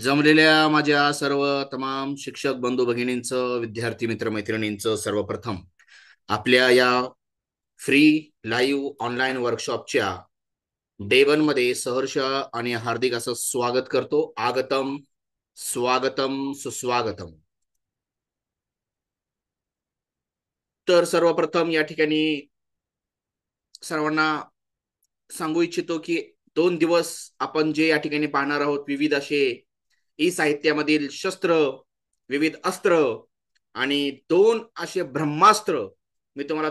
जमलेल्या माझ्या सर्व तमाम शिक्षक बंधू भगिनींचं, विद्यार्थी मित्र मैत्रिणींचं सर्वप्रथम आपल्या या फ्री लाईव्ह ऑनलाईन वर्कशॉपच्या डे 1 मध्ये सहर्ष आणि हार्दिक असं स्वागत करतो. आगतम स्वागतम सुस्वागतम. तर सर्वप्रथम या ठिकाणी सर्वांना सांगू इच्छितो की 2 दिवस आपण जे या ठिकाणी पाहणार आहोत, विविध असे ई साहित्यामधील शस्त्र, विविध अस्त्र आणि 2 असे ब्रह्मास्त्र मी तुम्हाला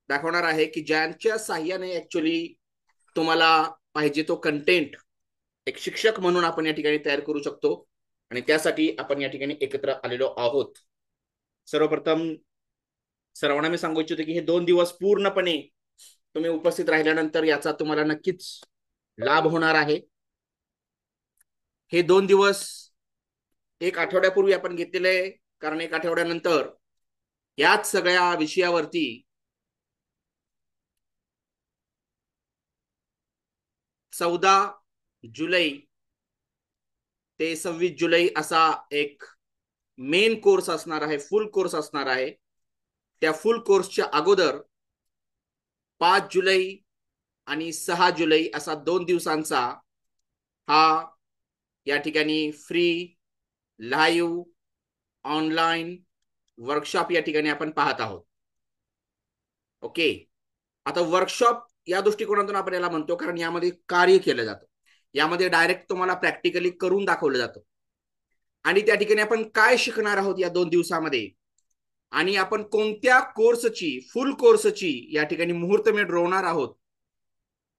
दाखवणार आहे की ज्यांच्या साह्याने ऍक्च्युली तुम्हाला पाहिजे तो कंटेंट एक शिक्षक म्हणून आपण या ठिकाणी तयार करू शकतो. आणि त्यासाठी आपण या ठिकाणी एकत्र आलेलो आहोत. सर्वप्रथम सर्वांना मी सांगू इच्छितो की हे 2 दिवस पूर्णपणे तुम्ही उपस्थित राहिल्यानंतर याचा तुम्हाला नक्कीच लाभ होणार आहे. हे 2 दिवस एक आठवड्यापूर्वी आपण घेतलेले आहे, कारण एक आठवड्यानंतर याच सगळ्या विषयावरती 14 जुलै ते 26 जुलै असा एक मेन कोर्स असणार आहे, फुल कोर्स असणार आहे. त्या फुल कोर्सच्या अगोदर 5 जुलै आणि 6 जुलै असा 2 दिवसांचा हा या ठिकाणी फ्री लाईव्ह ऑनलाईन वर्कशॉप या ठिकाणी आपण पाहत आहोत. ओके, आता वर्कशॉप या दृष्टिकोनातून आपण याला म्हणतो कारण यामध्ये कार्य केलं जातं, यामध्ये डायरेक्ट तुम्हाला प्रॅक्टिकली करून दाखवलं जातं. आणि त्या ठिकाणी आपण काय शिकणार आहोत या 2 दिवसामध्ये, आणि आपण कोणत्या कोर्सची, फुल कोर्सची या ठिकाणी मुहूर्तमेढ रोवणार आहोत,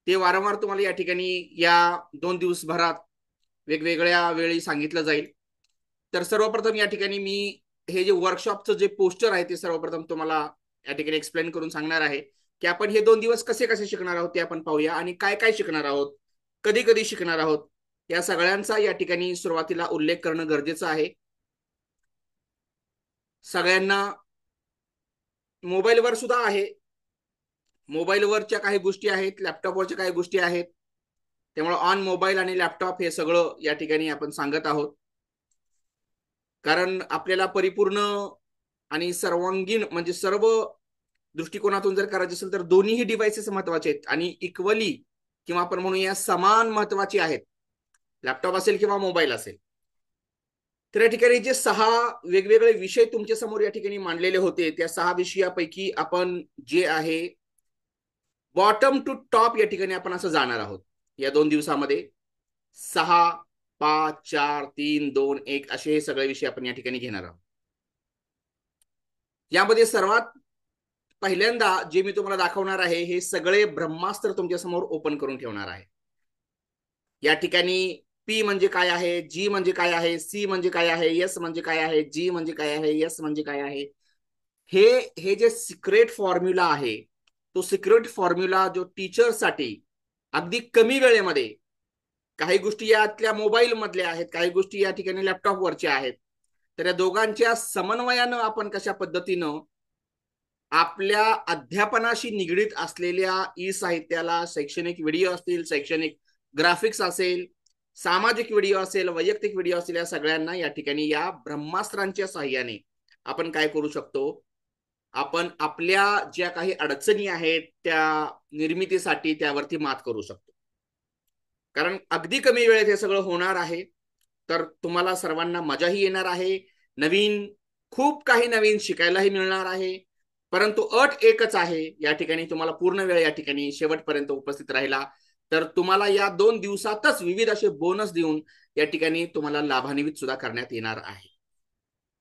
ते वारंवार तुम्हाला या ठिकाणी या 2 दिवसभरात वेगवेगळ्या वेळी सांगितलं जाईल. तर सर्वप्रथम या ठिकाणी मी हे जे वर्कशॉपचं जे पोस्टर आहे ते सर्वप्रथम तुम्हाला या ठिकाणी एक्सप्लेन करून सांगणार आहे की आपण हे 2 दिवस कसे कसे शिकणार आहोत ते आपण पाहूया. आणि काय काय शिकणार आहोत, कधी कधी शिकणार आहोत, या सगळ्यांचा या ठिकाणी सुरुवातीला उल्लेख करणं गरजेचं आहे. सगळ्यांना मोबाईलवर सुद्धा आहे, मोबाईलवरच्या काही गोष्टी आहेत, लॅपटॉपवरच्या काही गोष्टी आहेत. त्यामुळे ऑन मोबाईल आणि लॅपटॉप हे सगळं या ठिकाणी आपण सांगत आहोत, कारण आपल्याला परिपूर्ण आणि सर्वांगीण म्हणजे सर्व दृष्टिकोनातून जर करायचे असेल तर दोन्हीही डिव्हाइसेस महत्वाचे आहेत आणि इक्वली किंवा आपण म्हणूया समान महत्वाचे आहेत, लॅपटॉप असेल किंवा मोबाईल असेल. तर या ठिकाणी जे 6 वेगवेगळे विषय तुमच्या समोर या ठिकाणी मांडलेले होते, त्या 6 विषयापैकी आपण जे आहे बॉटम टू टॉप या ठिकाणी आपण असं जाणार आहोत या 2 दिवसामध्ये. 6, 5, 4, 3, 2, 1 असे हे सगळे विषय आपण या ठिकाणी घेणार आहोत. यामध्ये सर्वात पहिल्यांदा जे मी तुम्हाला दाखवणार आहे हे सगळे ब्रह्मास्त्र तुमच्या समोर ओपन करून ठेवणार आहे. या ठिकाणी पी म्हणजे काय आहे, जी म्हणजे काय आहे, सी म्हणजे काय आहे, एस म्हणजे काय आहे, जी म्हणजे काय आहे, एस म्हणजे काय आहे, हे हे जे सिक्रेट फॉर्म्युला आहे, तो सिक्रेट फॉर्म्युला जो टीचरसाठी अगदी कमी वेळेमध्ये, काही गोष्टी यातल्या मोबाईल मधल्या आहेत, काही गोष्टी या ठिकाणी लॅपटॉपवरच्या आहेत, तर या दोघांच्या समन्वयानं आपण कशा पद्धतीनं आपल्या अध्यापनाशी निगडीत असलेल्या ई साहित्याला, शैक्षणिक व्हिडिओ असतील, शैक्षणिक ग्राफिक्स असेल, सामाजिक व्हिडिओ असेल, वैयक्तिक व्हिडिओ असेल, या सगळ्यांना या ठिकाणी या ब्रह्मास्त्रांच्या साह्याने आपण काय करू शकतो, आपण आपल्या ज्या काही अडचणी आहेत त्या निर्मितीसाठी त्यावरती मात करू शकतो. कारण अगदी कमी वेळेत हे सगळं होणार आहे, तर तुम्हाला सर्वांना मजाही येणार आहे, नवीन खूप काही नवीन शिकायलाही मिळणार आहे. परंतु अट एकच आहे, या ठिकाणी तुम्हाला पूर्ण वेळ या ठिकाणी शेवटपर्यंत उपस्थित राहिला तर तुम्हाला या 2 दिवसातच विविध असे बोनस देऊन या ठिकाणी तुम्हाला लाभान्वित सुद्धा करण्यात येणार आहे.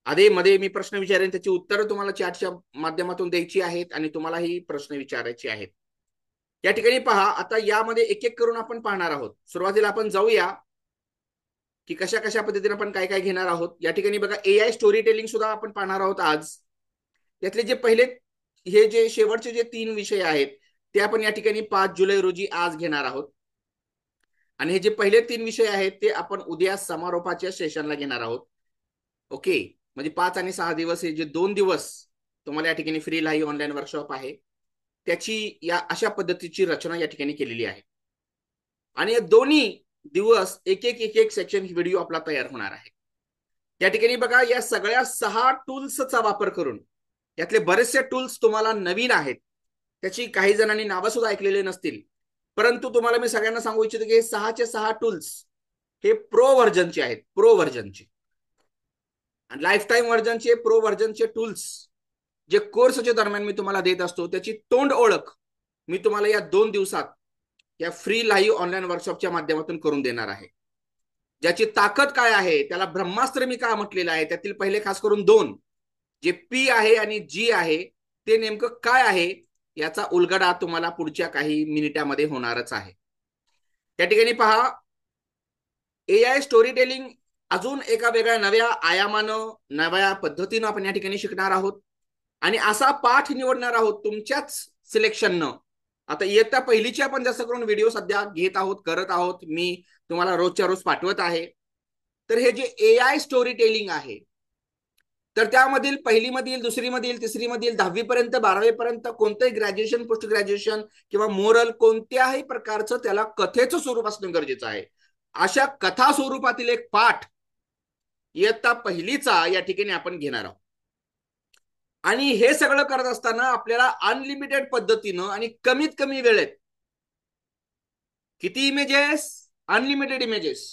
आधी मध्ये मी प्रश्न विचारेन, त्याची उत्तरं तुम्हाला चॅटच्या माध्यमातून द्यायची आहेत आणि तुम्हालाही प्रश्न विचारायचे आहेत. या ठिकाणी पहा, आता यामध्ये एक एक करून आपण पाहणार आहोत. सुरुवातीला आपण जाऊया की कशा कशा पद्धतीने आपण काय काय घेणार आहोत. या ठिकाणी बघा, एआय स्टोरी टेलिंग सुद्धा आपण पाहणार आहोत आज. त्यातले जे पहिले हे जे शेवटचे जे 3 विषय आहेत ते आपण या ठिकाणी 5 जुलै रोजी आज घेणार आहोत. आणि हे जे पहिले 3 विषय आहेत ते आपण उद्या समारोपाच्या सेशनला घेणार आहोत. ओके, म्हणजे 5 आणि 6 दिवस हे जे 2 दिवस तुम्हाला या ठिकाणी फ्री लाईव्ह ऑनलाईन वर्कशॉप आहे, त्याची या अशा पद्धतीची रचना या ठिकाणी केलेली आहे. आणि या दोन्ही दिवस एक एक एक एक सेक्शन व्हिडिओ आपला तयार होणार आहे. या ठिकाणी बघा, या सगळ्या 6 टूल्सचा वापर करून, यातले बरेचसे टूल्स तुम्हाला नवीन आहेत, त्याची काही जणांनी नावं सुद्धा ऐकलेले नसतील, परंतु तुम्हाला मी सगळ्यांना सांगू इच्छितो की हे 6चे 6 टूल्स हे प्रो व्हर्जनचे आहेत. प्रो व्हर्जनचे आणि लाईफ टाईम व्हर्जनचे प्रो व्हर्जनचे टूल्स जे कोर्सच्या दरम्यान मी तुम्हाला देत असतो, त्याची तोंड ओळख मी तुम्हाला या 2 दिवसात या फ्री लाईव्ह ऑनलाईन वर्कशॉपच्या माध्यमातून करून देणार आहे. ज्याची ताकद काय आहे, त्याला ब्रह्मास्त्र मी का म्हटलेलं आहे, त्यातील पहिले खास करून 2 जे पी आहे आणि जी आहे ते नेमकं काय आहे याचा उलगडा तुम्हाला पुढच्या काही मिनिटांमध्ये होणारच आहे. त्या ठिकाणी पहा, एआय स्टोरी टेलिंग अजून एका वेगळ्या नव्या आयामानं, नव्या पद्धतीनं आपण या ठिकाणी शिकणार आहोत आणि असा पाठ निवडणार आहोत तुमच्याच सिलेक्शननं. आता इयत्ता पहिलीचे आपण जास्त करून व्हिडिओ सध्या घेत आहोत, करत आहोत, मी तुम्हाला रोजच्या रोज पाठवत आहे. तर हे जे एआय स्टोरी टेलिंग आहे, तर त्यामधील पहिलीमधील, दुसरीमधील, तिसरीमधील, 10वी पर्यंत, 12वी पर्यंत कोणतंही ग्रॅज्युएशन, पोस्ट ग्रॅज्युएशन किंवा मोरल कोणत्याही प्रकारचं त्याला कथेचं स्वरूप असणं गरजेचं आहे. अशा कथा स्वरूपातील एक पाठ इयत्ता पहिलीचा या ठिकाणी आपण घेणार आहोत. आणि हे सगळं करत असताना आपल्याला अनलिमिटेड पद्धतीनं आणि कमीत कमी वेळेत, किती इमेजेस, अनलिमिटेड इमेजेस,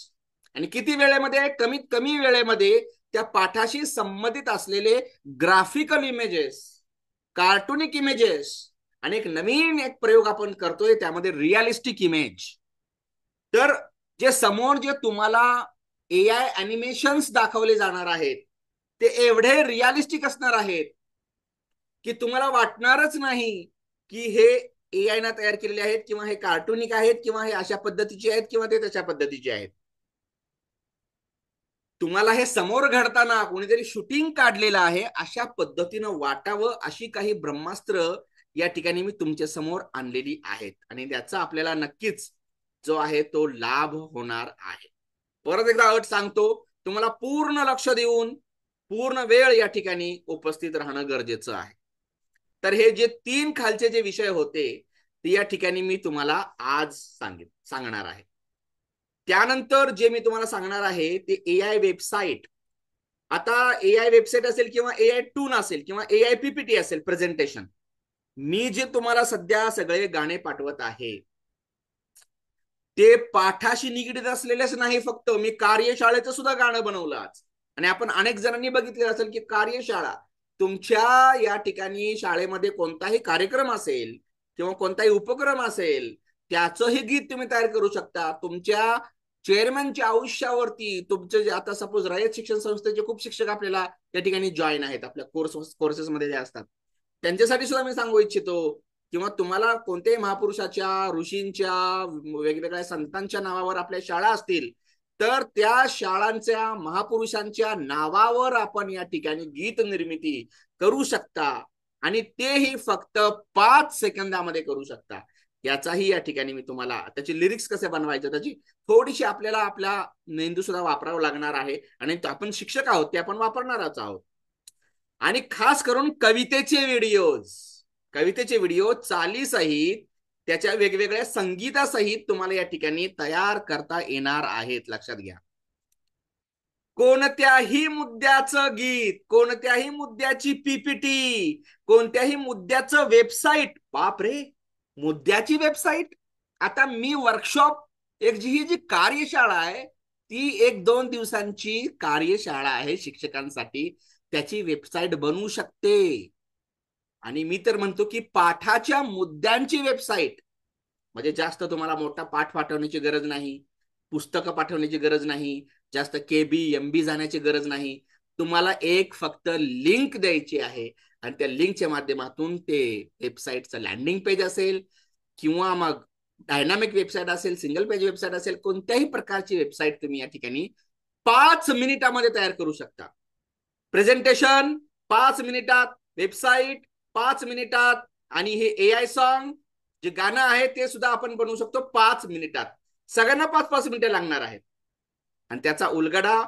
आणि किती वेळेमध्ये, कमीत कमी वेळेमध्ये त्या पाठाशी संबंधित असलेले ग्राफिकल इमेजेस, कार्टूनिक इमेजेस आणि एक नवीन एक प्रयोग आपण करतोय त्यामध्ये रिअलिस्टिक इमेज. तर जे समोर जे तुम्हाला एआय अॅनिमेशन्स दाखवले जाणार आहेत ते एवढे रिअलिस्टिक असणार आहेत की तुम्हाला वाटणारच नाही की हे एआय ना तयार केलेले आहेत किंवा हे कार्टूनिक आहेत किंवा हे अशा पद्धतीचे आहेत किंवा ते तशा पद्धतीचे आहेत. तुम्हाला हे समोर घडताना कोणीतरी शूटिंग काढलेलं आहे अशा पद्धतीनं वाटावं, अशी काही ब्रह्मास्त्र या ठिकाणी मी तुमच्या समोर आणलेली आहेत आणि त्याचा आपल्याला नक्कीच जो आहे तो लाभ होणार आहे. परत एकदा अट सांगतो, तुम्हाला पूर्ण लक्ष देऊन पूर्ण वेळ या ठिकाणी उपस्थित राहणं गरजेचं आहे. तर हे जे 3 खालचे जे विषय होते ते या ठिकाणी मी तुम्हाला आज सांगणार आहे. त्यानंतर जे मी तुम्हाला सांगणार आहे ते एआय वेबसाईट. आता एआय वेबसाईट असेल किंवा एआय टूल असेल किंवा एआय पीपीटी असेल, प्रेझेंटेशन, मी जे तुम्हाला सध्या सगळे गाणे पाठवत आहे ते पाठाशी निगडीत असलेलेच नाही, फक्त मी कार्यशाळेचं सुद्धा गाणं बनवलं आज. आणि आपण अनेक जणांनी बघितलेलं असेल की कार्यशाळा, तुमच्या या ठिकाणी शाळेमध्ये कोणताही कार्यक्रम असेल किंवा कोणताही उपक्रम असेल त्याचंही गीत तुम्ही तयार करू शकता. तुमच्या चेअरमॅनच्या आयुष्यावरती तुमचे आता सपोज रयत शिक्षण संस्थेचे खूप शिक्षक आपल्याला या ठिकाणी जॉईन आहेत, आपल्या कोर्सेसमध्ये जे असतात त्यांच्यासाठी सुद्धा मी सांगू इच्छितो, किंवा तुम्हाला कोणत्याही महापुरुषाच्या, ऋषींच्या, वेगवेगळ्या संतांच्या नावावर आपल्या शाळा असतील तर त्या शाळांच्या, महापुरुषांच्या नावावर आपण या ठिकाणी गीत निर्मिती करू शकता आणि तेही फक्त 5 सेकंदामध्ये करू शकता. याचाही या ठिकाणी मी तुम्हाला, त्याचे लिरिक्स कसे बनवायचे त्याची थोडीशी आपल्याला आपला मेंदू सुद्धा वापरावा लागणार आहे आणि आपण शिक्षक आहोत ते आपण वापरणारच आहोत. आणि खास करून कवितेचे व्हिडिओ चालीसहित, त्याच्या वेगवेगळ्या संगीतासहित तुम्हाला या ठिकाणी तयार करता येणार आहेत. लक्षात घ्या, कोणत्याही मुद्द्याचं गीत, कोणत्याही मुद्द्याची पीपीटी, कोणत्याही मुद्द्याचं वेबसाईट, बापरे मुद्द्याची वेबसाईट. आता मी वर्कशॉप, ही जी कार्यशाळा आहे ती 1-2 दिवसांची कार्यशाळा आहे शिक्षकांसाठी, त्याची वेबसाईट बनवू शकते. आणि मी तर म्हणतो की पाठाच्या मुद्द्यांची वेबसाईट, म्हणजे जास्त तुम्हाला मोठा पाठ पाठवण्याची गरज नाही, पुस्तकं पाठवण्याची गरज नाही, जास्त केबी एमबी जाण्याची गरज नाही. तुम्हाला एक फक्त लिंक द्यायची आहे आणि त्या लिंकच्या माध्यमातून ते वेबसाईटचं लँडिंग पेज असेल किंवा मग डायनामिक वेबसाईट असेल, सिंगल पेज वेबसाईट असेल, कोणत्याही प्रकारची वेबसाईट तुम्ही या ठिकाणी 5 मिनिटामध्ये तयार करू शकता. प्रेझेंटेशन 5 मिनिटात, वेबसाईट 5 मिनिटात, आणि हे एआय सॉन्ग जे गाणं आहे ते सुद्धा आपण बनवू शकतो 5 मिनिटात. सगळ्यांना 5-5 मिनिटं लागणार आहेत आणि त्याचा उलगडा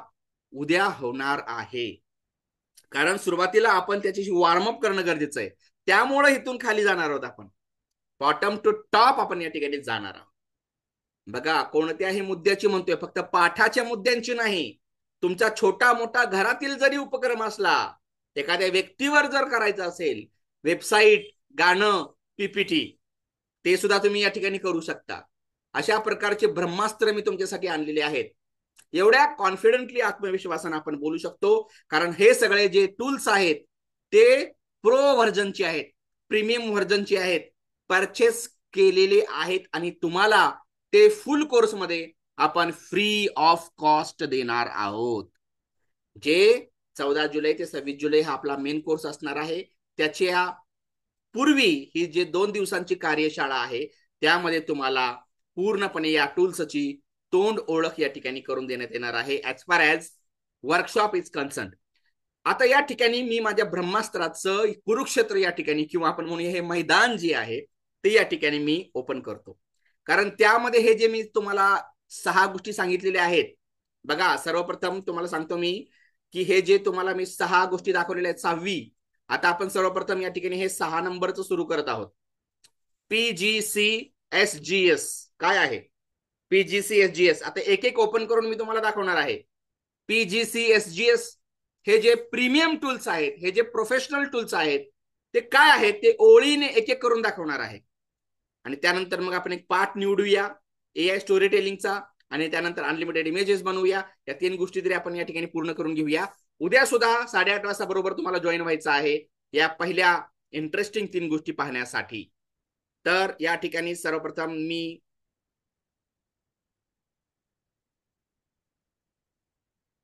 उद्या होणार आहे. कारण सुरुवातीला आपण त्याच्याशी वॉर्मअप करणं गरजेचं आहे. त्यामुळे इथून खाली जाणार आहोत आपण, बॉटम टू टॉप आपण या ठिकाणी जाणार आहोत. बघा, कोणत्याही मुद्द्याची म्हणतोय, फक्त पाठाच्या मुद्द्यांची नाही. तुमचा छोटा मोठा घरातील जरी उपक्रम असला, एखाद्या व्यक्तीवर जर करायचं असेल, वेबसाईट, गाणं, पीपीटी, ते सुद्धा तुम्ही या ठिकाणी करू शकता. अशा प्रकारचे ब्रह्मास्त्र मी तुमच्यासाठी आणलेले आहेत. एवढ्या कॉन्फिडेंटली, आत्मविश्वासाने आपण बोलू शकतो, कारण हे सगळे जे टूल्स आहेत ते प्रो व्हर्जनचे आहेत, प्रीमियम व्हर्जनचे आहेत, परचेस केलेले आहेत, आणि तुम्हाला ते फुल कोर्समध्ये आपण फ्री ऑफ कॉस्ट देणार आहोत. जे 14 जुलै ते 26 जुलै हा आपला मेन कोर्स असणार आहे. त्याच्या पूर्वी ही जे 2 दिवसांची कार्यशाळा आहे, त्यामध्ये तुम्हाला पूर्णपणे या टूल्सची तोंड ओळख या ठिकाणी करून देण्यात येणार आहे, ऍज फार ऍज वर्कशॉप इज कन्सर्न. आता या ठिकाणी मी माझ्या ब्रह्मास्त्राचं कुरुक्षेत्र या ठिकाणी, किंवा आपण म्हणूया हे मैदान जे आहे ते या ठिकाणी मी ओपन करतो. कारण त्यामध्ये हे जे मी तुम्हाला 6 गोष्टी सांगितलेल्या आहेत, बघा, सर्वप्रथम तुम्हाला सांगतो मी की हे जे तुम्हाला मी 6 गोष्टी दाखवलेल्या आहेत, 6वी, आता आपण सर्वप्रथम या ठिकाणी हे 6 नंबरचं सुरू करत आहोत. PGCSGS काय आहे? PGCSGS आता एक एक ओपन करून मी तुम्हाला दाखवणार आहे. PGCSGS हे जे प्रीमियम टूल्स आहेत, हे जे प्रोफेशनल टूल्स आहेत, ते काय आहेत ते ओळीने एक एक करून दाखवणार आहे. आणि त्यानंतर मग आपण एक पार्ट निवडूया AI स्टोरी टेलिंगचा, आणि त्यानंतर अनलिमिटेड इमेजेस बनवूया. या 3 गोष्टी तरी आपण या ठिकाणी पूर्ण करून घेऊया. उद्या सुद्धा 8:30 वाजता बरोबर तुम्हाला जॉईन व्हायचं आहे या पहिल्या इंटरेस्टिंग 3 गोष्टी पाहण्यासाठी. तर या ठिकाणी सर्वप्रथम मी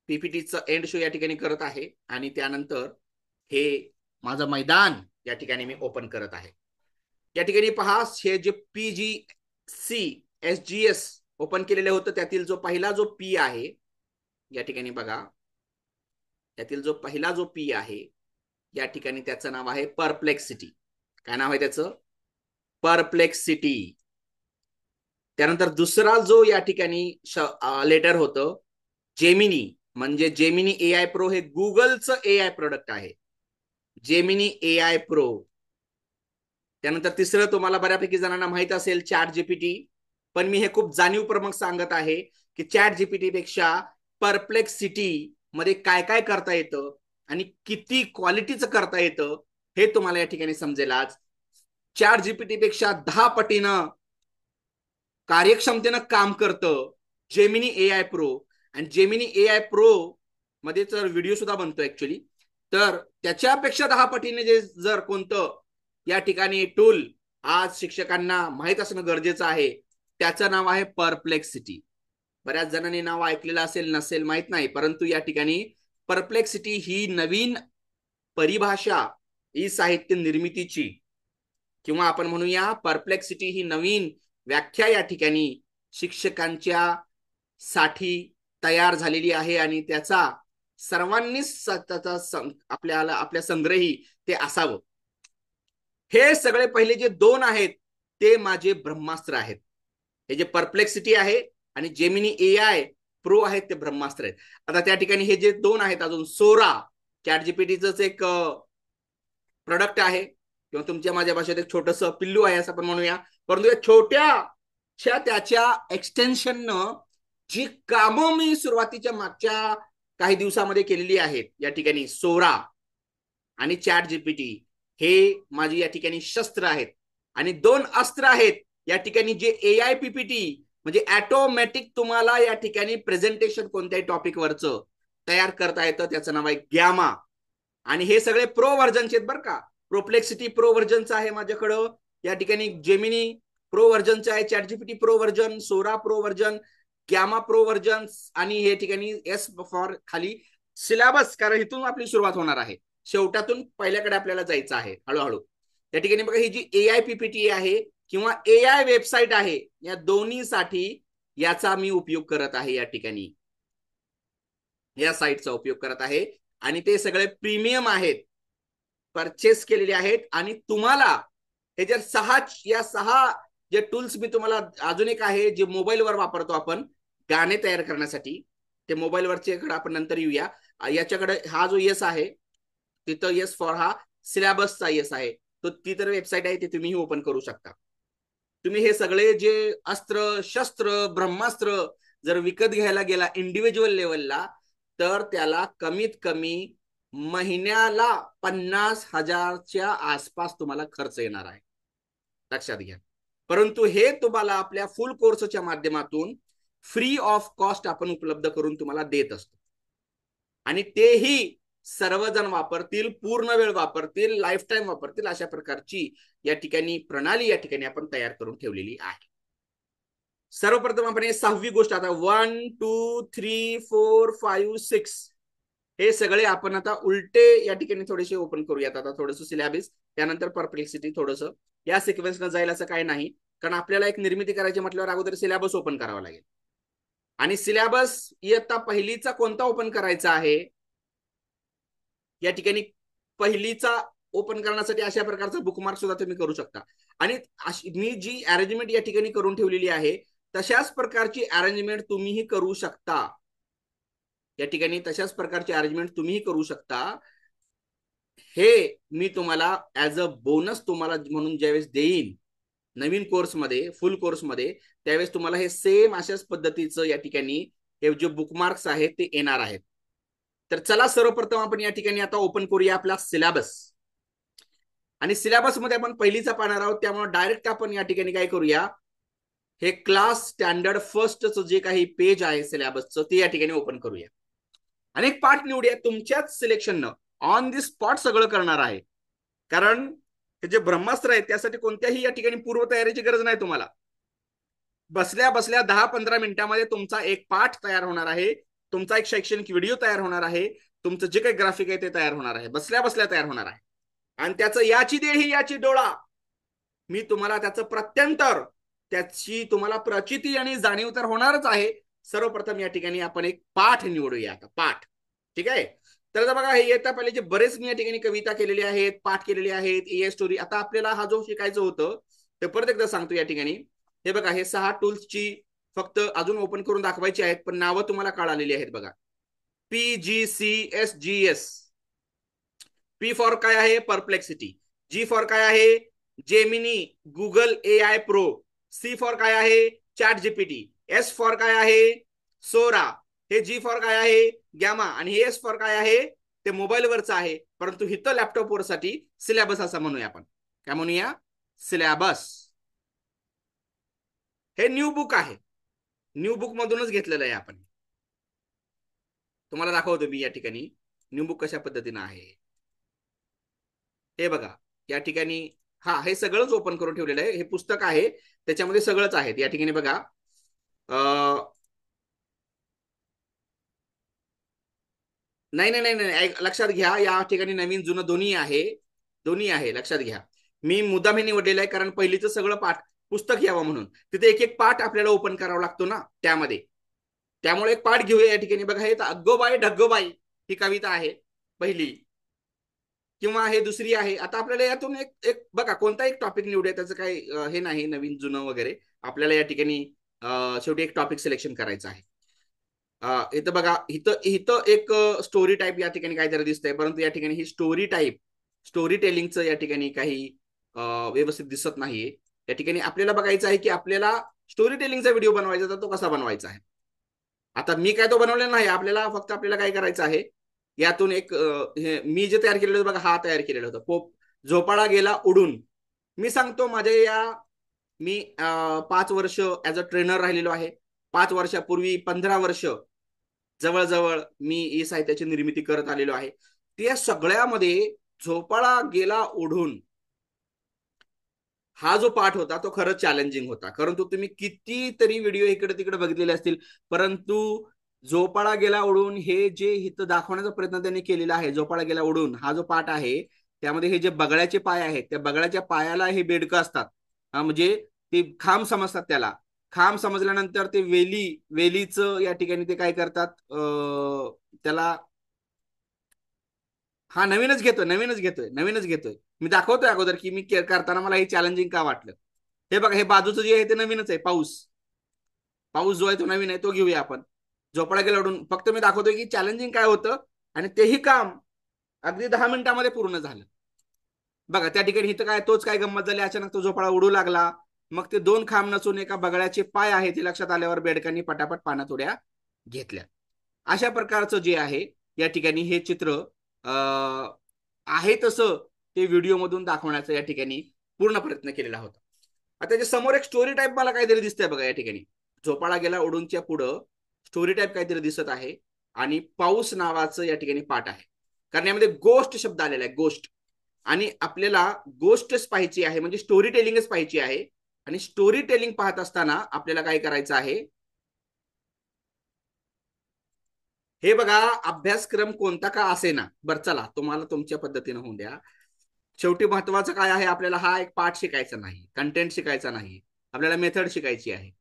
पीपीटीचं एंड शो या ठिकाणी करत आहे, आणि त्यानंतर हे माझं मैदान या ठिकाणी मी ओपन करत आहे. या ठिकाणी पहा, हे जे PGCSGS ओपन केलेलं होतं, त्यातील जो पहिला जो पी आहे या ठिकाणी बघा, त्यातील जो पहिला जो पी आहे या ठिकाणी त्याचं नाव आहे परप्लेक्सिटी. काय नाव आहे त्याचं? परप्लेक्सिटी. त्यानंतर दुसरा जो या ठिकाणी लेटर होतं जेमिनी, म्हणजे जेमिनी AI प्रो, हे गुगलचं AI प्रोडक्ट आहे, जेमिनी AI प्रो. त्यानंतर तिसरं तुम्हाला बऱ्यापैकी जणांना माहित असेल, चॅट जीपीटी. पण मी हे खूप जाणीवपूर्वक सांगत आहे की चॅट जीपीटी पेक्षा परप्लेक्सिटी मध्ये काय काय करता येतं आणि किती क्वालिटीचं करता येतं हे तुम्हाला या ठिकाणी समजेल. आज चॅट जीपीटी पेक्षा 10 पटीनं कार्यक्षमतेनं काम करतं जेमिनी AI प्रो. आणि जेमिनी AI प्रो मध्ये तर व्हिडिओ सुद्धा बनतो ऍक्च्युअली. तर त्याच्यापेक्षा 10 पटीने जे जर कोणतं या ठिकाणी टूल आज शिक्षकांना माहित असणं गरजेचं आहे, त्याचं नाव आहे परप्लेक्सिटी. बऱ्याच जणांनी नाव ऐकलेलं असेल नसेल माहित नाही, परंतु या ठिकाणी परप्लेक्सिटी ही नवीन परिभाषा ई साहित्य निर्मितीची, किंवा आपण म्हणूया परप्लेक्सिटी ही नवीन व्याख्या या ठिकाणी शिक्षकांच्या साठी तयार झालेली आहे, आणि त्याचा सर्वांनीच आपल्याला आपल्या संग्रही ते असावं. हे सगळे पहिले जे 2 आहेत ते माझे ब्रह्मास्त्र आहेत. हे जे परप्लेक्सिटी आहे आणि जेमिनी AI प्रो आहेत ते ब्रह्मास्त्र आहेत. आता त्या ठिकाणी हे जे 2 आहेत, अजून सोरा चॅट जीपीटीच एक प्रोडक्ट आहे, किंवा तुमच्या माझ्या भाषेत एक छोटस पिल्लू आहे असं आपण म्हणूया. परंतु या छोट्याशा त्याच्या एक्सटेन्शननं जी कामं मी सुरुवातीच्या मागच्या काही दिवसामध्ये केलेली आहेत, या ठिकाणी सोरा आणि चॅट जीपीटी हे माझी या ठिकाणी शस्त्र आहेत. आणि 2 अस्त्र आहेत या ठिकाणी, जे AI PPT म्हणजे ऑटोमॅटिक तुम्हाला या ठिकाणी प्रेझेंटेशन कोणत्याही टॉपिकवरचं तयार करता येतं, त्याचं नाव आहे गॅमा. आणि हे सगळे प्रो व्हर्जनचे आहेत बरं का. प्रोप्लेक्सिटी प्रो व्हर्जनचं आहे माझ्याकडं, या ठिकाणी जेमिनी प्रो व्हर्जनचं आहे, chat GPT pro version, Sora pro version, Gamma pro version, आणि हे ठिकाणी S फॉर खाली सिलेबस, कारण इथून आपली सुरुवात होणार आहे, शेवटातून पहिल्याकडे आपल्याला जायचं आहे हळूहळू. या ठिकाणी बघा, ही जी AI PPT आहे किंवा AI वेबसाईट आहे, या दोन्हीसाठी याचा मी उपयोग करत आहे. या ठिकाणी या साईटचा उपयोग करत आहे, आणि ते सगळे प्रीमियम आहेत, परचेस केलेले आहेत. आणि तुम्हाला हे जर 6 जे टूल्स मी तुम्हाला, अजून एक आहे जे मोबाईलवर वापरतो आपण गाणे तयार करण्यासाठी, ते मोबाईलवरचे आपण नंतर येऊया. याच्याकडे हा जो यस आहे तिथं यस फॉर हा सिलेबसचा यस आहे, तो ती तर वेबसाईट आहे, ते तुम्ही ओपन करू शकता. तुम्ही हे सगळे जे अस्त्र शस्त्र ब्रह्मास्त्र जर विकत घ्यायला गेला इंडिव्हिज्युअल लेवलला, तर त्याला कमीत कमी महिन्याला 50,000च्या आसपास तुम्हाला खर्च येणार आहे, लक्षात घ्या. परंतु हे तुम्हाला आपल्या फुल कोर्सच्या माध्यमातून फ्री ऑफ कॉस्ट आपण उपलब्ध करून तुम्हाला देत असतो. आणि तेही सर्वजण वापरतील, पूर्ण वेळ वापरतील, लाईफ टाईम वापरतील, अशा प्रकारची या ठिकाणी प्रणाली या ठिकाणी आपण तयार करून ठेवलेली आहे. सर्वप्रथम आपण हे 6वी गोष्ट, आता 1 2 3 4 5 6 हे सगळे आपण आता उलटे या ठिकाणी थोडेसे ओपन करूयात. आता थोडंसं सिलेबस, त्यानंतर परप्लेक्सिटी, थोडंसं या सिक्वेन्सनं जाईल असं काही नाही, कारण आपल्याला एक निर्मिती करायची म्हटल्यावर अगोदर सिलेबस ओपन करावा लागेल. आणि सिलेबस इयत्ता पहिलीचा कोणता ओपन करायचा आहे, या ठिकाणी पहिलीचा ओपन करण्यासाठी अशा प्रकारचा बुकमार्क सुद्धा तुम्ही करू शकता. आणि मी जी अरेंजमेंट या ठिकाणी करून ठेवलेली आहे तशाच प्रकारची अरेंजमेंट तुम्हीही करू शकता. या ठिकाणी तशाच प्रकारची अरेंजमेंट तुम्हीही करू शकता. हे मी तुम्हाला ऍज अ बोनस तुम्हाला म्हणून ज्यावेळेस देईन नवीन कोर्समध्ये, फुल कोर्समध्ये, त्यावेळेस तुम्हाला हे सेम अशाच पद्धतीचं या ठिकाणी हे जे बुकमार्क्स आहेत ते येणार आहेत. तर चला सर्वप्रथम आपण या ठिकाणी आता ओपन करूया आपला सिलेबस. आणि सिलेबस मध्ये आपण पहिलीचा पाहणार आहोत, त्यामुळे डायरेक्ट आपण या ठिकाणी काय करूया, हे क्लास स्टँडर्ड फर्स्टचं जे काही पेज आहे सिलेबसचं ते या ठिकाणी ओपन करूया. आणि एक पार्ट निवडूया तुमच्याच सिलेक्शननं, ऑन दी स्पॉट सगळं करणार आहे. कारण हे जे ब्रह्मास्त्र आहे त्यासाठी कोणत्याही या ठिकाणी पूर्वतयारीची गरज नाही. तुम्हाला बसल्या बसल्या 10-15 मिनिटांमध्ये तुमचा एक पाठ तयार होणार आहे, तुमचा एक शैक्षणिक व्हिडिओ तयार होणार आहे, तुमचं जे काही ग्राफिक आहे ते तयार होणार आहे, बसल्या बसल्या तयार होणार आहे. आणि त्याचं याची देही याची डोळा, मी तुम्हाला त्याचं प्रत्यंतर, त्याची तुम्हाला प्रचिती आणि जाणीव तर होणारच आहे. सर्वप्रथम या ठिकाणी आपण एक पाठ निवडूया. आता पाठ, ठीक आहे. तर बघा, हे येता पहिले जे बरेच मी या ठिकाणी कविता केलेली आहेत, पाठ केलेली आहेत, ए स्टोरी. आता आपल्याला हा जो शिकायचं होतं ते परत एकदा सांगतो या ठिकाणी. हे बघा, हे 6 टूल्सची फक्त अजून ओपन करून दाखवायची आहेत, पण नावं तुम्हाला कळालेली आहेत. बघा, PGCSGS. पी फॉर काय आहे, परप्लेक्सिटी. जी फॉर काय आहे, Gemini Google AI pro. C for काय आहे, चॅट जीपीटी. एस फॉर काय आहे, सोरा. हे जी फॉर काय आहे, गॅमा. आणि हे एस फॉर काय आहे, ते मोबाईलवरचं आहे, परंतु हिथं लॅपटॉपवर साठी सिलेबस असं म्हणूया आपण. काय म्हणूया, सिलेबस. हे न्यू बुक आहे, न्यू बुक मधूनच घेतलेलं आहे आपण. तुम्हाला दाखवतो मी या ठिकाणी न्यू बुक कशा पद्धतीनं आहे. हे बघा या ठिकाणी, हा हे सगळंच ओपन करून ठेवलेलं आहे. हे पुस्तक आहे, त्याच्यामध्ये सगळंच आहे या ठिकाणी. बघा, नाही नाही नाही नाही, लक्षात घ्या, या ठिकाणी नवीन जुनं दोन्ही आहे, दोन्ही आहे, लक्षात घ्या. मी मुद्दाम हे निवडलेलं आहे कारण पहिलीचं सगळं पाठ पुस्तक यावं म्हणून. तिथे एक एक पाठ आपल्याला ओपन करावा लागतो ना त्यामध्ये, त्यामुळे एक पाठ घेऊया या ठिकाणी. बघा, हे अग्गोबाई ढग्गोबाई ही कविता आहे पहिली, किंवा हे दुसरी आहे. आता आपल्याला यातून एक एक बघा, कोणता एक टॉपिक निवडूया, त्याचं काही हे नाही नवीन जुनं वगैरे. आपल्याला या ठिकाणी शेवटी एक टॉपिक सिलेक्शन करायचं आहे. इथं बघा, इथं इथं एक स्टोरी टाईप या ठिकाणी काहीतरी दिसतंय, परंतु या ठिकाणी ही स्टोरी टाईप, स्टोरी टेलिंगचं या ठिकाणी काही व्यवस्थित दिसत नाहीये. या ठिकाणी आपल्याला बघायचं आहे की आपल्याला स्टोरी टेलिंगचा व्हिडिओ बनवायचा, तर तो कसा बनवायचा आहे. आता मी काय तो बनवलेला नाही, आपल्याला फक्त आपल्याला काय करायचं आहे, यातून एक मी जे तयार केलेलं होतं बघा, हा तयार केलेलं होतं. पोप झोपाळा गेला उडून. मी सांगतो, माझ्या या मी 5 वर्ष ऍज अ ट्रेनर राहिलेलो आहे. 5 वर्षापूर्वी 15 वर्ष जवळजवळ मी ई साहित्याची निर्मिती करत आलेलो आहे. त्या सगळ्यामध्ये झोपाळा गेला ओढून हा जो पाठ होता तो खरंच चॅलेंजिंग होता. परंतु तुम्ही कितीतरी व्हिडिओ इकडे तिकडे बघितलेले असतील, परंतु झोपाळा गेला ओढून हे जे इथं दाखवण्याचा प्रयत्न त्यांनी केलेला आहे, झोपाळा गेला ओढून हा जो पाठ आहे, त्यामध्ये हे जे बगळ्याचे पाय आहेत, त्या बगळ्याच्या पायाला हे बेडकं असतात. म्हणजे ते खांब समजतात त्याला. खांब समजल्यानंतर ते वेलीचं या ठिकाणी ते काय करतात, त्याला, हा नवीनच घेतोय मी दाखवतोय अगोदर की मी करताना मला हे चॅलेंजिंग का वाटलं. हे बघा, हे बाजूचं जे आहे ते नवीनच आहे. पाऊस पाऊस जो आहे तो नवीन आहे, तो घेऊया आपण. झोपाळा गेला उडून फक्त मी दाखवतोय की चॅलेंजिंग काय होतं, आणि तेही काम अगदी 10 मिनिटांमध्ये पूर्ण झालं. बघा त्या ठिकाणी इथं काय, तोच काय गंमत झाली, अचानक तो झोपाळा उडू लागला. मग ते 2 खांब नसून एका बगळ्याचे पाय आहे ते लक्षात आल्यावर बेडकांनी पटापट पाण्यात उड्या घेतल्या. अशा प्रकारचं जे आहे या ठिकाणी हे चित्र आहे तसं ते व्हिडिओमधून दाखवण्याचा या ठिकाणी पूर्ण प्रयत्न केलेला होता. आता त्याच्या समोर एक स्टोरी टाईप मला काहीतरी दिसतंय बघा या ठिकाणी. झोपाळा गेला उडूनच्या पुढं स्टोरी टाईप काहीतरी दिसत आहे आणि पाऊस नावाचं या ठिकाणी पाठ आहे. कारण यामध्ये गोष्ट शब्द आलेला आहे, गोष्ट. आणि आपल्याला गोष्टच पाहायची आहे, म्हणजे स्टोरी टेलिंगच पाहायची आहे. आणि स्टोरी टेलिंग पाहत असताना आपल्याला काय करायचं आहे, हे बघा अभ्यासक्रम कोणता का असे ना, बरं चला तुम्हाला तुमच्या पद्धतीने होऊन द्या. शेवटी महत्वाचं काय आहे, आपल्याला हा एक पाठ शिकायचा नाही, कंटेंट शिकायचा नाही, आपल्याला मेथड शिकायची आहे.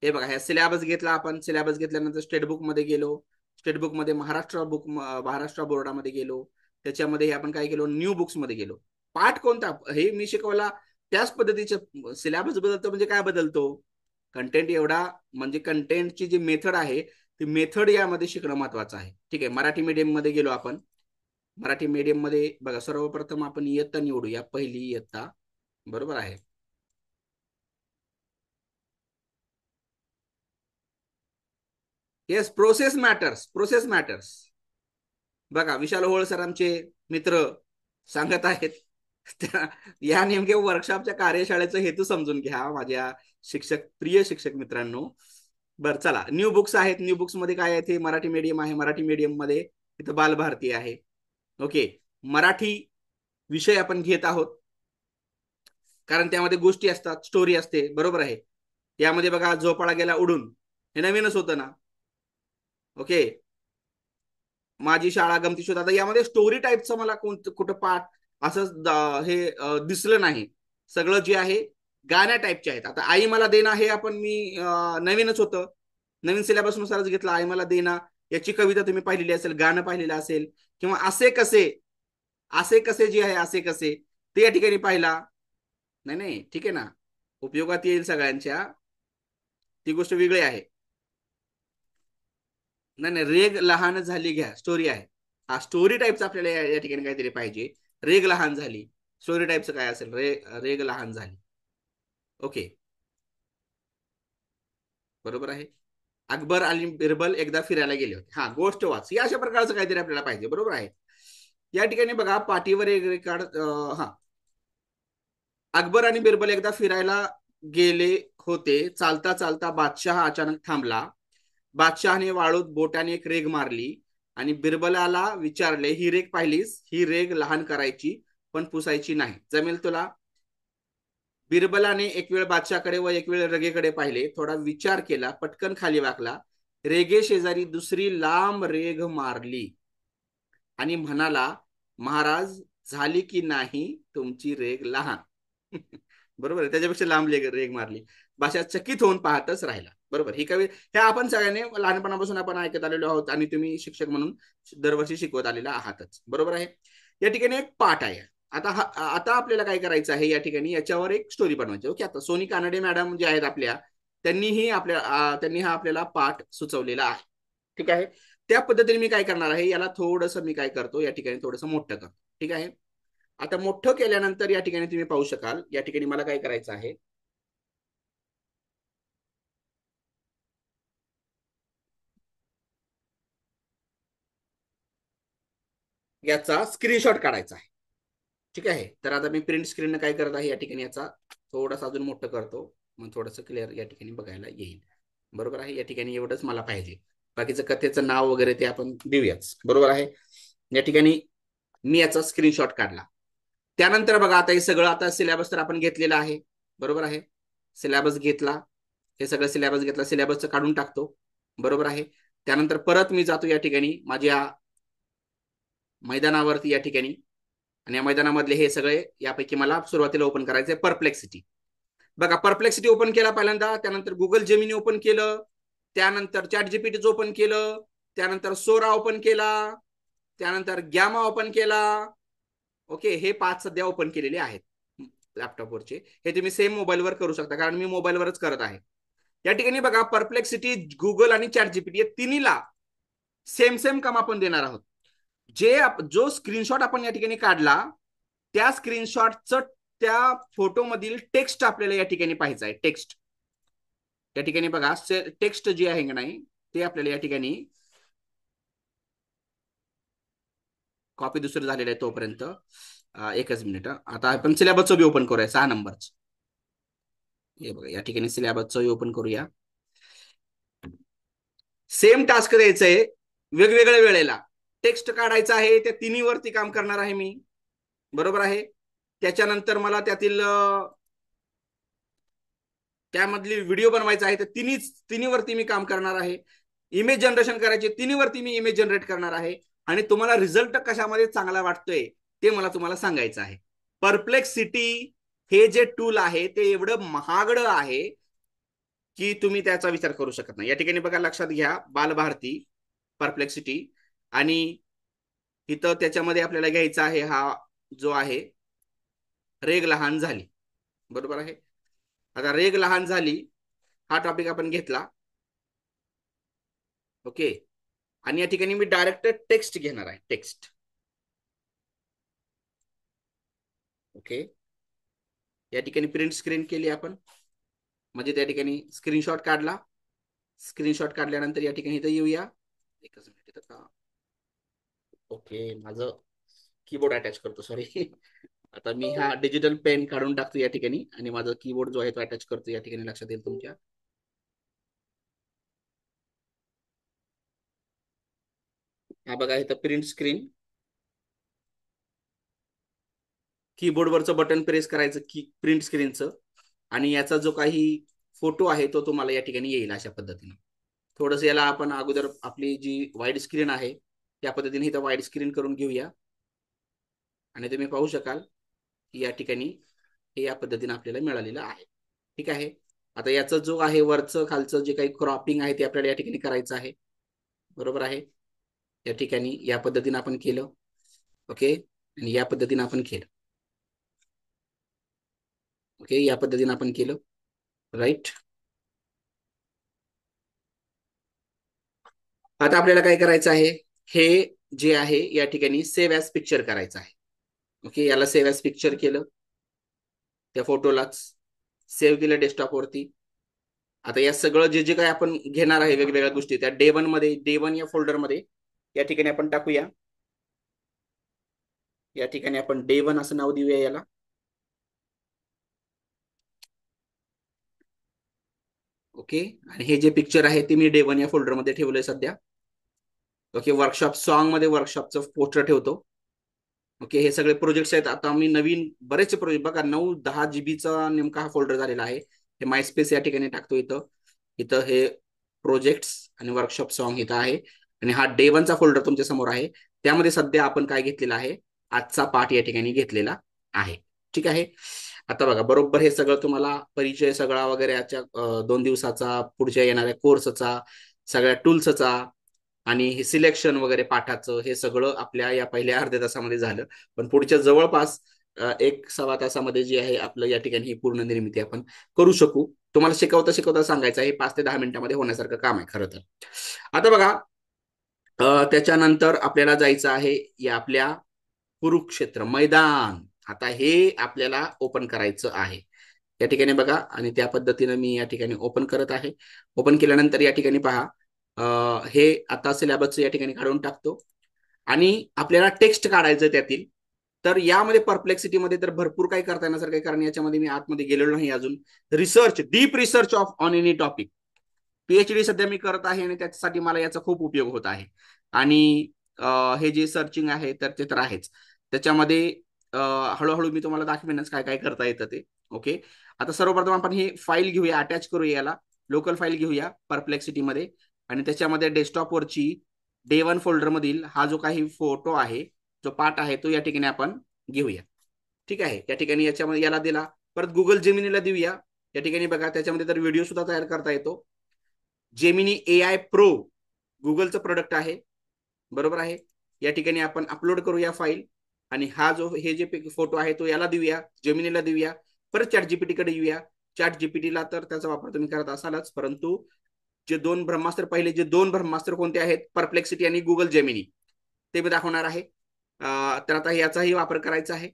हे बघा, ह्या सिलेबस घेतला आपण. सिलेबस घेतल्यानंतर स्टेट बुक मध्ये गेलो. स्टेट बुक मध्ये महाराष्ट्र बोर्डामध्ये गेलो. त्याच्यामध्ये आपण काय केलो, न्यू बुक्स मध्ये गेलो. पाठ कोणता हे मी शिकवला त्याच पद्धतीचे सिलेबस बदलतो म्हणजे काय बदलतो, कंटेंट एवढा, म्हणजे कंटेंटची जी मेथड आहे ती मेथड यामध्ये शिकणं महत्वाचं आहे. ठीक आहे, मराठी मीडियम मध्ये गेलो आपण. मराठी मीडियम मध्ये बघा, सर्वप्रथम आपण इयत्ता निवडूया, पहिली इयत्ता. बरोबर आहे. Yes, process matters, process matters. बघा विशाल होळ सर आमचे मित्र सांगत आहेत. या नेमके वर्कशॉपच्या कार्यशाळेचा हेतू समजून घ्या माझ्या शिक्षक, प्रिय शिक्षक मित्रांनो. बर चला, न्यू बुक्स आहेत. न्यू बुक्स मध्ये काय आहे, ते मराठी मीडियम आहे. मराठी मीडियम मध्ये इथं बालभारती आहे. ओके, मराठी विषय आपण घेत आहोत कारण त्यामध्ये गोष्टी असतात, स्टोरी असते. बरोबर आहे. यामध्ये बघा झोपाळा गेला उडून, हे नवीनच होतं ना. ओके, माझी शाळा गमती शोध. आता यामध्ये स्टोरी टाईपचं मला कुठं पाठ असं हे दिसलं नाही. सगळं जे आहे गाण्या टाईपचे आहेत. आता आई मला देना हे आपण मी नवीनच होतं, नवीन सिलेबस नुसारच घेतलं. आई मला देना याची कविता तुम्ही पाहिलेली असेल, गाणं पाहिलेलं असेल, किंवा असे कसे, असे कसे जे आहे असे कसे ते या ठिकाणी पाहिला नाही. नाही ठीक आहे ना, उपयोगात येईल सगळ्यांच्या, ती गोष्ट वेगळी आहे. नाही नाही, रेग लहान झाली घ्या, स्टोरी आहे. हा स्टोरी टाईपचा आपल्याला या ठिकाणी काहीतरी पाहिजे. रेग लहान झाली, स्टोरी टाईपचं काय असेल, रेग लहान झाली. ओके, बरोबर आहे. अकबर आणि बिरबल एकदा फिरायला गेले होते. हा, गोष्ट वाच, या अशा प्रकारचं काहीतरी आपल्याला पाहिजे. बरोबर आहे. या ठिकाणी बघा पाठीवर एक रेकॉर्ड. हा, अकबर आणि बिरबल एकदा फिरायला गेले होते. चालता चालता बादशाह अचानक थांबला. बादशहाने वाळूत बोटाने एक रेग मारली आणि बिरबलाला विचारले, ही रेग पाहिलीस, ही रेग लहान करायची पण पुसायची नाही, जमेल तुला? बिरबलाने एक वेळ बादशाकडे व एक वेळ रेगेकडे पाहिले. थोडा विचार केला, पटकन खाली वाकला. रेगे शेजारी दुसरी लांब रेग मारली आणि म्हणाला, महाराज झाली की नाही तुमची रेग लहान? बरोबर आहे, त्याच्यापेक्षा लांब रेग मारली. भाषा चकित होऊन पाहतच राहिला. बरोबर, ही कवी हे आपण सगळ्यांनी लहानपणापासून आपण ऐकत आलेलो आहोत आणि तुम्ही शिक्षक म्हणून दरवर्षी शिकवत आलेला आहातच. बरोबर आहे. या ठिकाणी एक पाठ आहे. आता आपल्याला काय करायचं आहे, या ठिकाणी याच्यावर एक स्टोरी बनवायची. ओके, आता सोनी कानडे मॅडम जे आहेत आपल्या, त्यांनी हा आपल्याला पाठ सुचवलेला आहे. ठीक आहे, त्या पद्धतीने मी काय करणार आहे, याला थोडंसं मी काय करतो, या ठिकाणी थोडंसं मोठं करतो. ठीक आहे, आता मोठं केल्यानंतर या ठिकाणी तुम्ही पाहू शकाल, या ठिकाणी मला काय करायचं आहे, याचा स्क्रीनशॉट काढायचा आहे. ठीक आहे, तर आता मी प्रिंट स्क्रीन काय करत आहे, या ठिकाणी याचा थोडासा अजून मोठं करतो, मग थोडंसं क्लिअर या ठिकाणी बघायला येईल. बरोबर आहे, या ठिकाणी एवढंच मला पाहिजे. बाकीचं कथेचं नाव वगैरे ते आपण देऊयाच. बरोबर आहे. या ठिकाणी मी याचा स्क्रीनशॉट काढला. त्यानंतर बघा, आता हे सगळं, आता सिलेबस तर आपण घेतलेला आहे. बरोबर आहे, सिलेबस घेतला, हे सगळं सिलेबस घेतला, सिलेबसचं काढून टाकतो. बरोबर आहे. त्यानंतर परत मी जातो या ठिकाणी माझ्या मैदानावरती या ठिकाणी, आणि या मैदानामधले हे सगळे यापैकी मला सुरुवातीला ओपन करायचे. परप्लेक्सिटी बघा, परप्लेक्सिटी ओपन केला पहिल्यांदा. त्यानंतर गुगल जेमिनी ओपन केलं. त्यानंतर चॅट जीपीटीच ओपन केलं. त्यानंतर सोरा ओपन केला. त्यानंतर गॅमा ओपन केला. ओके, हे 5 सध्या ओपन केलेले आहेत लॅपटॉपवरचे. हे तुम्ही सेम मोबाईलवर करू शकता, कारण मी मोबाईलवरच करत आहे. या ठिकाणी बघा, परप्लेक्सिटी, गुगल आणि चॅट जीपीटी या तिन्हीला सेम सेम काम आपण देणार आहोत. जो स्क्रीनशॉट आपण या ठिकाणी काढला, त्या स्क्रीनशॉटचं त्या फोटोमधील टेक्स्ट आपल्याला या ठिकाणी पाहायचं आहे. टेक्स्ट या ठिकाणी बघा, टेक्स्ट जे आहे की नाही ते आपल्याला या ठिकाणी कॉपी दुसरं झालेलं आहे तोपर्यंत. एकच मिनिट. आता आपण सिलेबसचं बी ओपन करूया 6 नंबरच. हे बघा या ठिकाणी सिलेबसचं ओपन करूया. सेम टास्क द्यायचंय वेगवेगळ्या वेळेला. टेक्स्ट काढायचं आहे, त्या तिन्ही वरती काम करणार आहे मी. बरोबर आहे. त्याच्यानंतर मला त्यामधली व्हिडिओ बनवायचा आहे, तर तिन्ही वरती मी काम करणार आहे. इमेज जनरेशन करायचे, तिन्ही वरती मी इमेज जनरेट करणार आहे. आणि तुम्हाला रिझल्ट कशामध्ये चांगला वाटतोय ते मला तुम्हाला सांगायचं आहे. परप्लेक्सिटी हे जे टूल आहे ते एवढं महागडं आहे की तुम्ही त्याचा विचार करू शकत नाही. या ठिकाणी बघा, लक्षात घ्या, बालभारती, परप्लेक्सिटी, आणि इथं त्याच्यामध्ये आपल्याला घ्यायचा आहे हा जो आहे रेग लहान झाली. बरोबर आहे. आता रेग लहान झाली हा टॉपिक आपण घेतला. ओके. आणि या ठिकाणी मी डायरेक्ट टेक्स्ट घेणार आहे. टेक्स्ट. ओके. या ठिकाणी प्रिंट स्क्रीन केली आपण, म्हणजे त्या ठिकाणी स्क्रीनशॉट काढला. स्क्रीनशॉट काढल्यानंतर या ठिकाणी इथं येऊया. एकच मिनिट इथं. ओके, माझं कीबोर्ड अटॅच करतो, सॉरी. आता मी हा डिजिटल पेन काढून टाकतो या ठिकाणी, आणि माझा कीबोर्ड जो आहे तो अटॅच करतो या ठिकाणी. लक्षात येईल तुमच्या. हा बघा इथं प्रिंट स्क्रीन. कीबोर्डवरचं बटन प्रेस करायचं की प्रिंट स्क्रीनचं, आणि याचा जो काही फोटो आहे तो तुम्हाला या ठिकाणी येईल अशा पद्धतीने. थोडंसं याला आपण अगोदर आपली जी वाईड स्क्रीन आहे त्या पद्धतीने इथं वाईड स्क्रीन करून घेऊया. आणि तुम्ही पाहू शकाल की या ठिकाणी हे या पद्धतीने आपल्याला मिळालेलं आहे. ठीक आहे. आता याचं जो आहे वरचं खालचं जे काही क्रॉपिंग आहे ते आपल्याला या ठिकाणी करायचं आहे. बरोबर आहे. या ठिकाणी या पद्धतीने आपण केलं. ओके. आणि या पद्धतीने आपण केलं. ओके. या पद्धतीने आपण केलं. राईट. आता आपल्याला काय करायचं आहे, हे जे आहे या ठिकाणी सेव्ह ॲज पिक्चर करायचं आहे. ओके. याला सेव्ह ॲज पिक्चर केलं, त्या फोटोलाच सेव्ह केलं डेस्कटॉपवरती. आता या सगळं जे जे काही आपण घेणार आहे वेगवेगळ्या गोष्टी त्या डे वन या फोल्डरमध्ये या ठिकाणी आपण टाकूया. या ठिकाणी आपण डे 1 असं नाव देऊया याला. ओके. आणि हे जे पिक्चर आहे ते मी डे 1 या फोल्डरमध्ये ठेवलंय सध्या. ओके. वर्कशॉप सॉन्ग मध्ये वर्कशॉपचं पोस्टर ठेवतो. ओके. हे सगळे प्रोजेक्ट्स आहेत. आता मी नवीन बरेचसे प्रोजेक्ट बघा 9-10 जीबीचा नेमका हा फोल्डर झालेला आहे. हे मायस्पेस या ठिकाणी टाकतो. इथं इथं हे प्रोजेक्ट्स आणि वर्कशॉप सॉन्ग इथं आहे. आणि हा डे 1चा फोल्डर तुमच्या समोर आहे. त्यामध्ये सध्या आपण काय घेतलेला आहे, आजचा पाठ या ठिकाणी घेतलेला आहे. ठीक आहे. आता बघा बरोबर हे सगळं तुम्हाला परिचय सगळा वगैरे याच्या 2 दिवसाचा पुढच्या येणाऱ्या कोर्सचा सगळ्या टूल्सचा आणि हे सिलेक्शन वगैरे पाठाचं हे सगळं आपल्या या पहिल्या अर्ध्या तासामध्ये झालं. पण पुढच्या जवळपास 1-1.25 तासामध्ये जे आहे आपलं या ठिकाणी ही पूर्ण निर्मिती आपण करू शकू. तुम्हाला शिकवता शिकवता सांगायचं आहे 5 ते 10 मिनिटांमध्ये होण्यासारखं काम आहे खरं तर. आता बघा त्याच्यानंतर आपल्याला जायचं आहे या आपल्या कुरुक्षेत्र मैदान. आता हे आपल्याला ओपन करायचं आहे या ठिकाणी बघा. आणि त्या पद्धतीने मी या ठिकाणी ओपन करत आहे. ओपन केल्यानंतर या ठिकाणी पहा, हे आता सिलेबसचं या ठिकाणी काढून टाकतो. आणि आपल्याला टेक्स्ट काढायचं त्यातील. तर यामध्ये परप्लेक्सिटीमध्ये तर भरपूर काही करता येण्यासारखं आहे, कारण याच्यामध्ये मी आतमध्ये गेलेलो नाही अजून. Research, deep research on any topic, PhD सध्या मी करत आहे आणि त्याच्यासाठी मला याचा खूप उपयोग होत आहे. आणि हे जे सर्चिंग आहे तर ते तर आहेच. त्याच्यामध्ये हळूहळू मी तुम्हाला दाखवेनच काय काय करता येतं ते. ओके. आता सर्वप्रथम आपण ही फाईल घेऊया, अटॅच करूया याला. लोकल फाईल घेऊया परप्लेक्सिटीमध्ये, आणि त्याच्यामध्ये डेस्कटॉपवरची डे 1 फोल्डर मधील हा जो काही फोटो आहे, जो पार्ट आहे तो या ठिकाणी आपण घेऊया. ठीक आहे. या ठिकाणी याच्यामध्ये याला दिला. परत गुगल जेमिनीला देऊया. या ठिकाणी बघा त्याच्यामध्ये तर व्हिडिओ सुद्धा तयार करता येतो. जेमिनी AI प्रो गुगलचं प्रोडक्ट आहे. बरोबर आहे. या ठिकाणी आपण अपलोड करूया फाईल. आणि हा जो हे जे फोटो आहे तो याला देऊया, जेमिनीला देऊया. परत चॅट जीपीटी कडे येऊया. चॅट जीपीटीला तर त्याचा वापर तुम्ही करत असालच, परंतु जे 2 ब्रह्मास्त्र, पहिले जे 2 ब्रह्मास्त्र कोणते आहेत, परप्लेक्सिटी आणि गुगल जेमिनी, ते मी दाखवणार आहे. तर आता याचाही वापर करायचा आहे.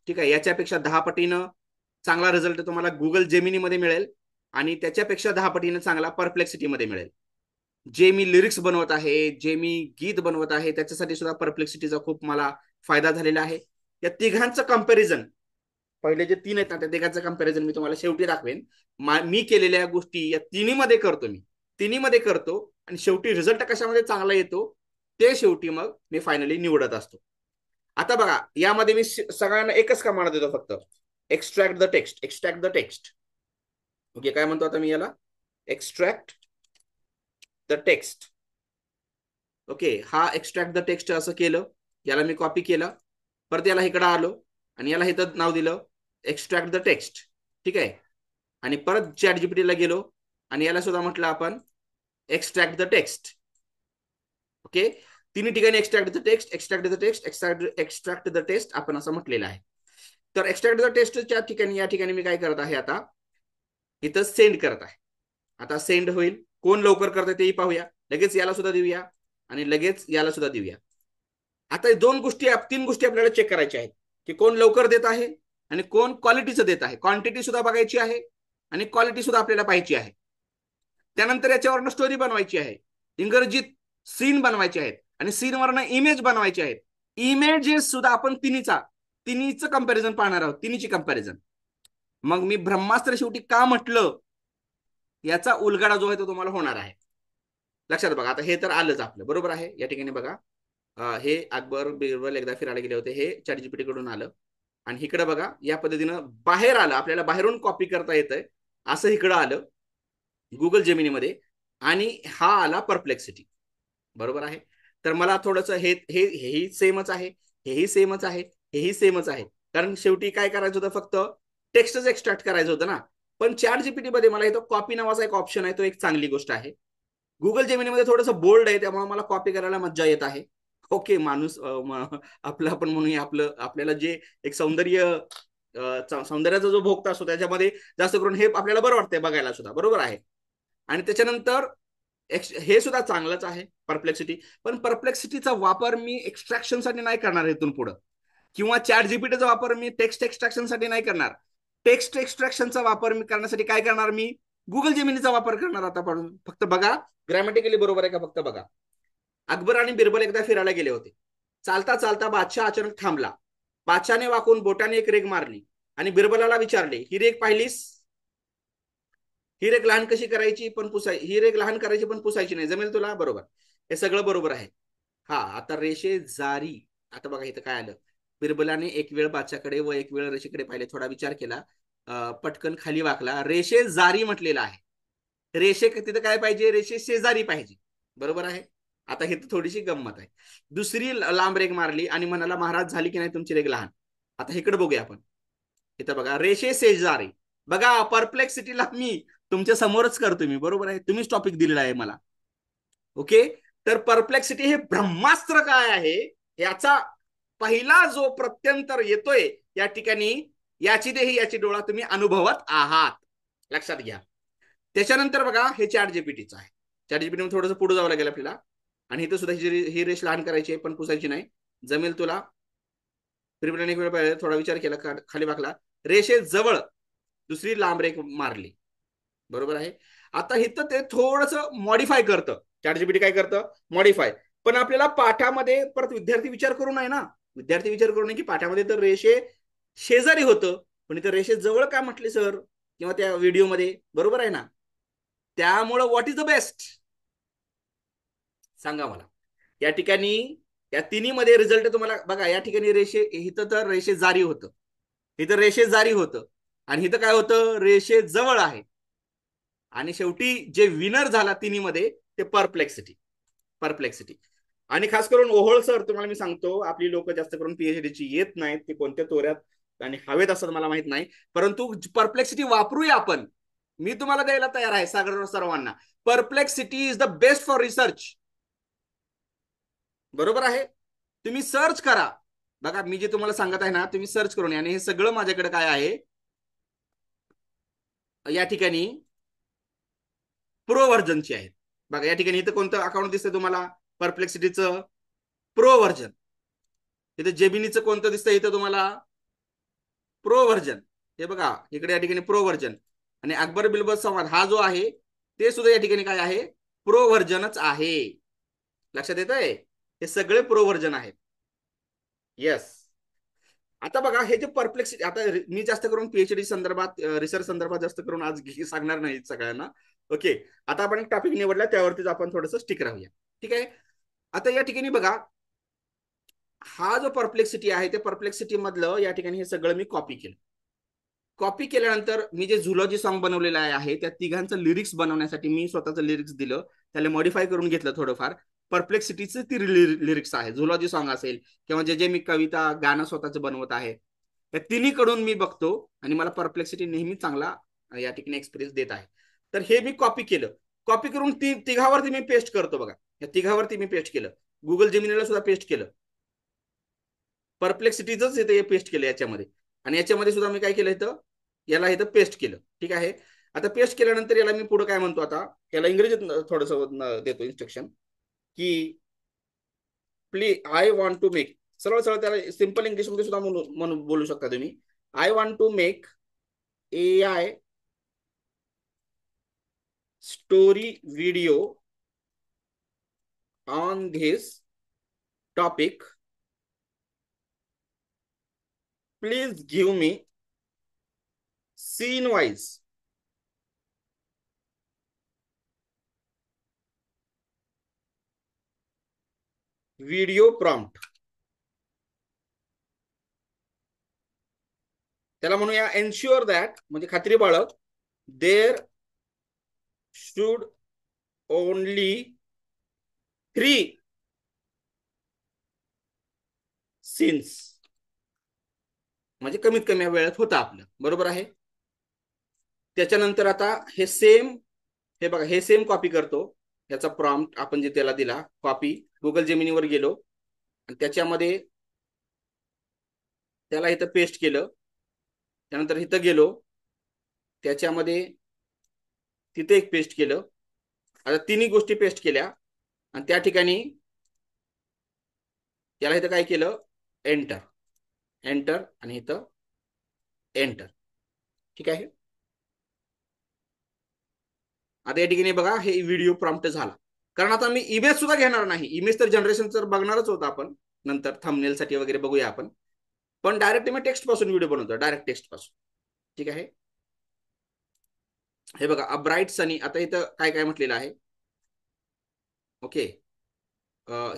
ठीक आहे, याच्यापेक्षा 10 पटीनं चांगला रिझल्ट तुम्हाला गुगल जेमिनी मध्ये मिळेल आणि त्याच्यापेक्षा 10 पटीनं चांगला परप्लेक्सिटी मध्ये मिळेल. जे मी लिरिक्स बनवत आहे, जे मी गीत बनवत आहे, त्याच्यासाठी सुद्धा परप्लेक्सिटीचा खूप मला फायदा झालेला आहे. या तिघांचं कंपॅरिझन, पहिले जे 3 आहेत ना त्या तिघांचं कंपॅरिझन मी तुम्हाला शेवटी दाखवेन. मी केलेल्या गोष्टी या तिन्हीमध्ये करतो, मी तिन्हीमध्ये करतो आणि शेवटी रिझल्ट कशामध्ये चांगला येतो ते शेवटी मग मी फायनली निवडत असतो. आता बघा, यामध्ये मी सगळ्यांना एकच कमांड देतो फक्त, extract the text, extract the text. Okay, काय म्हणतो आता मी याला, एक्स्ट्रॅक्ट द टेक्स्ट. ओके, हा एक्स्ट्रॅक्ट द टेक्स्ट असं केलं, याला मी कॉपी केलं, परत याला इकडं आलो आणि याला इथं नाव दिलं एक्स्ट्रॅक्ट द टेक्स्ट. ठीक आहे, आणि परत चॅट जीपीटीला गेलो आणि याला सुद्धा म्हटलं आपण एक्स्ट्रॅक्ट द टेक्स्ट. ओके, तिन्ही ठिकाणी extract the text, extract the text, extract the text आपण असं म्हटलेलं आहे. तर एक्स्ट्रॅक्ट द टेस्टच्या ठिकाणी या ठिकाणी मी काय करत आहे, आता इथं सेंड करत आहे. आता सेंड होईल, कोण लवकर करतंय तेही पाहूया. लगेच याला सुद्धा देऊया आणि लगेच याला सुद्धा देऊया. आता दोन गोष्टी, 3 गोष्टी आपल्याला चेक करायच्या आहेत की कोण लवकर देत आहे आणि कोण क्वालिटीचं देत आहे. क्वांटिटी सुद्धा बघायची आहे आणि क्वालिटी सुद्धा आपल्याला पाहायची आहे. त्यानंतर याच्यावरनं स्टोरी बनवायची आहे, इंग्रजीत सीन बनवायचे आहेत आणि सीनवरनं इमेज बनवायचे आहेत. इमेजेस सुद्धा आपण तिन्हीचं कंपॅरिझन पाहणार आहोत, तिन्हीची कंपॅरिझन. मग मी ब्रह्मास्त्र शेवटी का म्हटलं याचा उलगडा जो आहे तो तुम्हाला होणार आहे. लक्षात बघा, आता हे तर आलंच आपलं, बरोबर आहे. या ठिकाणी बघा, हे अकबर बिरबल एकदा फिरायला गेले होते, हे चॅट जीपीटी कडून आलं आणि इकडे बघा या पद्धतीनं बाहेर आलं, आपल्याला बाहेरून कॉपी करता येतंय असं इकडं आलं गुगल जेमिनी मध्ये, आणि हा आला परप्लेक्सिटी. बरोबर आहे. तर मला थोडंसं हेही सेमच आहे, हेही सेमच आहे, हेही सेमच आहे, कारण शेवटी काय करायचं होतं, फक्त टेक्स्टच एक्स्ट्रॅक्ट करायचं होतं ना. पण चॅट जीपीटी मध्ये मला इथं कॉपी नावाचा एक ऑप्शन आहे, तो एक चांगली गोष्ट आहे. गुगल जेमिनीमध्ये थोडंसं बोल्ड आहे, त्यामुळे मला कॉपी करायला मज्जा येत आहे. ओके, माणूस आपलं आपण म्हणूया, आपल्याला जे एक सौंदर्याचा जो भोगता असतो त्याच्यामध्ये जास्त करून हे आपल्याला बरं वाटतंय बघायला सुद्धा, बरोबर आहे. आणि त्याच्यानंतर हे सुद्धा चांगलंच आहे परप्लेक्सिटी. पण परप्लेक्सिटीचा वापर मी एक्स्ट्रॅक्शनसाठी नाही करणार इथून पुढं, किंवा चॅट जीपीटीचा वापर मी टेक्स्ट एक्स्ट्रॅक्शनसाठी नाही करणार. टेक्स्ट एक्स्ट्रॅक्शनचा वापर मी करण्यासाठी काय करणार, मी गुगल जेमिनीचा वापर करणार आता. पण फक्त बघा ग्रॅमॅटिकली बरोबर आहे का, फक्त बघा. अकबर आणि बिरबल एकदा फिरायला गेले होते. चालता चालता बादशाह अचानक थांबला. बादशाहने वाकून बोटाने एक रेग मारली आणि बिरबलाला विचारले, ही रेग पाहिलीस? ही रेग लहान कशी करायची पण ही रेग लहान करायची पण पुसायची नाही, जमेल तुला? बरोबर, हे सगळं बरोबर आहे. हा, आता रेषे जारी. आता बघा इथं काय आलं, बिरबलाने एक वेळ बादशाकडे व एक वेळ रेषेकडे पाहिले, थोडा विचार केला, पटकन खाली वाकला, रेषे जारी म्हटलेलं आहे. रेषे तिथं काय पाहिजे, रेषे शेजारी पाहिजे, बरोबर आहे. आता हे थोडीशी गंमत आहे. दुसरी लांब रेग मारली आणि म्हणाला, महाराज झाली की नाही तुमची रेग लहान? आता इकडे बघूया आपण, इथं बघा रेषे शेजारी. बघा परप्लेक्सिटीला मी तुमच्या समोरच करतो मी, बरोबर आहे, तुम्हीच टॉपिक दिलेला आहे मला. ओके, तर परप्लेक्सिटी हे ब्रह्मास्त्र काय आहे याचा पहिला जो प्रत्यंतर येतोय या ठिकाणी, याची देही याची डोळा तुम्ही अनुभवत आहात, लक्षात घ्या. त्याच्यानंतर बघा, हे चॅट जीपीटीचं आहे. चॅट जीपीटी थोडंसं पुढे जावं लागेल आपल्याला, आणि इथं सुद्धा ही रेष लहान करायची आहे पण पुसायची नाही, जमेल तुला? बिरबलाने एक वेळ थोडा विचार केला, खाली वाकला, रेषे जवळ दुसरी लांब रेख मारली, बरोबर आहे. आता इथं ते थोडस मॉडिफाय करतं, चॅट जीपीटी काय करतं, मॉडिफाय. पण आपल्याला पाठामध्ये परत विद्यार्थी विचार करू नये ना, विद्यार्थी विचार करू नये की पाठामध्ये तर रेषे शेजारी होतं, पण इथं रेषे जवळ काय म्हटले सर किंवा त्या व्हिडिओमध्ये, बरोबर आहे ना. त्यामुळं व्हॉट इज द बेस्ट सांगा मला. या ठिकाणी या तिन्ही मध्ये रिझल्ट तुम्हाला बघा, या ठिकाणी रेषे, इथं तर रेषे जारी होतं, इथं रेषे जारी होतं, आणि इथं काय होतं, रेषे जवळ आहे. आणि शेवटी जे विनर झाला तिन्ही मध्ये ते परप्लेक्सिटी. परप्लेक्सिटी आणि खास करून ओहोळ सर, तुम्हाला मी सांगतो, आपली लोक जास्त करून पीएचडीची येत नाहीत, ते कोणत्या तोऱ्यात आणि हवेत असतात मला माहित नाही, परंतु परप्लेक्सिटी वापरूया आपण. मी तुम्हाला द्यायला तयार आहे सागर सर्वांना. Perplexity is the best for research, बरोबर आहे. तुम्ही सर्च करा, बघा मी जे तुम्हाला सांगत आहे ना, तुम्ही सर्च करून या. आणि हे सगळं माझ्याकडे काय आहे, या ठिकाणी प्रो व्हर्जनची आहेत. बघा या ठिकाणी इथं कोणतं अकाउंट दिसतंय तुम्हाला, परप्लेक्सिटीचं प्रो व्हर्जन. इथं जेमिनीचं कोणतं दिसतंय इथं तुम्हाला, प्रो व्हर्जन. हे बघा इकडे या ठिकाणी प्रो व्हर्जन. आणि अकबर बिरबल संवाद हा जो आहे ते सुद्धा या ठिकाणी काय आहे, प्रो व्हर्जनच आहे. लक्षात येत आहे, हे सगळे प्रो व्हर्जन आहेत. येस. आता बघा हे जे परप्लेक्सिटी, आता मी जास्त करून पीएचडी संदर्भात, रिसर्च संदर्भात जास्त करून आज सांगणार नाही सगळ्यांना. ओके, आता आपण एक टॉपिक निवडला त्यावरतीच आपण थोडंसं स्टिक राहूया. ठीक आहे. आता या ठिकाणी बघा हा जो परप्लेक्सिटी आहे त्या परप्लेक्सिटी मधलं या ठिकाणी हे सगळं मी कॉपी केलं. कॉपी केल्यानंतर मी जे झुलॉजी सॉन्ग बनवलेलं आहे त्या तिघांचं लिरिक्स बनवण्यासाठी मी स्वतःचं लिरिक्स दिलं, त्याला मॉडिफाय करून घेतलं थोडंफार. परप्लेक्सिटीचं ती लिरिक्स आहे, झुलॉजी सॉन्ग असेल किंवा जे जे मी कविता गाणं स्वतःचं बनवत आहे, त्या तिन्हीकडून मी बघतो आणि मला परप्लेक्सिटी नेहमी चांगला या ठिकाणी एक्सपिरियन्स देत आहे. तर हे मी कॉपी केलं. कॉपी करून तिघावरती मी पेस्ट करतो. बघा या तिघावरती मी पेस्ट केलं. गुगल जेमिनीला सुद्धा पेस्ट केलं. परप्लेक्सिटीच इथे पेस्ट केलं याच्यामध्ये. आणि याच्यामध्ये सुद्धा मी काय केलं, इथं याला इथं पेस्ट केलं. ठीक आहे. आता पेस्ट केल्यानंतर याला मी पुढे काय म्हणतो, आता याला इंग्रजीत थोडंसं देतो इन्स्ट्रक्शन की please I want to make, सरळ सरळ त्याला सिंपल इंग्लिश मध्ये सुद्धा म्हणून बोलू शकता तुम्ही. I want to make AI story video on this topic, please give me scene wise video prompt. त्याला म्हणूया एन्श्युअर दॅट, म्हणजे खात्री बाळग, देर शुड ओनली 3 सीन्स, म्हणजे कमीत कमी वेळात होतं आपलं. बरोबर आहे. त्याच्यानंतर आता हे सेम, हे बघा हे सेम कॉपी करतो. याचा प्रॉम्प्ट आपण जे त्याला दिला कॉपी, गुगल जेमिनीवर गेलो आणि त्याच्यामध्ये त्याला इथं पेस्ट केलं. त्यानंतर इथं गेलो, त्याच्यामध्ये तिथे एक पेस्ट केलं. आता तिन्ही गोष्टी पेस्ट केल्या आणि त्या ठिकाणी त्याला इथं काय केलं, एंटर, एंटर आणि इथं एंटर. ठीक आहे. आता या ठिकाणी बघा हे व्हिडिओ प्रॉम्प्ट झाला. कारण आता मी इमेज सुद्धा घेणार नाही. इमेज तर जनरेशन तर बघणारच होतं आपण नंतर थंबनेल साठी वगैरे बघूया आपण. पण डायरेक्ट मी टेक्स्ट पासून व्हिडिओ बनवतो, डायरेक्ट टेक्स्ट पासून. ठीक आहे. हे बघा अ ब्राईट सनी, आता इथं काय काय म्हटलेलं आहे. ओके,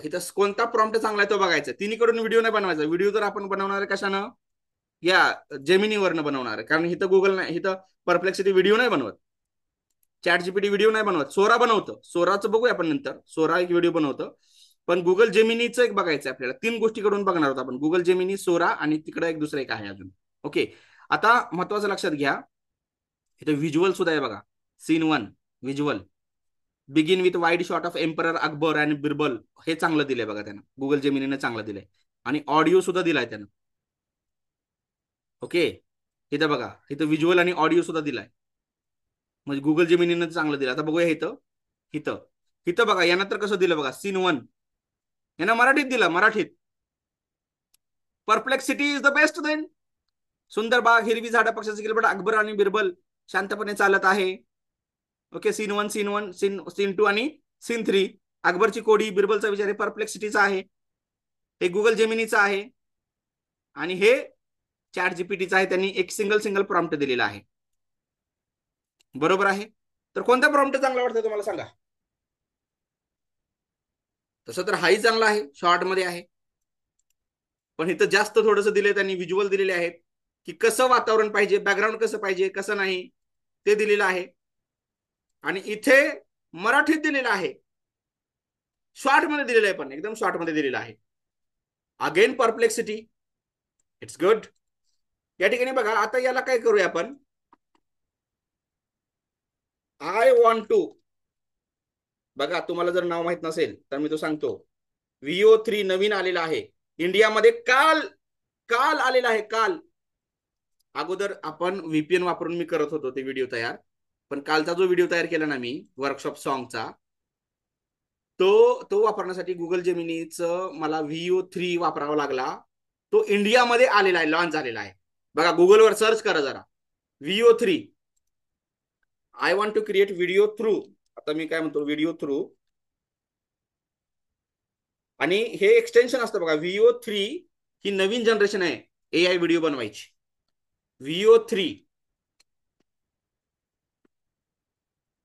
इथं कोणता प्रॉम्प्ट चांगला आहे तो बघायचा. तिन्हीकडून व्हिडिओ नाही बनवायचा. व्हिडिओ जर आपण बनवणार आहे कशानं, या जेमिनीवरनं बनवणार आहे. कारण इथं गुगल नाही, इथं परप्लेक्सिटी व्हिडिओ नाही बनवत, चॅट जीपीटी व्हिडिओ नाही बनवत, सोरा बनवतं. सोराचं बघूया आपण नंतर, सोरा एक व्हिडिओ बनवतं. पण गुगल जेमिनीचं एक बघायचं आपल्याला. 3 गोष्टीकडून बघणार आहोत आपण, गुगल जेमिनी, सोरा आणि तिकडे एक दुसरं एक आहे अजून. ओके, आता महत्वाचं लक्षात घ्या, इथे व्हिज्युअल सुद्धा आहे बघा. Scene 1 visual, begin with wide shot of emperor Akbar आणि बिरबल, हे चांगलं दिलंय बघा त्यानं, गुगल जेमिनीने चांगलं दिलंय. आणि ऑडिओ सुद्धा दिलाय त्यानं. ओके, इथं बघा इथं व्हिज्युअल आणि ऑडिओ सुद्धा दिलाय, म्हणजे गुगल जेमिनीनं चांगलं दिलं. आता बघूया इथं, इथं इथं बघा यानंतर कसं दिलं बघा. सीन 1 यानं मराठीत दिलं, मराठीत. Perplexity is the best then. सुंदर बाग, हिरवी झाडं, पक्षाचे किलबट, अकबर आणि बिरबल शांतपणे चालत आहे. ओके, सीन 1, सीन 1, सीन 2 आणि सीन 3. अकबरची कोडी, बिरबलचा विचार, हे परप्लेक्सिटीचा आहे, हे गुगल जेमिनीचा आहे आणि हे चॅट जीपीटीचा आहे. त्यांनी एक सिंगल सिंगल प्रॉम्प्ट दिलेला आहे. बरोबर आहे. तर कोणता प्रॉम्प्ट चांगला वाटतं तुम्हाला सांगा. तसं तर हाही चांगला आहे, शॉर्ट मध्ये आहे. पण इथं जास्त थोडंसं दिले त्यांनी, व्हिज्युअल दिलेले आहेत की कसं वातावरण पाहिजे, बॅकग्राऊंड कसं पाहिजे, कसं नाही ते दिलेलं आहे. आणि इथे मराठीत दिलेलं आहे, शॉर्ट मध्ये दिलेलं आहे, पण एकदम शॉर्ट मध्ये दिलेलं आहे. Again perplexity, it's good. या ठिकाणी बघा आता याला काय करूया आपण, आय वॉन्ट टू, बघा तुम्हाला जर नाव माहित नसेल तर मी तो सांगतो. VO3 नवीन आलेला आहे इंडियामध्ये, काल काल आलेला आहे, काल. अगोदर आपण VPN वापरून मी करत होतो ते व्हिडिओ तयार, पण कालचा जो व्हिडिओ तयार केला ना मी वर्कशॉप सॉन्गचा, तो वापरण्यासाठी गुगल जेमिनीचं मला VO3 वापरावा लागला. तो इंडियामध्ये आलेला आहे, लॉन्च झालेला आहे. बघा गुगलवर सर्च करा जरा, VO3, I want to create video through. आता मी काय म्हणतो, व्हिडिओ थ्रू, आणि हे एक्सटेन्शन असतं बघा, VO3 ही नवीन जनरेशन आहे AI व्हिडिओ बनवायची. VO3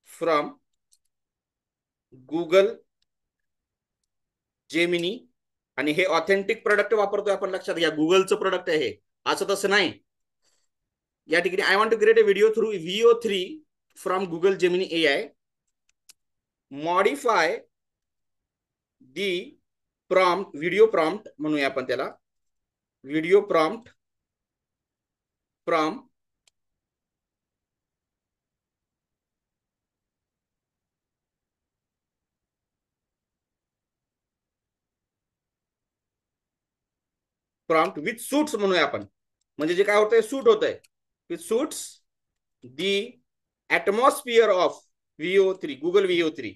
from Google Gemini. आणि हे ऑथेंटिक प्रोडक्ट वापरतोय आपण, लक्षात घ्या, गुगलचं प्रोडक्ट आहे हे, असं तसं नाही. या ठिकाणी I want to create a video through VO3 from Google Gemini AI, modify the prompt, video prompt म्हणूया आपण त्याला, video prompt from prompt with suits म्हणूया आपण. म्हणजे जे काय होतंय, सूट होतंय, with suits the atmosphere of VO3, Google VO3,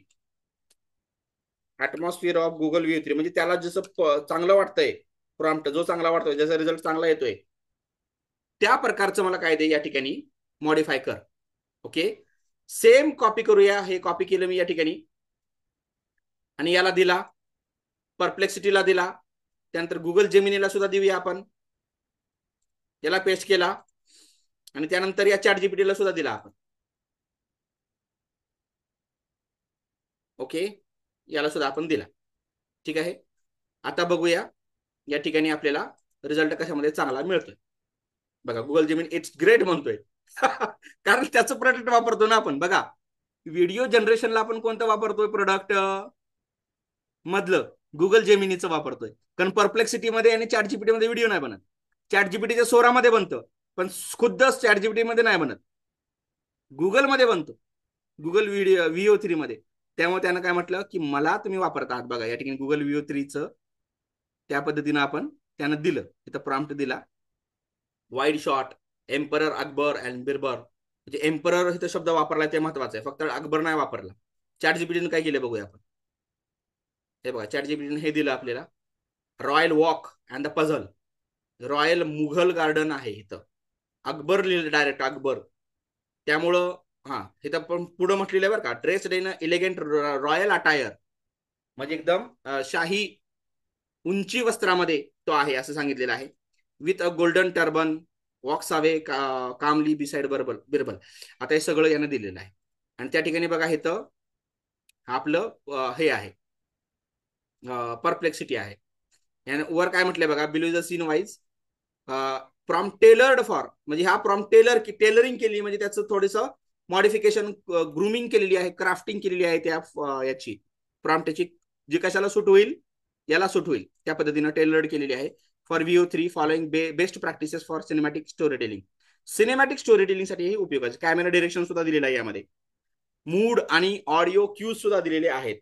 atmosphere of Google VO3. म्हणजे त्याला जसं चांगलं वाटतंय, प्रॉम्प्ट जो चांगला वाटतोय, ज्याचा रिझल्ट चांगला येतोय, त्या प्रकारचं मला काय दे या ठिकाणी मॉडिफाय कर. ओके, सेम कॉपी करूया. हे कॉपी केलं मी या ठिकाणी, आणि याला दिला, परप्लेक्सिटीला दिला, त्यानंतर गुगल जेमिनीला सुद्धा देऊया आपण, याला पेस्ट केला, आणि त्यानंतर या चॅट जीपीटीला सुद्धा दिला आपण. ओके, याला सुद्धा आपण दिला. ठीक आहे, आता बघूया या ठिकाणी आपल्याला रिझल्ट कशामध्ये चांगला मिळतोय. बघा गुगल जेमिनी इट्स ग्रेट म्हणतोय कारण त्याचं प्रोडक्ट वापरतो ना आपण. बघा व्हिडिओ जनरेशनला आपण कोणतं वापरतोय प्रोडक्ट मधलं, गुगल जेमिनीचं वापरतोय. कारण परप्लेक्सिटी मध्ये आणि चॅट जीपीटी मध्ये व्हिडिओ नाही बनत. चॅट जीपीटीच्या सोरामध्ये बनतं, पण खुद्द चॅट जीपीटी मध्ये नाही बनत, गुगलमध्ये बनतो, गुगल VO3 मध्ये. त्यामुळे त्यानं काय म्हटलं की मला तुम्ही वापरता आहात. बघा या ठिकाणी गुगल VO3चं त्या पद्धतीनं आपण त्यानं दिलं, इथं प्रॉम्प्ट दिला, wide shot, emperor Akbar and Birbal. म्हणजे एम्परर इथं शब्द वापरला ते महत्वाचं आहे, फक्त अकबर नाही वापरला. चॅट जीपीटीने काय केलं बघूया आपण. हे बघा चॅट जीपीटीने हे दिलं आपल्याला, royal walk and the puzzle. Royal Mughal garden आहे इथं, अकबर लिहिलं डायरेक्ट, अकबर. त्यामुळं हा इथं पण पुढं म्हटलेलं आहे बरं का, dressed in elegant royal attire, म्हणजे एकदम शाही उंची वस्त्रामध्ये तो आहे असं सांगितलेलं आहे. With a golden turban, walks away calmly beside Birbal Birbal. आता हे सगळं यानं दिलेलं आहे. आणि त्या ठिकाणी बघा इथं आपलं हे आहे, परप्लेक्सिटी आहे. वर काय म्हटलंय बघा, below the scene wise prompt tailored for, म्हणजे हा प्रॉम्प्ट टेलरिंग केली, म्हणजे त्याचं थोडंसं मॉडिफिकेशन, ग्रूमिंग केलेली आहे, क्राफ्टिंग केलेली आहे त्या याची प्रॉम्प्टची, जी कशाला सूट होईल, याला सूट होईल त्या पद्धतीनं टेलर्ड केलेली आहे. For VO3 following best practices for cinematic story telling. Cinematic story टेलिंगसाठी हे उपयोगाचे. कॅमेरा डिरेक्शन सुद्धा दिलेलं आहे यामध्ये, मूड आणि ऑडिओ क्यूज सुद्धा दिलेले आहेत.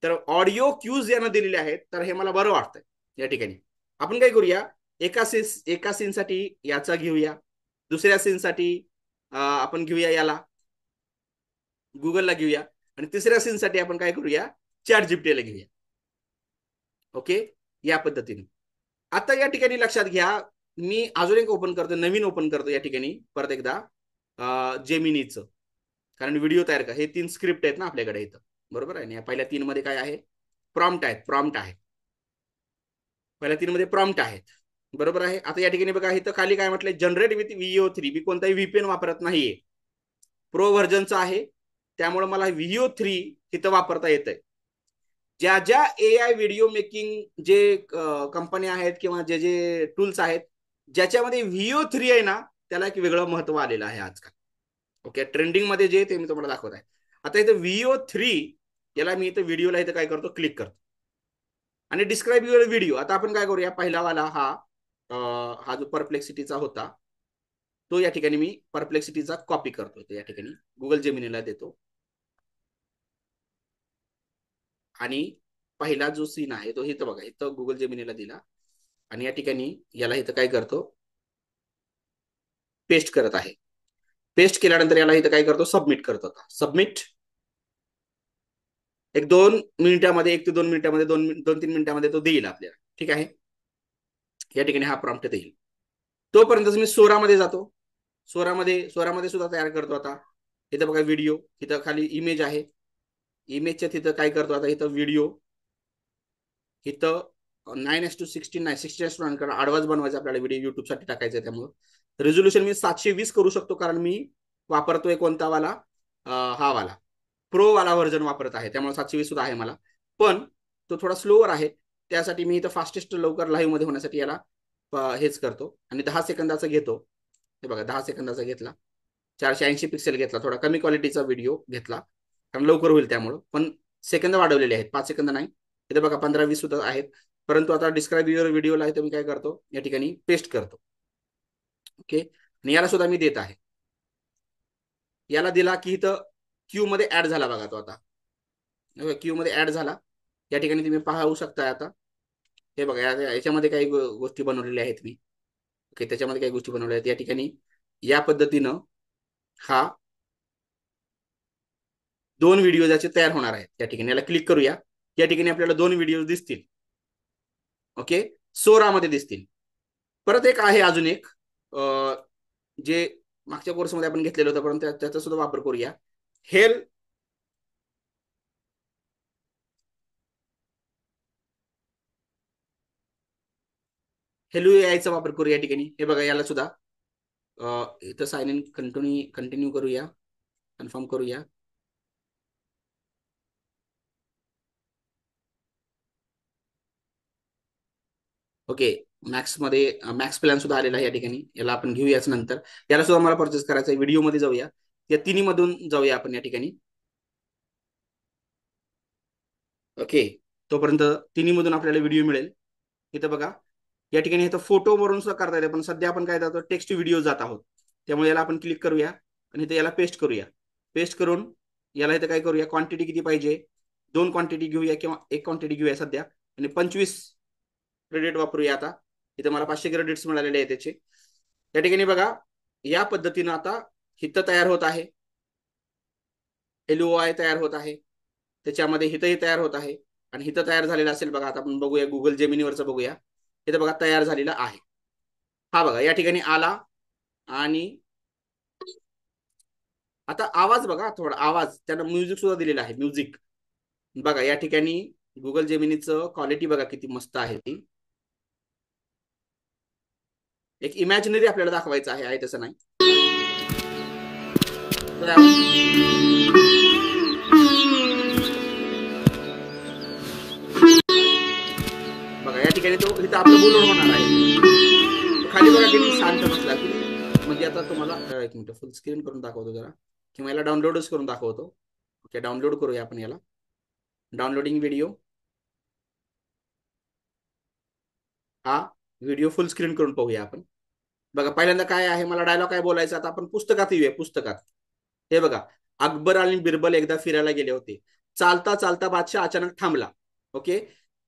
तर ऑडिओ क्यूज यानं दिलेले आहेत, तर हे मला बरं वाटतंय. या ठिकाणी आपण काय करूया, एका सीनसाठी याचा घेऊया, दुसऱ्या सीनसाठी आपण घेऊया याला, गुगलला घेऊया, आणि तिसऱ्या सीनसाठी आपण काय करूया, चॅट जीपीटीला घेऊया. ओके, या पद्धतीने. आता या ठिकाणी लक्षात घ्या, मी अजून एक ओपन करतो, नवीन ओपन करतो या ठिकाणी परत एकदा जेमिनीचं. कारण व्हिडिओ तयार का, हे 3 स्क्रिप्ट आहेत ना आपल्याकडे इथं, बरोबर आहे. आणि पहिल्या 3 मध्ये काय आहे, प्रॉम्प्ट आहेत, प्रॉम्प्ट आहे, पहिल्या 3 मध्ये प्रॉम्प्ट आहेत, बरोबर आहे. आता या ठिकाणी बघा इथं खाली काय म्हटलंय, जनरेट विथ VO3. मी कोणताही VPN वापरत नाहीये, प्रो व्हर्जनचा आहे, त्यामुळे मला VO3 इथं वापरता येतंय. ज्या ज्या AI व्हिडिओ मेकिंग जे कंपन्या आहेत किंवा जे जे टूल्स आहेत, ज्याच्यामध्ये VO3 आहे ना, त्याला एक वेगळं महत्व आलेलं आहे आजकाल. ओके, ट्रेंडिंग मध्ये जे ते मी तुम्हाला दाखवत आहे. आता इथं VO3 याला मी इथं व्हिडिओला इथं काय करतो, क्लिक करतो, आणि डिस्क्राईब युअर व्हिडिओ. आता आपण काय करूया, पहिला वाला हा जो परप्लेक्सिटीचा होता, तो या ठिकाणी मी परप्लेक्सिटीचा कॉपी करतो, या ठिकाणी गुगल जेमिनीला देतो, आणि पहिला जो सीन आहे तो इथं बघा, इथं गुगल जेमिनीला दिला, आणि या ठिकाणी याला इथं काय करतो, पेस्ट करत आहे. पेस्ट केल्यानंतर याला इथं काय करतो, सबमिट करतो. सबमिट एक 2 मिनिटामध्ये, 1 ते 2 मिनिटामध्ये, 2-3 मिनिटामध्ये तो देईल आपल्याला. ठीक आहे, या ठिकाणी हा प्रॉम्प्ट देईल. तोपर्यंत मी सोरामध्ये जातो. सोरामध्ये सुद्धा तयार करतो. आता इथं बघा व्हिडिओ, इथं खाली इमेज आहे. इमेजच्या तिथं काय करतो आता, इथं व्हिडिओ, इथं 9:16 नाही 16:9 कारण आडवाच बनवायचा आपल्याला व्हिडिओ युट्यूबसाठी टाकायचा. त्यामुळे रेझोल्युशन मी 720 करू शकतो कारण मी वापरतोय कोणता वाला, हा वाला प्रो वाला व्हर्जन वापरत आहे. त्यामुळे 720 सुद्धा आहे मला, पण तो थोडा स्लोवर आहे. त्यासाठी मी इथं फास्टेस्ट लवकर लाईव्ह मध्ये होण्यासाठी याला हेच करतो आणि 10 सेकंदाचा घेतो. हे बघा 10 सेकंदाचा घेतला, 480 पिक्सेल घेतला, थोडा कमी क्वालिटीचा व्हिडिओ घेतला कारण लवकर होईल त्यामुळं. पण सेकंद वाढवलेले आहेत, 5 सेकंद नाही. इथे बघा 15-20 सुद्धा आहेत. परंतु आता डिस्क्राईब युअर व्हिडिओला आहे तर मी काय करतो, या ठिकाणी पेस्ट करतो. ओके, आणि याला सुद्धा मी देत आहे. याला दिला की इथं क्यू मध्ये ऍड झाला बघा तो. आता क्यू मध्ये ऍड झाला. या ठिकाणी तुम्ही पाहू शकता. आता हे बघा याच्यामध्ये काही गोष्टी बनवलेल्या आहेत मी. ओके, त्याच्यामध्ये काही गोष्टी बनवल्या आहेत या ठिकाणी. या पद्धतीनं हा 2 व्हिडिओ ज्याचे तयार होणार आहेत. या ठिकाणी याला क्लिक करूया. या ठिकाणी आपल्याला 2 व्हिडिओ दिसतील. ओके, सोरामध्ये दिसतील. परत एक आहे अजून एक, जे मागच्या कोर्समध्ये आपण घेतलेलं होतं, परंतु त्याचा सुद्धा वापर करूया. हेल हेलो यायचा वापर करूया. या ठिकाणी हे बघा, याला सुद्धा इथं साइन इन कंटिन्यू करूया, कन्फर्म करूया. ओके, मॅक्स प्लॅन सुद्धा आलेला आहे या ठिकाणी. याला आपण घेऊयाच नंतर. याला सुद्धा मला परचेस करायचा आहे. व्हिडिओमध्ये जाऊया, या तिन्ही मधून जाऊया आपण या ठिकाणी. ओके, तोपर्यंत तिन्ही मधून आपल्याला व्हिडिओ मिळेल. इथं बघा या ठिकाणी इथं फोटो वरून सुद्धा करता येते, पण सध्या आपण काय जातो टेक्स्ट व्हिडिओ जात आहोत. त्यामुळे याला आपण क्लिक करूया आणि इथं याला पेस्ट करूया. पेस्ट करून याला इथं काय करूया, क्वांटिटी किती पाहिजे, 2 क्वांटिटी घेऊया किंवा 1 क्वांटिटी घेऊया सध्या, आणि 25 क्रेडिट वापरूया. आता इथं मला 500 क्रेडिट्स मिळालेले आहे त्याचे. या ठिकाणी बघा या पद्धतीनं आता हित तयार होत आहे, LOI तयार होत आहे, त्याच्यामध्ये हितही तयार होत आहे, आणि हित तयार झालेलं असेल बघा. आता आपण बघूया गुगल जेमिनीवरचं बघूया. इथं बघा तयार झालेला आहे. हा बघा या ठिकाणी आला. आणि आता आवाज बघा, थोडा आवाज त्यानं म्युझिक सुद्धा दिलेला आहे. म्युझिक बघा या ठिकाणी गुगल जेमिनीचं क्वालिटी बघा किती मस्त आहे ती. एक इमॅजिनरी आपल्याला दाखवायचं आहे तसं नाही. बघा या ठिकाणी तो इथं आपलं बोलून होणार आहे. खाली बघा किती शांत बसला, किती म्हणजे. आता तुम्हाला एक मिनिट फुल स्क्रीन करून दाखवतो जरा, किंवा याला डाउनलोडच करून दाखवतो. ओके, डाउनलोड करूया आपण याला. डाउनलोडिंग व्हिडिओ, हा व्हिडिओ फुल स्क्रीन करून पाहूया आपण. बघा पहिल्यांदा काय आहे, मला डायलॉग काय बोलायचा. आता आपण पुस्तकात येऊया. पुस्तकात हे बघा, अकबर आणि बिरबल एकदा फिरायला गेले होते. चालता चालता बादशाह अचानक थांबला. ओके,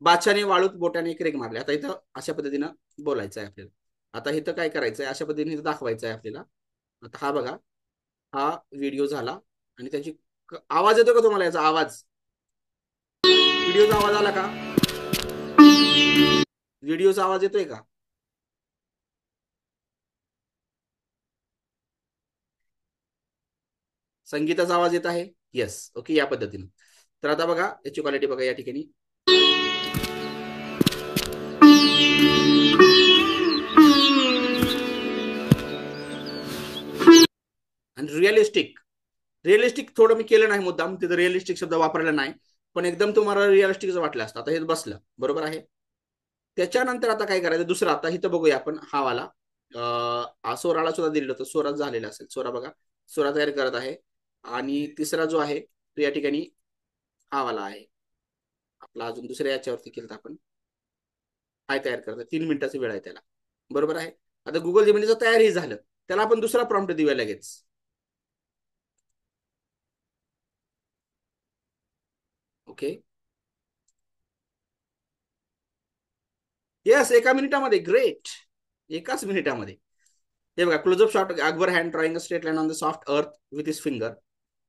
बादशाहने वाळूत बोटाने एक रेग मारले. आता इथं अशा पद्धतीनं बोलायचं आहे आपल्याला. आता इथं काय करायचं आहे, अशा पद्धतीने इथं दाखवायचं आहे आपल्याला. आता हा बघा, हा व्हिडिओ झाला, आणि त्याची आवाज येतो का तुम्हाला, याचा आवाज, व्हिडिओचा आवाज आला का, व्हिडिओचा आवाज येतोय का, संगीताचा आवाज येत आहे. येस, ओके, या पद्धतीने. तर आता बघा याची क्वालिटी बघा या ठिकाणी. आणि रिअलिस्टिक थोडं मी केलं नाही मुद्दाम, तिथं रिअलिस्टिक शब्द वापरला नाही, पण एकदम तुम्हाला रिअलिस्टिक वाटलं असतं. आता हे बसलं बरोबर आहे. त्याच्यानंतर आता काय करायचं दुसरं, आता इथं बघूया आपण. हा वाला सोराला सुद्धा दिलेलं होतं, सोरा झालेला असेल. सोरा बघा, सोरा तयार करत आहे. आणि तिसरा जो आहे तो या ठिकाणी हा वाला आहे आपला. अजून दुसऱ्या याच्यावरती केलं आपण, काय तयार करतात, 3 मिनिटाचा वेळ आहे त्याला, बरोबर आहे. आता गुगल जेमिनीचं तयारही झालं, त्याला आपण दुसरा प्रॉम्प्ट देऊया लगेच. ओके, येस, एका मिनिटामध्ये. ग्रेट, एकाच मिनिटामध्ये. हे बघा, closeup shot, Akbar hand drawing straight line on the soft earth with his finger.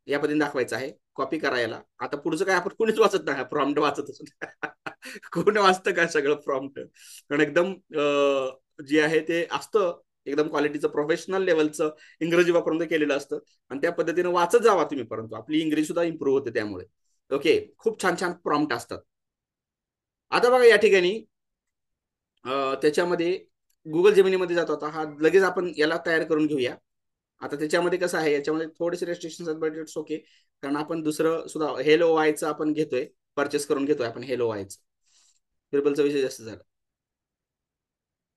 या पद्धतीने दाखवायचं आहे. कॉपी करायला. आता पुढचं काय आपण कुणीच वाचत नाही, प्रॉम्प्ट वाचत कोण वाचतं काय सगळं प्रॉम्प्ट, कारण एकदम जे आहे ते असतं एकदम क्वालिटीचं प्रोफेशनल लेवलचं इंग्रजी वापरून ते केलेलं असतं आणि त्या पद्धतीने वाचत जावा तुम्ही, परंतु आपली इंग्रजी सुद्धा इम्प्रूव्ह होते त्यामुळे. ओके, खूप छान छान प्रॉम्प्ट असतात. आता बघा या ठिकाणी त्याच्यामध्ये गुगल जेमिनीमध्ये जातो. आता हा लगेच आपण याला तयार करून घेऊया. आता त्याच्यामध्ये कसं आहे, याच्यामध्ये थोडेसे रेस्ट्रिक्शन आहेत, बट इट्स ओके, कारण आपण दुसरं सुद्धा हेलो वायचं आपण घेतोय, परचेस करून घेतोय आपण हेलो वायचं. ट्रिपलचा विषय जास्त झाला.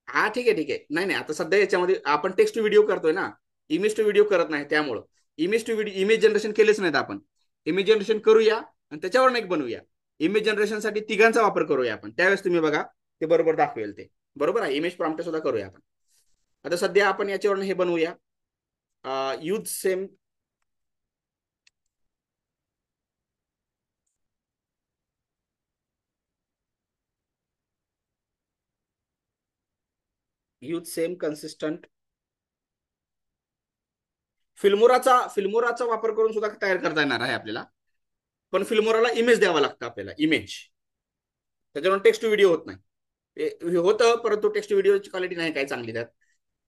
हा ठीक आहे ठीक आहे, नाही नाही, आता सध्या याच्यामध्ये आपण टेक्स्ट टू व्हिडिओ करतोय ना, इमेज टू व्हिडिओ करत नाही. त्यामुळं image to video, image generation केलेच नाहीत आपण. इमेज जनरेशन करूया आणि त्याच्यावर एक बनवूया. इमेज जनरेशनसाठी तिघांचा वापर करूया आपण, त्यावेळेस तुम्ही बघा ते बरोबर दाखवेल ते. बरोबर आहे, इमेज प्रॉम्प्ट सुद्धा करूया आपण. आता सध्या आपण याच्यावर हे बनवूया, use same use same consistent. फिल्मोराचा वापर करून सुद्धा तयार करता येणार आहे आपल्याला, पण फिल्मोराला इमेज द्यावा लागतं आपल्याला, इमेज. त्याच्यावर टेक्स्ट टू व्हिडिओ होत नाही. होतं, परंतु टेक्स्ट टू व्हिडिओची क्वालिटी नाही काय चांगली त्यात.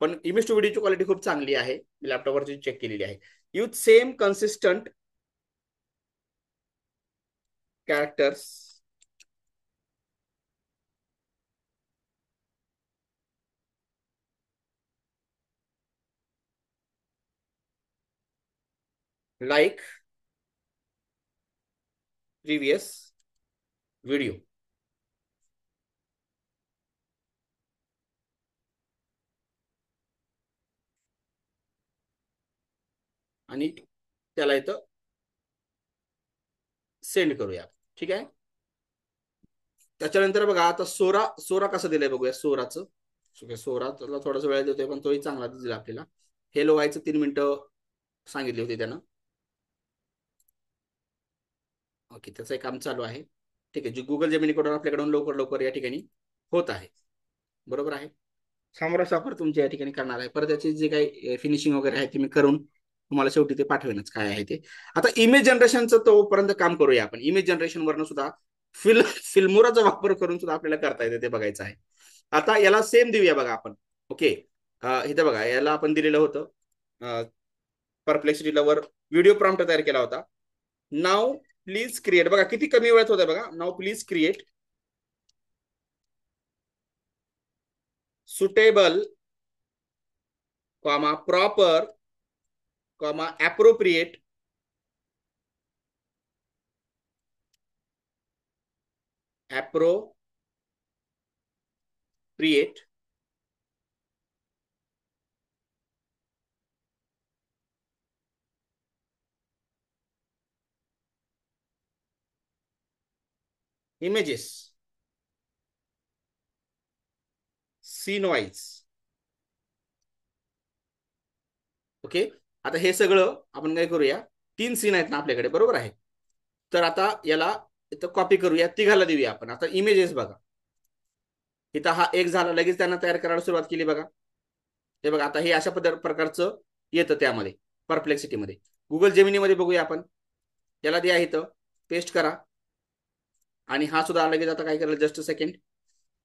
पण इमेज टू व्हिडिओची क्वालिटी खूप चांगली आहे, मी लॅपटॉपवरची चेक केलेली आहे. Use same consistent characters like previous video. आणि त्याला इथं सेंड करूया, ठीक आहे. त्याच्यानंतर बघा आता सोरा, सोरा कसं दिलंय बघूया सोराचं. सोराला थोडासा वेळ देतोय, पण तोही चांगला दिला आपल्याला. हेलो व्हायचं 3 मिनिटं सांगितली होती त्यानं. ओके, त्याचं एक काम चालू आहे. ठीक आहे, जी गुगल जेमिनीकडून आपल्याकडून लवकर लवकर या ठिकाणी होत आहे. बरोबर आहे, समोरासमोर तुमच्या या ठिकाणी करणार आहे. परत त्याची जे काही फिनिशिंग वगैरे आहे ती मी करून तुम्हाला शेवटी ते पाठवेनच काय आहे ते. आता इमेज जनरेशनचं तोपर्यंत काम करूया आपण. इमेज जनरेशन वरनं सुद्धा फिल्मोराचा वापर करून सुद्धा आपल्याला करता येते, ते बघायचं आहे. आता याला सेम देऊया बघा आपण. ओके, इथं बघा याला आपण दिलेलं होतं परप्लेक्सिटी वर व्हिडिओ प्रॉम्प्ट तयार केला होता. नाव प्लीज क्रिएट, बघा किती कमी वेळात होतं बघा. Now please create suitable comma proper comma appropriate appropriate images scene wise. Okay, आता हे सगळं आपण काय करूया, 3 सीन आहेत ना आपल्याकडे, बरोबर आहे. तर आता याला इथं कॉपी करूया, तिघाला देऊया आपण. आता इमेजेस बघा, इथं हा एक झाला, लगेच त्यांना तयार करायला सुरुवात केली बघा. हे बघा, आता हे अशा प्रकारचं येतं त्यामध्ये परप्लेक्सिटीमध्ये. गुगल जेमिनीमध्ये बघूया आपण, याला द्या इथं, पेस्ट करा. आणि हा सुद्धा लगेच आता काय करेल, जस्ट सेकंड.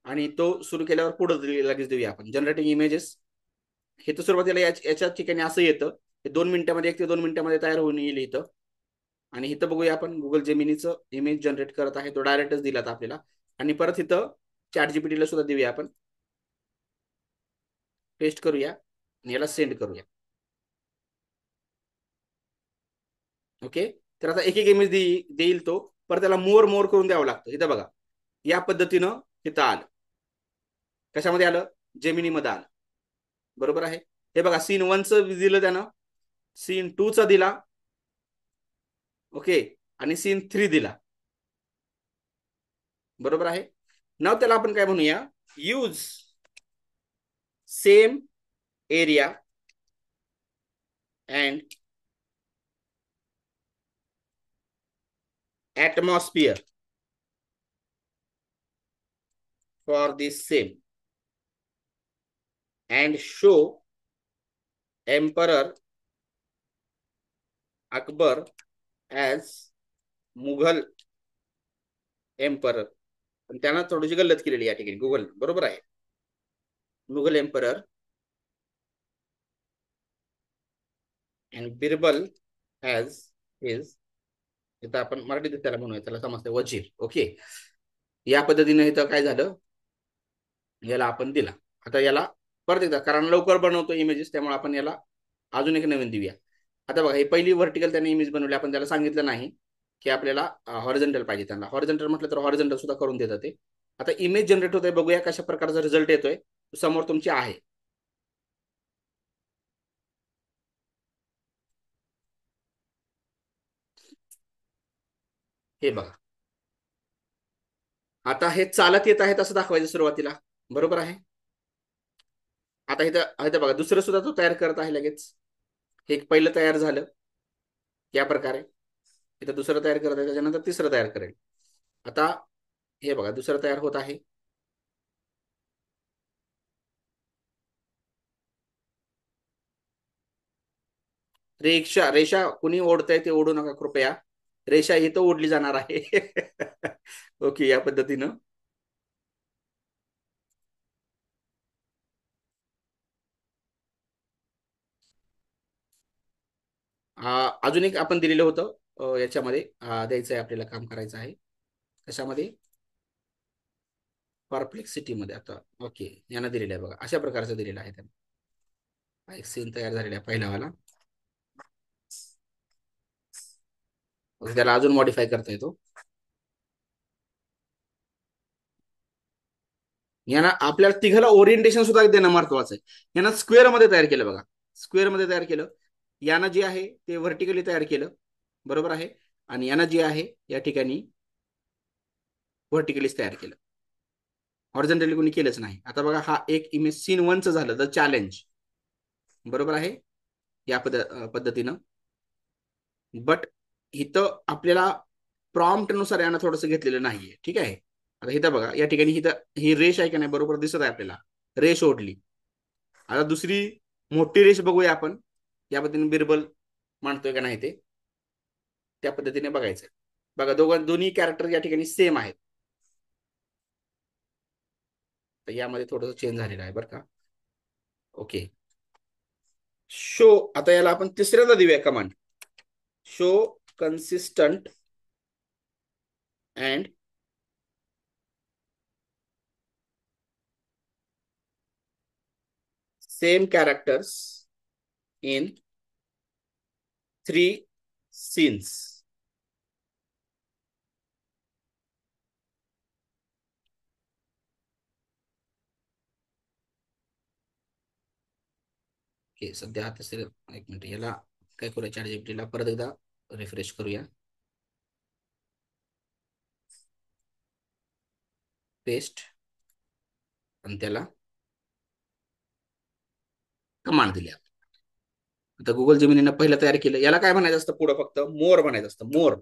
आणि तो सुरू केल्यावर पुढे लगेच देऊया आपण जनरेटिंग इमेजेस. हे तर सुरुवातीला याच्या ठिकाणी असं येतं, हे 2 मिनिटामध्ये, 1 ते 2 मिनिटामध्ये तयार होऊन येईल इथं. आणि इथं बघूया आपण, गुगल जेमिनीचं इमेज जनरेट करत आहे, तो डायरेक्टच दिला आपल्याला. आणि परत इथं चॅट जीपीटीला सुद्धा देऊया आपण, पेस्ट करूया आणि याला सेंड करूया. ओके, तर आता एक एक इमेज देईल तो. परत त्याला मोर मोर करून द्यावं लागतं. इथं बघा या पद्धतीनं इथं आलं. कशामध्ये आलं, जेमिनीमध्ये आलं. बरोबर आहे, हे बघा सीन 1चं दिलं त्यानं, सीन 2चा दिला. ओके, आणि सीन 3 दिला. बरोबर आहे. नाव त्याला आपण काय म्हणूया, use same area and atmosphere for the same and show Emperor Akbar as Mughal emperor. त्यांना थोडीशी गल्लत केलेली या ठिकाणी गुगल, बरोबर आहे. Mughal emperor and Birbal has his, इथं आपण मराठीत त्याला म्हणूया, त्याला समजते वजीर. ओके, या पद्धतीने इथं काय झालं, याला आपण दिला. आता याला परत एकदा, कारण लवकर बनवतो इमेजेस, त्यामुळे आपण याला अजून एक नवीन देऊया. आता बघा, ही पहिली व्हर्टिकल त्याने इमेज बनवली, आपण त्याला सांगितलं नाही की आपल्याला हॉरिझॉन्टल पाहिजे. त्यांना हॉरिझॉन्टल म्हटलं तर हॉरिझॉन्टल सुद्धा करून देतात ते. आता इमेज जनरेट होतोय, बघूया कशा प्रकारचा रिझल्ट येतोय. समोर तुमची आहे. हे बघा, आता हे चालत येत आहे असं दाखवायचं सुरुवातीला, बरोबर आहे. आता इथं इथं बघा, दुसरं सुद्धा तो तयार करत आहे लगेच. हे पहिलं तयार झालं या प्रकारे, इथं दुसरं तयार करत आहे, त्याच्यानंतर तिसरं तयार करेल. आता हे बघा, दुसरं तयार होत आहे. रेषा रेषा कुणी ओढताय ते ओढू नका कृपया, रेषा इथं ओढली जाणार आहे. ओके, या पद्धतीनं अजून एक आपण दिलेलं होतं, याच्यामध्ये द्यायचं आहे आपल्याला, काम करायचं आहे कशामध्ये, परप्लेक्सिटी मध्ये. आता ओके, यांना दिलेलं आहे बघा, अशा प्रकारचं दिलेलं आहे त्यांना. एक सीन तयार झालेला आहे पहिलावाला, त्याला अजून मॉडीफाय करता येतो. यांना आपल्याला तिघाला ओरिएंटेशन सुद्धा देणं महत्वाचं आहे. यांना स्क्वेअर मध्ये तयार केलं बघा, स्क्वेअर मध्ये तयार केलं. यांना जे आहे ते व्हर्टिकली तयार केलं, बरोबर आहे. आणि यांना जे आहे या ठिकाणी व्हर्टिकलीच तयार केलं, हॉरिझॉन्टली कोणी केलंच नाही. आता बघा, हा एक इमेज सीन 1चं झालं, द चॅलेंज, बरोबर आहे, या पद्धतीनं. बट इथं आपल्याला प्रॉम्प्ट नुसार यांना थोडंसं घेतलेलं नाहीये, ठीक आहे. आता इथं बघा, या ठिकाणी इथं ही रेष आहे का नाही, बरोबर दिसत आहे आपल्याला, रेष ओढली. आता दुसरी मोठी रेष बघूया आपण, या पद्धतीने बिरबल मांडतोय का नाही ते, त्या पद्धतीने बघायचं. बघा, दोन्ही कॅरेक्टर या ठिकाणी सेम आहेत, तर यामध्ये थोडंसं चेंज झालेलं आहे बरं का. ओके, शो, आता याला आपण तिसऱ्यांदा देऊया command, show consistent and same characters in 3 scenes. Okay, सध्या आता एक मिनिट, याला काय करूया, चॅट जीपीटीला परत एकदा रिफ्रेश करूया, पेस्ट, आणि त्याला कमांड दिली. आता गुगल जेमिनीनं पहिलं तयार केलं, याला काय म्हणायचं असतं पुढं, फक्त मोर म्हणायचं असतं. मोर,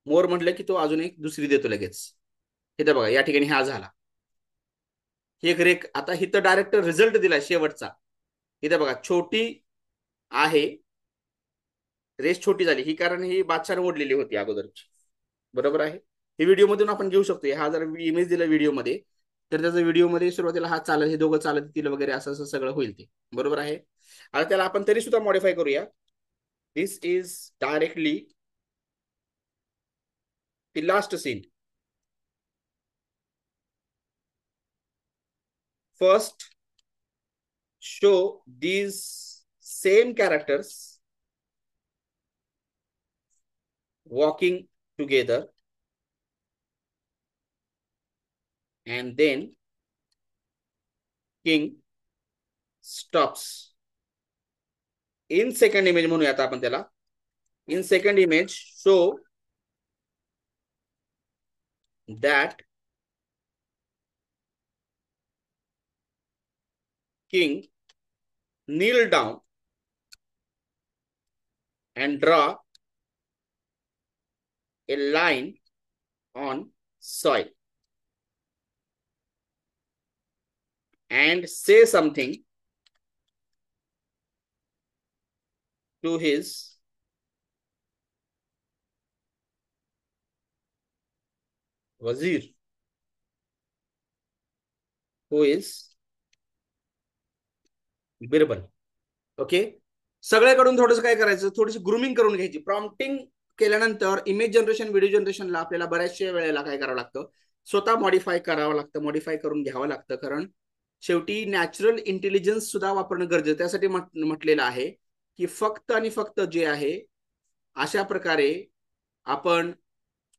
मोर म्हटलं की तो अजून एक दुसरी देतो लगेच. इथं बघा, या ठिकाणी हा झाला एक रेख. आता इथं डायरेक्ट रिझल्ट दिला शेवटचा. इथं बघा, छोटी आहे, रेस छोटी झाली ही, कारण ही बादशाने ओढलेली होती अगोदरची, बरोबर आहे. हे व्हिडिओ मधून आपण घेऊ शकतो. हा जर इमेज दिला व्हिडिओमध्ये, तर त्याचा व्हिडिओमध्ये सुरुवातीला हा चालत, हे दोघं चालत येतील वगैरे, असं असं सगळं होईल ते, बरोबर आहे. आता त्याला आपण तरी सुद्धा मॉडिफाय करूया. This is directly the last scene. First, show these same characters walking together, and then king stops. In second image म्हणूया आता आपण त्याला, in second image show that king kneel down and draw a line on soil and say something to his wazir, who is Birbal. Okay. सगळ्याकडून थोडंसं काय करायचं, थोडीशी grooming करून घ्यायची. प्रॉम्प्टिंग केल्यानंतर इमेज जनरेशन, व्हिडिओ जनरेशनला आपल्याला बऱ्याचशा वेळेला काय करावं लागतं, स्वतः मॉडिफाय करावं लागतं, मॉडिफाय करून घ्यावं लागतं. कारण शेवटी नॅचरल इंटेलिजन्स सुद्धा वापरणं गरजेचं. त्यासाठी म्हटलेलं आहे की फक्त आणि फक्त जे आहे अशा प्रकारे आपण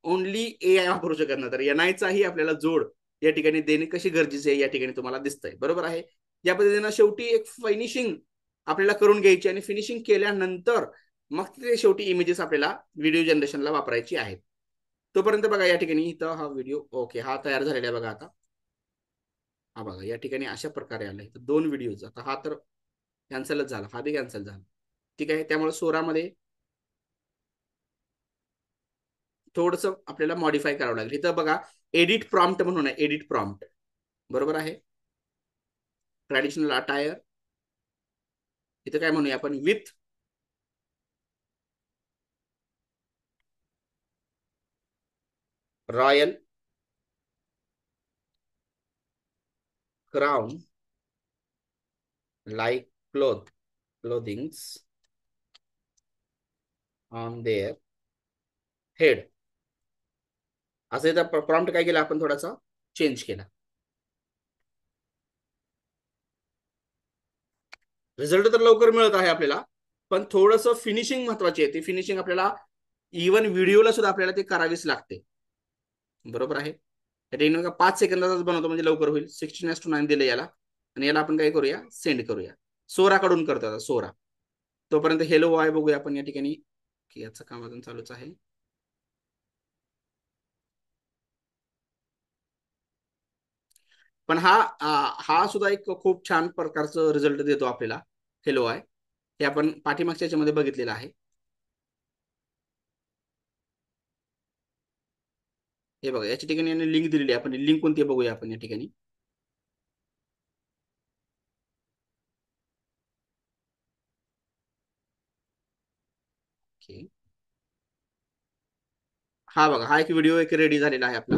ओनली एआय वापरू शकत नाही, तर एनआयचाही आपल्याला जोड या ठिकाणी देणे कशी गरजेचे आहे या ठिकाणी तुम्हाला दिसतंय. बरोबर आहे. या पद्धतीनं शेवटी एक फिनिशिंग आपल्याला करून घ्यायची आणि फिनिशिंग केल्यानंतर मग ते शेवटी इमेजेस आपल्याला व्हिडिओ जनरेशनला वापरायची आहेत. तोपर्यंत बघा या ठिकाणी इथं हा व्हिडिओ ओके हा तयार झालेला आहे. बघा आता हा बघा या ठिकाणी अशा प्रकारे आलाय. तर 2 व्हिडिओज, आता हा तर कॅन्सलच झाला, हा बी कॅन्सल झाला. ठीक आहे. त्यामुळे सोरामध्ये थोडस आपल्याला मॉडिफाय करावं लागेल. इथं बघा एडिट प्रॉम्प्ट म्हणून आहे, एडिट प्रॉम्प्ट. बरोबर आहे. ट्रॅडिशनल अटायर, इथं काय म्हणूया आपण, with royal crown like clothings on their head. असं इथं प्रॉम्प्ट काय केला आपण, थोडासा चेंज केला. रिझल्ट तर लवकर मिळत आहे आपल्याला, पण थोडंसं फिनिशिंग महत्वाची आहे. ती फिनिशिंग आपल्याला इव्हन व्हिडिओला सुद्धा आपल्याला ते करावीच लागते. बरोबर आहे. 5 सेकंदाचाच बनवतो म्हणजे लवकर होईल. 16:9 दिलं याला, आणि याला आपण काय करूया, सेंड करूया. सोराकडून करतो आता, सोरा. तोपर्यंत हेलो वाय बघूया आपण या ठिकाणी, की याचं काम अजून चालूच आहे. पण हा सुद्धा एक खूप छान प्रकारचं रिझल्ट देतो आपल्याला, हेलो वाय. हे आपण पाठीमागच्या याच्यामध्ये बघितलेलं आहे. हे बघा याच्या ठिकाणी लिंक दिलेली आहे. आपण लिंक कोणती बघूया आपण या ठिकाणी. ओके. हा बघा हा एक व्हिडिओ एक रेडी झालेला आहे आपला,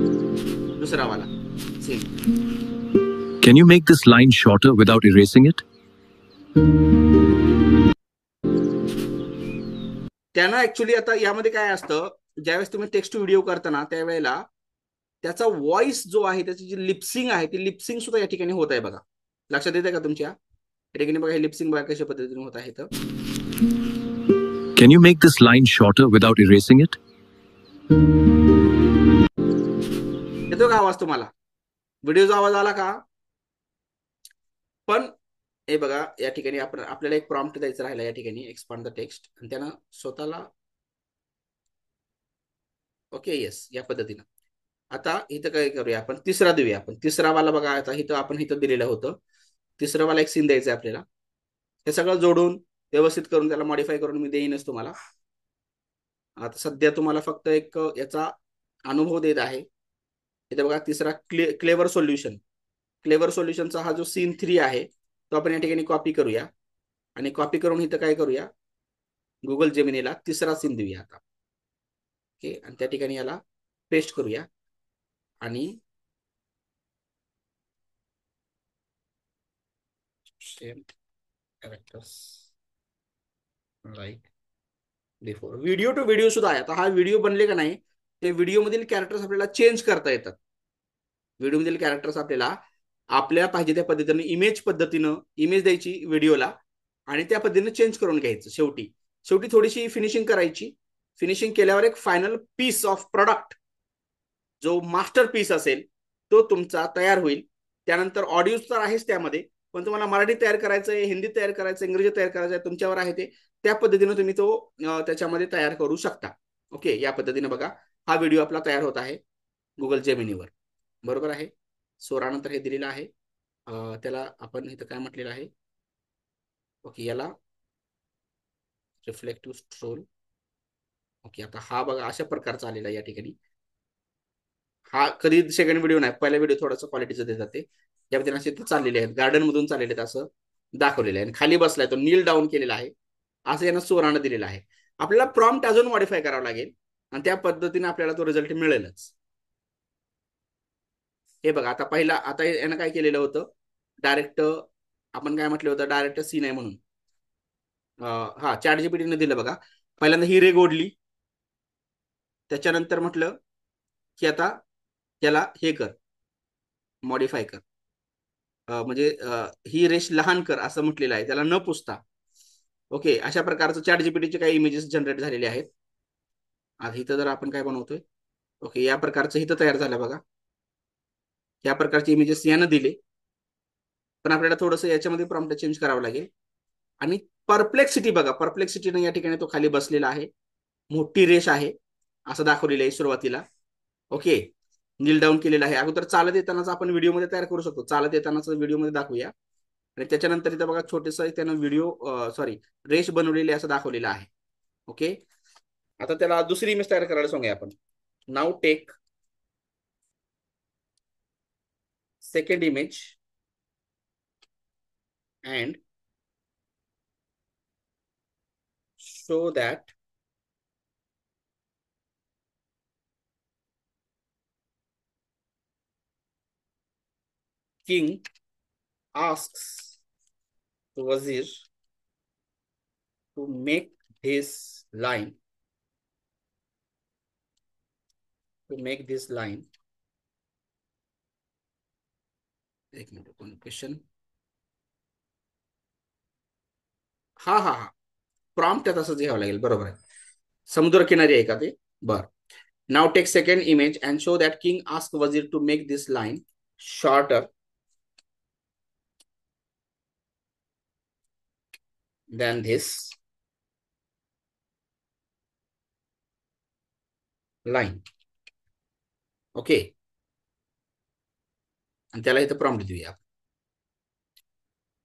दुसरा वाला same. Can you make this line shorter without erasing it? त्यांना ऍक्च्युली आता यामध्ये काय असतं, ज्यावेळेस तुम्ही टेक्स्ट व्हिडिओ करताना त्यावेळेला त्याचा व्हॉइस जो आहे, त्याची जी लिपसिंग आहे, ती लिपसिंग सुद्धा या ठिकाणी होत आहे. बघा लक्षात येते का तुमच्या या ठिकाणी, बघा हे लिपसिंग बघा कशा पद्धतीने होत आहे. तर Can you make this line shorter without erasing it? येतो का आवाज तुम्हाला, व्हिडिओचा आवाज आला का? पण हे बघा या ठिकाणी आपण आपल्याला एक प्रॉम्प्ट द्यायचा राहिला या ठिकाणी, एक्सपांड द टेक्स्ट, आणि त्यानं स्वतःला ओके येस या पद्धतीनं. आता इथं काय करूया आपण, तिसरा देऊया आपण. तिसरा वाला बघा आता इथं आपण इथं दिलेलं होतं. तिसरं वाला एक सीन द्यायचं आहे आपल्याला. हे सगळं जोडून व्यवस्थित करून त्याला मॉडिफाय करून मी देईनच तुम्हाला. आता सध्या तुम्हाला फक्त एक याचा अनुभव देत आहे. इथे बघा तिसरा क्लेवर सोल्युशन. क्लेवर सोल्युशनचा हा जो सीन 3 आहे तो आपण या ठिकाणी कॉपी करूया, आणि कॉपी करून इथं काय करूया, गुगल जेमिनीला तिसरा सीन देऊया आता. ओके. आणि त्या ठिकाणी याला पेस्ट करूया, आणि same characters like before. Video to video सुद्धा आहे. आता हा व्हिडिओ बनले का नाही, ते व्हिडिओ मधील कॅरेक्टर्स आपल्याला चेंज करता येतात. व्हिडिओ मधील कॅरेक्टर्स आपल्याला आपल्या पाहिजे त्या पद्धतीने इमेज पद्धतीनं इमेज द्यायची व्हिडिओला, आणि त्या पद्धतीने चेंज करून घ्यायचं. शेवटी शेवटी थोडीशी फिनिशिंग करायची. फिनिशिंग केल्यावर एक फायनल पीस ऑफ प्रोडक्ट, जो मास्टर पीस असेल तो तुमचा तयार होईल. त्यानंतर ऑडिओ तर आहेच त्यामध्ये, पण तुम्हाला मराठी तयार करायचं आहे, हिंदी तयार करायचं, इंग्रजी तयार करायचं आहे, तुमच्यावर आहे ते. त्या पद्धतीने तुम्ही तो त्याच्यामध्ये तयार करू शकता. ओके. या पद्धतीने बघा हा व्हिडिओ आपला तयार होत आहे गुगल जेमिनीवर. बरोबर आहे. सोरानंतर हे दिलेलं आहे. त्याला आपण इथं काय म्हटलेलं आहे, ओके, याला रिफ्लेक्टिव्ह स्ट्रोल. ओके. आता हा बघा अशा प्रकारचा आलेला या ठिकाणी. हा कधी सेकंड व्हिडिओ नाही, पहिला व्हिडिओ थोडासा क्वालिटीचं देतात ते. या पद्धतीने असे ते चाललेले आहेत, गार्डन मधून चाललेले आहेत असं दाखवलेलं आहे, आणि खाली बसलाय तो नील डाऊन केलेला आहे, असं यांना सोरानं दिलेलं आहे. आपल्याला प्रॉम्प्ट अजून मॉडिफाय करावं लागेल, आणि त्या पद्धतीने आपल्याला तो रिझल्ट मिळेलच. हे बघा आता पहिला, आता यानं काय केलेलं होतं, डायरेक्ट आपण काय म्हटलं होतं, डायरेक्ट सीन आहे म्हणून हा चॅट जीपीटीने दिलं बघा. पहिल्यांदा ही रेग ओढली, त्याच्यानंतर म्हटलं की आता त्याला हे कर, मॉडिफाय कर, म्हणजे ही रेष लहान कर असं म्हटलेलं आहे, त्याला न पुसता. ओके, अशा प्रकारचं चॅट जीपीटीचे काही इमेजेस जनरेट झालेले आहेत. आता इथं जर आपण काय बनवतोय, ओके, या प्रकारचं इथं तयार झालं बघा. या प्रकारचे इमेजेस यानं दिले, पण आपल्याला थोडंसं याच्यामध्ये प्रॉम्प्ट चेंज करावं लागेल. आणि परप्लेक्सिटी बघा, परप्लेक्सिटीने या ठिकाणी तो खाली बसलेला आहे, मोठी रेष आहे असं दाखवलेलं आहे सुरुवातीला. ओके, नील डाऊन केलेला आहे. अगोदर चालत येतानाच आपण व्हिडिओमध्ये तयार करू शकतो, चालत येतानाच व्हिडिओमध्ये दाखवूया. आणि त्याच्यानंतर इथं बघा छोटेस त्यानं व्हिडिओ सॉरी रेष बनवलेली असं दाखवलेलं आहे. ओके, आता त्याला दुसरी इमेज तयार करायला सांगूया आपण. Now take second image and show that king asks the wazir to make this line, एक मिनिट, कोण क्वेश्चन, हा हा हा प्रॉम्प्ट तसंच घ्यावं लागेल, बरोबर आहे. समुद्रकिनारी आहे का ते, बर. Now take second image and show that king ask wazir to make this line shorter than this line. Okay, आणि त्याला इथं प्रॉम्प्ट देऊया.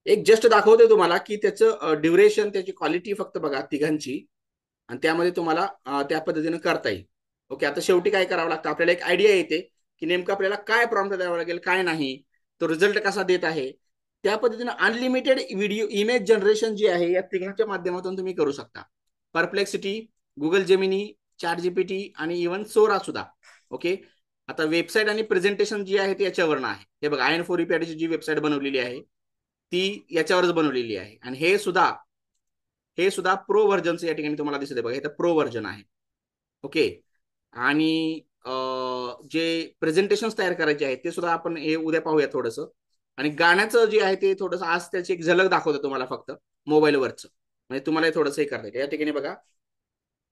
एक जस्ट दाखवतोय तुम्हाला की त्याचं ड्युरेशन, त्याची क्वालिटी फक्त बघा तिघांची, आणि त्यामध्ये तुम्हाला त्या पद्धतीने करता येईल. ओके, आता शेवटी काय करावं लागतं, आपल्याला एक आयडिया येते की नेमकं आपल्याला काय प्रॉम्प्ट द्यावं लागेल, काय नाही, तो रिझल्ट कसा देत आहे. त्या पद्धतीने अनलिमिटेड व्हिडिओ इमेज जनरेशन जी आहे या तिघांच्या माध्यमातून तुम्ही करू शकता. Perplexity, Google Gemini, chat GPT आणि इव्हन सोरा सुद्धा. ओके, आता वेबसाईट आणि प्रेझेंटेशन जी आहे ती याच्यावरनं आहे. हे बघा, IN4EPIDची जी वेबसाईट बनवलेली आहे ती याच्यावरच बनवलेली आहे. आणि हे सुद्धा प्रो व्हर्जनचं या ठिकाणी तुम्हाला दिसते बघा, हे तर प्रो व्हर्जन आहे. ओके, आणि जे प्रेझेंटेशन तयार करायचे आहेत ते सुद्धा आपण हे उद्या पाहूया थोडंसं. आणि गाण्याचं जे आहे ते थोडंसं आज त्याची एक झलक दाखवतो तुम्हाला फक्त मोबाईलवरचं, म्हणजे तुम्हाला थोडंसं हे करता येईल. या ठिकाणी बघा,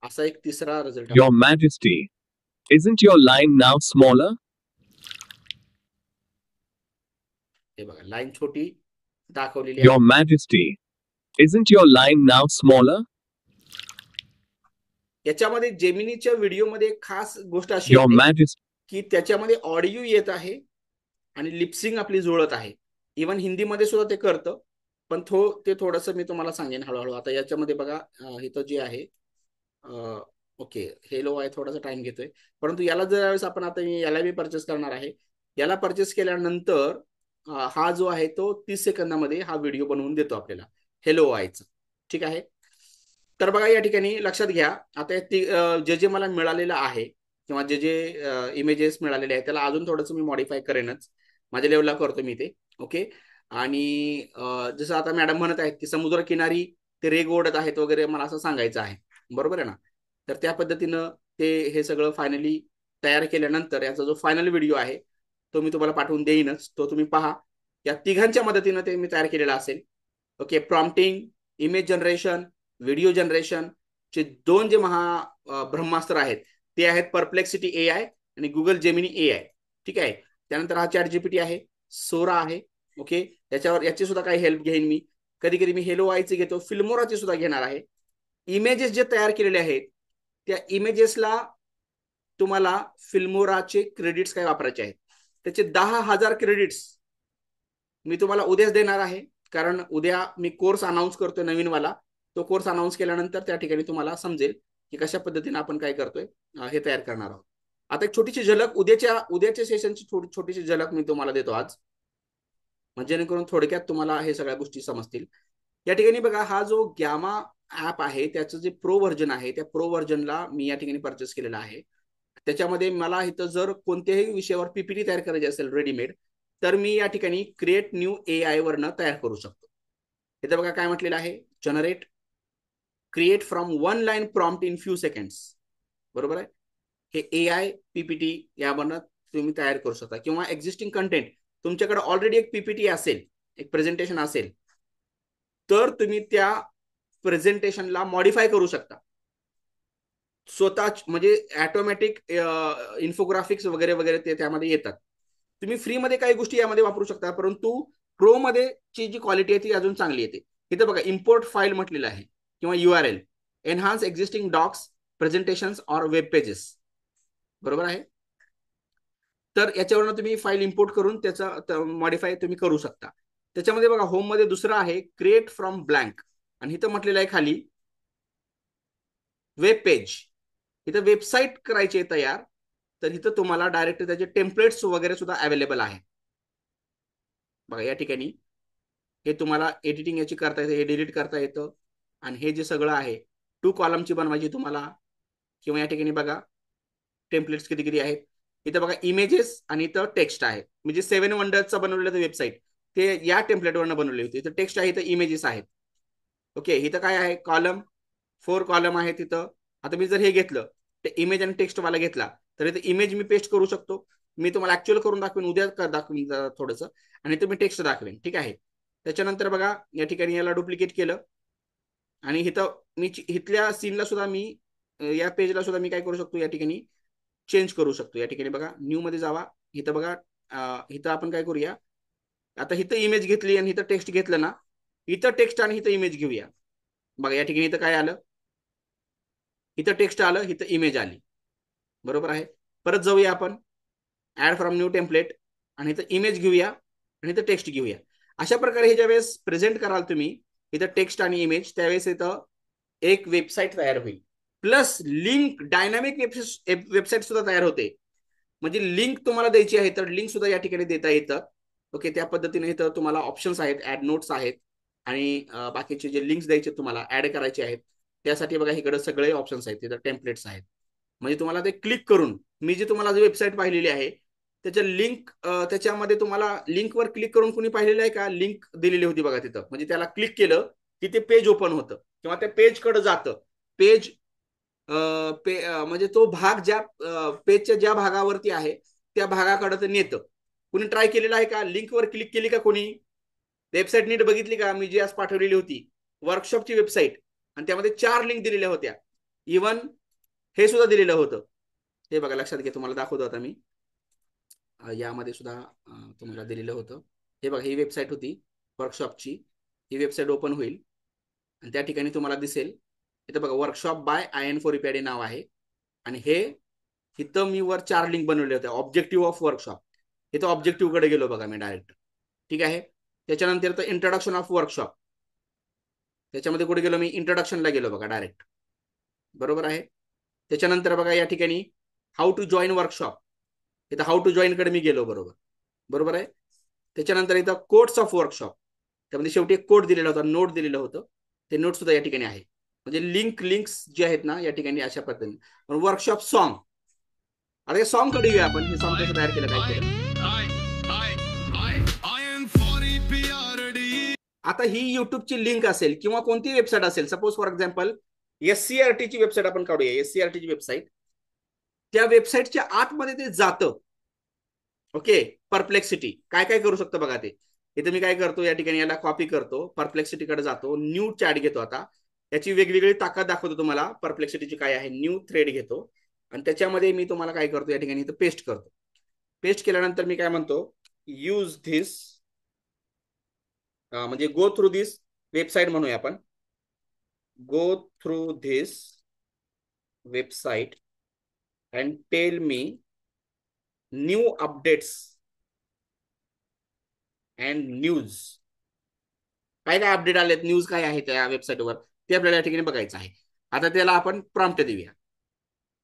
असा एक तिसरा result. Your Majesty, isn't your line now smaller? हे बघा, लाईन छोटी दाखवलेली Your आहे. Majesty, isn't your line now smaller? याच्यामध्ये जेमिनीच्या व्हिडिओमध्ये खास गोष्ट अशी Your आहे Majesty, की त्याच्यामध्ये ऑडिओ येत आहे आणि लिपसिंग आपली जुळत आहे. इव्हन हिंदीमध्ये सुद्धा ते करतं, पण ते थोडंसं मी तुम्हाला सांगेन हळूहळू. आता याच्यामध्ये बघा, इथं जे आहे, ओके, हे लो आहे, थोडासा टाइम घेतोय, परंतु याला जर आपण आता याला मी परचेस करणार आहे. याला परचेस केल्यानंतर हा जो आहे तो 30 सेकंदामध्ये हा व्हिडिओ बनवून देतो आपल्याला, हेलो आयचं. ठीक आहे, तर बघा या ठिकाणी लक्षात घ्या. आता जे जे मला मिळालेलं आहे किंवा जे जे इमेजेस मिळालेले आहेत त्याला अजून थोडंसं मी मॉडिफाय करेनच, माझ्या लेवलला करतो मी ते. ओके, आणि जसं आता मॅडम म्हणत आहेत की समुद्रकिनारी ते रेग ओढत आहेत वगैरे, मला असं सांगायचं आहे, बरोबर आहे ना. तर त्या पद्धतीनं हे सगळं फायनली तयार केल्यानंतर याचा जो फायनल व्हिडिओ आहे तो मी तुम्हाला पाठवून देईनच, तो तुम्ही पहा. या तिघांच्या मदतीनं ते मी तयार केलेलं असेल. Okay, prompting, image generation, video generation चे दोन जे ब्रह्मास्त्र आहेत ते आहेत परप्लेक्सिटी AI आणि गुगल जेमिनी AI. ठीक आहे, त्यानंतर हा चॅट जीपीटी आहे, सोरा आहे. ओके, याची सुद्धा काही हेल्प घेईन मी. कधी कधी मी हेलो आयचे घेतो, फिल्मोराचे सुद्धा घेणार आहे. इमेजेस जे तयार केलेले आहेत त्या इमेजेसला तुम्हाला फिल्मोराचे क्रेडिट्स काय वापरायचे आहेत, त्याचे 10,000 क्रेडिट्स मी तुम्हाला उद्याच देणार आहे. कारण उद्या मी कोर्स अनाऊन्स करतोय नवीनवाला. तो कोर्स अनाऊन्स केल्यानंतर त्या ठिकाणी तुम्हाला समजेल की कशा पद्धतीने आपण काय करतोय, हे तयार करणार आहोत. आता एक छोटीशी झलक उद्याच्या सेशनची छोटीशी झलक मी तुम्हाला देतो आज, म्हणजे जेणेकरून थोडक्यात तुम्हाला हे सगळ्या गोष्टी समजतील. या ठिकाणी बघा, हा जो गॅमा ऍप आहे त्याचं जे प्रो व्हर्जन आहे त्या प्रो व्हर्जनला मी या ठिकाणी परचेस केलेला आहे. त्याच्यामध्ये मला इथं जर कोणत्याही विषयावर PPT तयार करायची असेल रेडीमेड, तर मी या ठिकाणी क्रिएट न्यू AI वरनं तयार करू शकतो. इथं बघा काय म्हटलेलं आहे, generate create from one line prompt in few seconds. बरोबर आहे. हे AI PPT यावरनं तुम्ही तयार करू शकता. किंवा एक्झिस्टिंग कंटेंट तुमच्याकडे ऑलरेडी एक PPT असेल, एक प्रेझेंटेशन असेल, तर तुम्ही त्या प्रेझेंटेशनला मॉडिफाय करू शकता स्वतः. म्हणजे ऑटोमॅटिक इन्फोग्राफिक्स वगैरे वगैरे ते त्यामध्ये येतात. तुम्ही फ्रीमध्ये काही गोष्टी यामध्ये वापरू शकता, परंतु प्रोमध्ये ची जी क्वालिटी आहे ती अजून चांगली येते. इथं बघा इम्पोर्ट फाईल म्हटलेलं आहे किंवा URL, enhance existing docs, presentations or web pages. बरोबर आहे. तर याच्यावरून तुम्ही फाईल इम्पोर्ट करून त्याचा मॉडिफाय तुम्ही करू शकता. त्याच्यामध्ये बघा होम मध्ये दुसरं आहे क्रिएट फ्रॉम ब्लँक, आणि इथं म्हटलेलं आहे खाली वेब पेज. इथं वेबसाईट करायची आहे तयार, तर इथं तुम्हाला डायरेक्ट त्याचे टेम्पलेट्स वगैरे सुद्धा अवेलेबल आहे. बघा या ठिकाणी हे तुम्हाला एडिटिंग याची करता येते, हे डिलीट करता येतं. आणि हे जे सगळं आहे 2 कॉलमची बनवायची तुम्हाला, किंवा या ठिकाणी बघा टेम्पलेट्स किती किती आहेत. इथं बघा इमेजेस आणि इथं टेक्स्ट आहे. म्हणजे 7 वंडर्सचं बनवलेलं वेबसाईट ते या टेम्पलेटवरनं बनवली होती. इथं टेक्स्ट आहे, इथं इमेजेस आहेत. ओके. इथं काय आहे कॉलम, 4 कॉलम आहे तिथं. आता मी जर हे घेतलं ते इमेज आणि टेक्स्ट वाला घेतला, तर इथे इमेज मी पेस्ट करू शकतो. मी तुम्हाला ऍक्च्युअल करून दाखवेन, उद्या दाखवेन थोडंसं. आणि इथं मी टेक्स्ट दाखवेन. ठीक आहे. त्याच्यानंतर बघा या ठिकाणी याला डुप्लिकेट केलं, आणि इथं मी इथल्या सीनला सुद्धा मी या पेजला सुद्धा मी काय करू शकतो, या ठिकाणी चेंज करू शकतो. या ठिकाणी बघा न्यू मध्ये जावा. इथं बघा इथं आपण काय करूया, आता इथं इमेज घेतली आणि इथं टेक्स्ट घेतलं ना, इथं टेक्स्ट आणि इथं इमेज घेऊया. बघा या ठिकाणी इथं काय आलं, इथं टेक्स्ट आलं, इथं इमेज आली. बरोबर आहे. परत जाऊया आपण ऍड फ्रॉम न्यू टेम्पलेट, आणि इथं इमेज घेऊया आणि इथं टेक्स्ट घेऊया. अशा प्रकारे हे ज्यावेळेस प्रेझेंट कराल तुम्ही इथं टेक्स्ट आणि इमेज, त्यावेळेस इथं एक वेबसाईट तयार होईल. प्लस लिंक, डायनामिक वेबसाईट सुद्धा तयार होते. म्हणजे लिंक तुम्हाला द्यायची आहे तर लिंक सुद्धा या ठिकाणी देता येतं. ओके. त्या पद्धतीने इथं तुम्हाला ऑप्शन्स आहेत, ऍड नोट्स आहेत, आणि बाकीचे जे लिंक्स द्यायचे तुम्हाला ऍड करायचे आहेत त्यासाठी बघा इकडे सगळे ऑप्शन्स आहेत. तिथं टेम्पलेट्स आहेत. म्हणजे तुम्हाला ते क्लिक करून, मी जे तुम्हाला वेबसाईट पाहिलेली आहे त्याच्या लिंक, त्याच्यामध्ये तुम्हाला लिंकवर क्लिक करून कुणी पाहिलेलं आहे का, लिंक दिलेली होती बघा तिथं. म्हणजे त्याला क्लिक केलं की ते पेज ओपन होतं किंवा त्या पेजकडे जातं. पेज म्हणजे तो भाग ज्या पेजच्या ज्या भागावरती आहे त्या भागाकडे ते नेतं. कुणी ट्राय केलेलं आहे का, लिंकवर क्लिक केली का कोणी, वेबसाईट नीट बघितली का. मी जी आज पाठवलेली होती वर्कशॉपची वेबसाईट, आणि त्यामध्ये 4 लिंक दिलेल्या होत्या. इवन हे सुद्धा दिलेलं होतं. हे बघा लक्षात घ्या, तुम्हाला दाखवतो आता मी. यामध्ये सुद्धा तुम्हाला दिलेलं होतं. हे बघा ही वेबसाईट होती वर्कशॉपची. ही वेबसाईट ओपन होईल आणि त्या ठिकाणी तुम्हाला दिसेल इथं बघा वर्कशॉप बाय IN4EPID नाव आहे. आणि हे इथं मी वर 4 लिंक बनवले होते. ऑब्जेक्टिव्ह ऑफ वर्कशॉप, इथं ऑब्जेक्टिव्ह कडे गेलो बघा मी डायरेक्ट. ठीक आहे. त्याच्यानंतर इंट्रोडक्शन ऑफ वर्कशॉप, त्याच्यामध्ये कुठे गेलो मी, इंट्रोडक्शनला गेलो बघा डायरेक्ट. बरोबर आहे. त्याच्यानंतर बघा या ठिकाणी हाऊ टू जॉईन वर्कशॉप, इथं हाऊ टू जॉईन कडे मी गेलो. बरोबर बरोबर आहे. त्याच्यानंतर इथं कोड्स ऑफ वर्कशॉप, त्यामध्ये शेवटी एक कोड दिलेला होता, नोट दिलेलं होतं, ते नोट सुद्धा या ठिकाणी आहे. म्हणजे लिंक्स जे आहेत ना या ठिकाणी अशा पद्धतीने. वर्कशॉप सॉन्ग, आता हे सॉन्ग कडे येऊया आपण. हे सॉन्ग कसं तयार केलं, काय केलं. आता ही युट्यूबची लिंक असेल किंवा कोणती वेबसाईट असेल, सपोज फॉर एक्झाम्पल SCRT ची वेबसाईट आपण काढूया. SCRT ची वेबसाईट, त्या वेबसाईटच्या आतमध्ये ते जातं. ओके. परप्लेक्सिटी काय काय करू शकतो बघा ते. इथे मी काय करतो, या ठिकाणी याला कॉपी करतो, परप्लेक्सिटी कडे जातो, न्यू चॅट घेतो. आता याची वेगवेगळी ताकद दाखवतो तुम्हाला, परप्लेक्सिटीची काय आहे. न्यू थ्रेड घेतो आणि त्याच्यामध्ये मी तुम्हाला काय करतो, या ठिकाणी पेस्ट करतो. पेस्ट केल्यानंतर मी काय म्हणतो, यूज धिस, म्हणजे गो थ्रू दिस वेबसाईट म्हणूया आपण. Go through this website and tell me new updates and news. काय काय अपडेट आलेत, न्यूज काय आहे त्या वेबसाईटवर, ते आपल्याला या ठिकाणी बघायचं आहे. आता त्याला आपण प्रॉम्प्ट देऊया.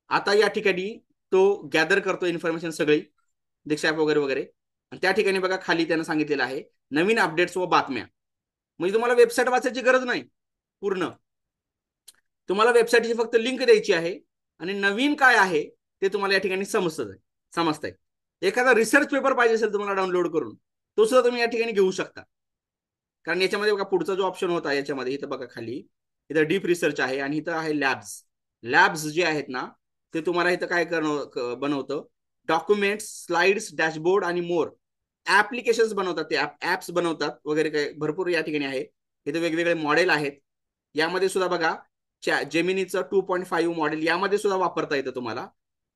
आता या ठिकाणी तो गॅदर करतो इन्फॉर्मेशन सगळी, दीक्षा वगैरे वगैरे. आणि त्या ठिकाणी बघा खाली त्यानं सांगितलेलं आहे नवीन अपडेट्स व बातम्या. म्हणजे तुम्हाला वेबसाईट वाचायची गरज नाही पूर्ण, तुम्हाला वेबसाईटची फक्त लिंक द्यायची आहे आणि नवीन काय आहे ते तुम्हाला या ठिकाणी समजतंय. एखादा रिसर्च पेपर पाहिजे असेल तुम्हाला डाउनलोड करून, तो सुद्धा तुम्ही या ठिकाणी घेऊ शकता. कारण याच्यामध्ये बघा पुढचा जो ऑप्शन होता याच्यामध्ये, इथं बघा खाली इथं डीप रिसर्च आहे आणि इथं आहे लॅब्स. लॅब्स जे आहेत ना ते तुम्हाला इथं काय बनवतं, डॉक्युमेंट्स, स्लाइड्स, डॅशबोर्ड आणि मोर ऍप्लिकेशन्स बनवतात, ते ऍप्स बनवतात वगैरे, काय भरपूर या ठिकाणी आहे. इथे वेगवेगळे मॉडेल आहेत. यामध्ये सुद्धा बघा जेमिनीचं 2.5 मॉडेल यामध्ये सुद्धा वापरता येतं तुम्हाला.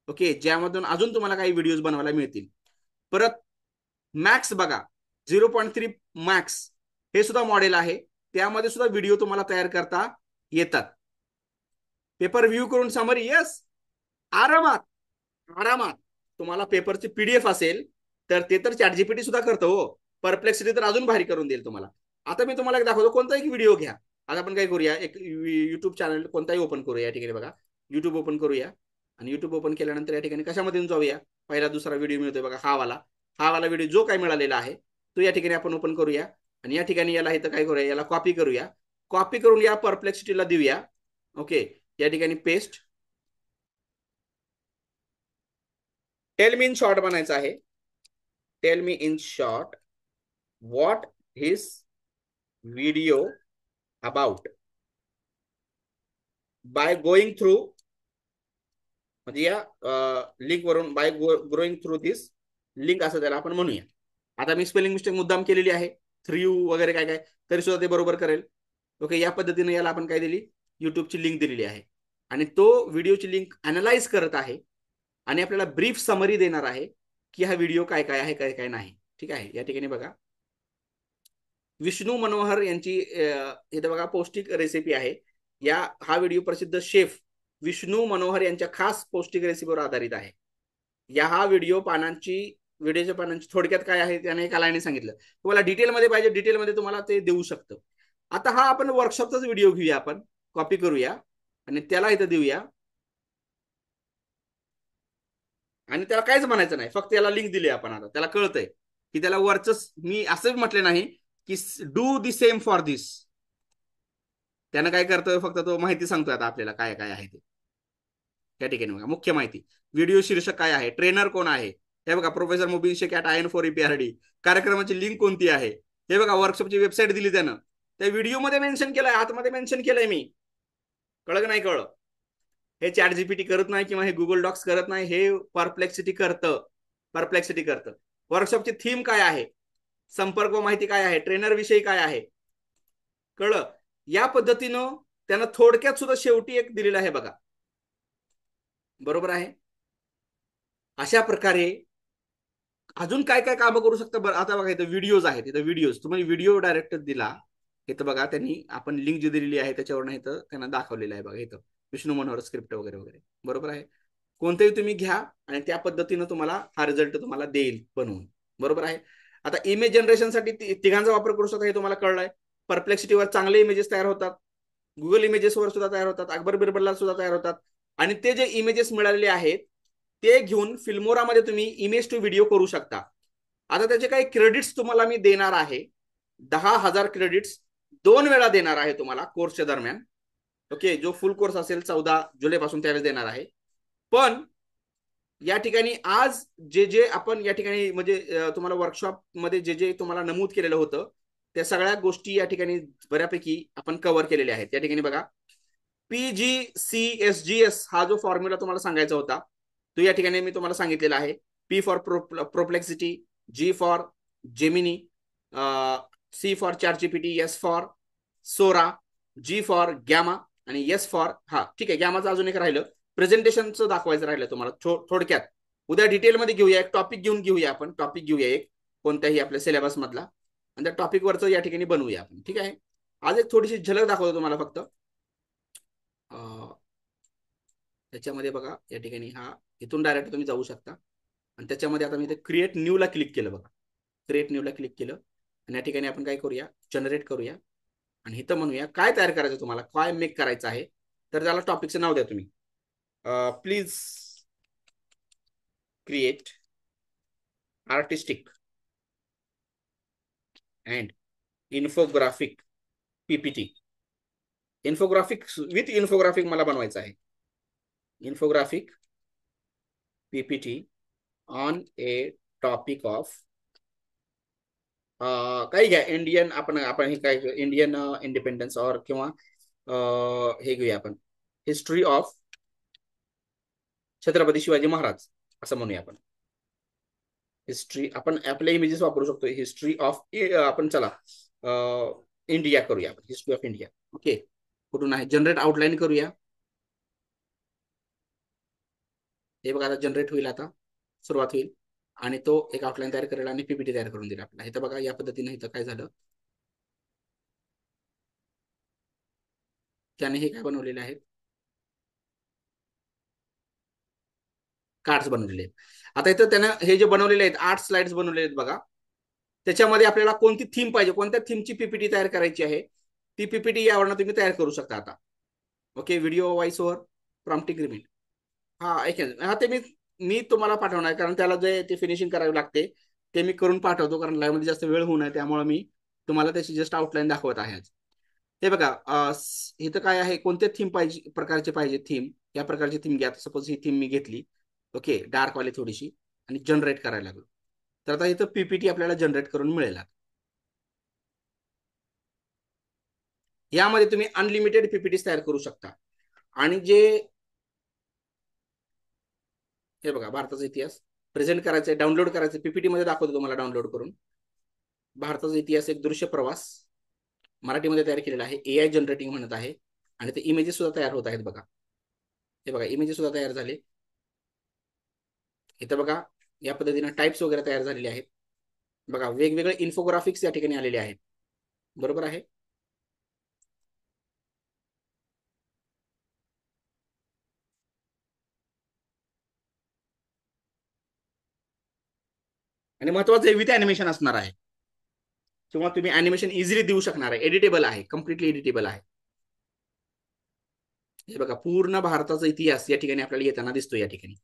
ओके, ज्यामधून अजून तुम्हाला काही व्हिडिओज बनवायला मिळतील. परत मॅक्स बघा, 0.3 मॅक्स हे सुद्धा मॉडेल आहे. त्यामध्ये सुद्धा व्हिडिओ तुम्हाला तयार करता येतात. पेपर व्ह्यू करून समरी, यस, आरामात आरामात. तुम्हाला पेपरची पीडीएफ असेल तर ते तर चॅटजीपीटी सुद्धा करतो हो. परप्लेक्सिटी तर अजून भारी करून देईल तुम्हाला. आता मी तुम्हाला एक दाखवतो, कोणता एक व्हिडिओ घ्या. आता आपण काय करूया, एक युट्यूब चॅनल कोणताही ओपन करूया. या ठिकाणी बघा, युट्यूब ओपन करूया आणि युट्यूब ओपन केल्यानंतर या ठिकाणी कशामध्ये जाऊया, पहिला दुसरा व्हिडिओ मिळतोय बघा, हा वाला व्हिडिओ जो काय मिळालेला आहे तो या ठिकाणी आपण ओपन करूया आणि या ठिकाणी याला इथं काय करूया, याला कॉपी करूया. कॉपी करून या परप्लेक्सिटीला देऊया. ओके, या ठिकाणी paste. Tell me in short बनायचं आहे. Tell me in short what his video about by going through, म्हणजे या लिंक वरून, बाय गोईंग थ्रू दिस लिंक असं त्याला आपण म्हणूया. आता मी स्पेलिंग मिस्टेक मुद्दाम केलेली आहे, 3U वगैरे काय काय, तरी सुद्धा ते बरोबर करेल. ओके, या पद्धतीने याला आपण काय दिली, युट्यूबची लिंक दिलेली आहे आणि तो व्हिडिओची लिंक अनालाइज करत आहे आणि आपल्याला ब्रीफ समरी देणार आहे की हा व्हिडिओ काय काय आहे, काय काय नाही. ठीक आहे, या ठिकाणी बघा विष्णू मनोहर यांची इथं बघा पौष्टिक रेसिपी आहे. हा व्हिडिओ प्रसिद्ध शेफ विष्णू मनोहर यांच्या खास पौष्टिक रेसिपीवर आधारित आहे. हा व्हिडिओच्या पानांची थोडक्यात काय आहे त्याने एका लाईनने सांगितलं. तुम्हाला डिटेलमध्ये पाहिजे, डिटेलमध्ये तुम्हाला ते देऊ शकतं. आता हा आपण वर्कशॉपचाच व्हिडिओ घेऊया, आपण कॉपी करूया आणि त्याला इथं देऊया आणि त्याला काहीच म्हणायचं नाही, फक्त याला लिंक दिली आपण. आता त्याला कळतंय की त्याला वरच मी असं म्हटलं नाही की डू दी सेम फॉर दिस. त्यानं काय करतोय, फक्त तो माहिती सांगतोय आता आपल्याला काय काय आहे ते. त्या ठिकाणी बघा मुख्य माहिती, व्हिडिओ शीर्षक काय आहे, ट्रेनर कोण आहे, हे बघा professor Mubeen Shaikh at IN4EPRD, कार्यक्रमाची लिंक कोणती आहे, हे बघा वर्कशॉपची वेबसाईट दिली त्यानं, त्या व्हिडिओमध्ये मेन्शन केलंय, आतमध्ये मेन्शन केलंय मी. कळलं नाही कळलं, हे चॅट जीपीटी करत नाही किंवा हे गुगल डॉक्स करत नाही, हे परप्लेक्सिटी करतं. वर्कशॉपची थीम काय आहे, संपर्क व माहिती काय आहे, ट्रेनर विषयी काय आहे, कळलं. या पद्धतीनं त्यानं थोडक्यात सुद्धा शेवटी एक दिलेलं आहे बघा, बरोबर आहे. अशा प्रकारे अजून काय काय कामं करू शकता बरं. आता बघा इथं व्हिडिओज आहेत, इथं व्हिडिओज तुम्ही व्हिडिओ डायरेक्ट दिला, इथं बघा त्यांनी आपण लिंक जी दिलेली आहे त्याच्यावर इथं त्यांना दाखवलेलं आहे बघा, इथं विष्णू मनोहर स्क्रिप्ट वगैरे वगैरे, बरोबर आहे. कोणतेही तुम्ही घ्या आणि त्या पद्धतीनं तुम्हाला हा रिझल्ट तुम्हाला देईल बनवून, बरोबर आहे. आता इमेज जनरेशनसाठी तिघांचा वापर करू शकता, हे तुम्हाला कळलंय. परप्लेक्सिटीवर चांगले इमेजेस तयार होतात, गुगल इमेजेसवर सुद्धा तयार होतात, अकबर बिरबलला सुद्धा तयार होतात. आणि ते जे इमेजेस मिळालेले आहेत ते घेऊन फिल्मोरामध्ये तुम्ही इमेज टू व्हिडिओ करू शकता. आता त्याचे काही क्रेडिट्स तुम्हाला मी देणार आहे, 10,000 क्रेडिट्स 2 वेळा देणार आहे तुम्हाला कोर्सच्या दरम्यान. ओके, जो फुल कोर्स असेल 14 जुलैपासून त्यावेळेस देणार आहे. पण या ठिकाणी आज जे जे आपण या ठिकाणी म्हणजे तुम्हाला वर्कशॉप मध्ये जे जे तुम्हाला नमूद केलेलं होतं त्या सगळ्या गोष्टी या ठिकाणी बऱ्यापैकी आपण कव्हर केलेल्या आहेत. या ठिकाणी बघा PGCSGS हा जो फॉर्म्युला तुम्हाला सांगायचा होता तो या ठिकाणी मी तुम्हाला सांगितलेला आहे. P for perplexity, G for Gemini, C for chat GPT, S for Sora, G for Gamma आणि S फॉर ठीक आहे, गॅमाचं अजून एक राहिलं, प्रेझेंटेशनचं दाखवायचं राहिलं तुम्हाला थोडक्यात. उद्या डिटेलमध्ये घेऊया, एक टॉपिक घेऊया आपण, टॉपिक घेऊया एक कोणत्याही आपल्या सिलेबस मधला आणि त्या टॉपिकवरचं या ठिकाणी बनवूया आपण. ठीक आहे, आज एक थोडीशी झलक दाखवतो तुम्हाला फक्त. त्याच्यामध्ये बघा या ठिकाणी इथून डायरेक्ट तुम्ही जाऊ शकता आणि त्याच्यामध्ये आता मी ते क्रिएट न्यूला क्लिक केलं बघा, क्रिएट न्यूला क्लिक केलं आणि या ठिकाणी आपण काय करूया, जनरेट करूया आणि इथं म्हणूया काय तयार करायचं तुम्हाला, काय मेक करायचं आहे. तर त्याला टॉपिकचं नाव द्या तुम्ही, please create artistic and infographic PPT. Infographic with infographic मला बनवायचं आहे, infographic PPT on A topic of काही घ्या, इंडियन आपण हे काय इंडियन इंडिपेंडन्स और किंवा हे घेऊया आपण, हिस्ट्री ऑफ छत्रपती शिवाजी महाराज असं म्हणूया आपण. हिस्ट्री आपण आपल्या इमेजेस वापरू शकतो. हिस्ट्री ऑफ आपण चला इंडिया करूया आपण, हिस्ट्री ऑफ इंडिया. ओके, कुठून आहे, जनरेट आउटलाईन करूया. हे बघा आता जनरेट होईल, आता सुरुवात होईल आणि तो एक आउटलाईन तयार करेल आणि पीपीटी तयार करून देईल आपल्याला. इथं बघा या पद्धतीने इथं काय झालं, त्याने हे काय बनवलेले आहेत, कार्ड्स बनवलेले आहेत. आता इथं त्यानं हे जे बनवलेले आहेत 8 स्लाइड्स बनवलेले आहेत बघा. त्याच्यामध्ये आपल्याला कोणती थीम पाहिजे, कोणत्या थीमची पीपीटी तयार करायची आहे, ती पीपीटी यावरनं तुम्ही तयार करू शकता आता. Okay, video voice over prompt increment. हा ऐक, हा ते मी तुम्हाला पाठवणार, कारण त्याला जे ते फिनिशिंग करावी लागते ते मी करून पाठवतो, कारण लाईव्ह मध्ये जास्त वेळ होऊ नये, त्यामुळे मी तुम्हाला त्याची जस्ट आउटलाईन दाखवत आहे आज. हे बघा इथं काय आहे, कोणत्या थीम पाहिजे, प्रकारचे पाहिजे थीम, या प्रकारची थीम घ्या. सपोज ही थीम मी घेतली, ओके, डार्क वाली थोडीशी, आणि जनरेट करायला लागलो. तर आता इथं पीपीटी आपल्याला जनरेट करून मिळेल. यामध्ये तुम्ही अनलिमिटेड पीपीटी तयार करू शकता. आणि जे हे बघा भारताचा इतिहास प्रेझेंट करायचं, डाउनलोड करायचं, पीपीटी मध्ये दाखवतो तुम्हाला डाउनलोड करून. भारताचा इतिहास एक दृश्य प्रवास मराठीमध्ये तयार केलेला आहे, एआय जनरेटिंग म्हणत आहे, आणि ते इमेजेस सुद्धा तयार होत आहेत बघा. हे बघा इमेजेस सुद्धा तयार झाले. इथं बघा या पद्धतीने टाइप्स वगैरे तयार झालेले आहेत बघा. वेगवेगळे इन्फोग्राफिक्स या ठिकाणी आलेले आहेत, बरोबर आहे. आणि महत्वाचं विथ अॅनिमेशन असणार आहे, किंवा तुम्ही अॅनिमेशन इझिली देऊ शकणार आहे, एडिटेबल आहे, कम्प्लिटली एडिटेबल आहे. हे बघा पूर्ण भारताचा इतिहास या ठिकाणी आपल्याला येताना दिसतो या ठिकाणी.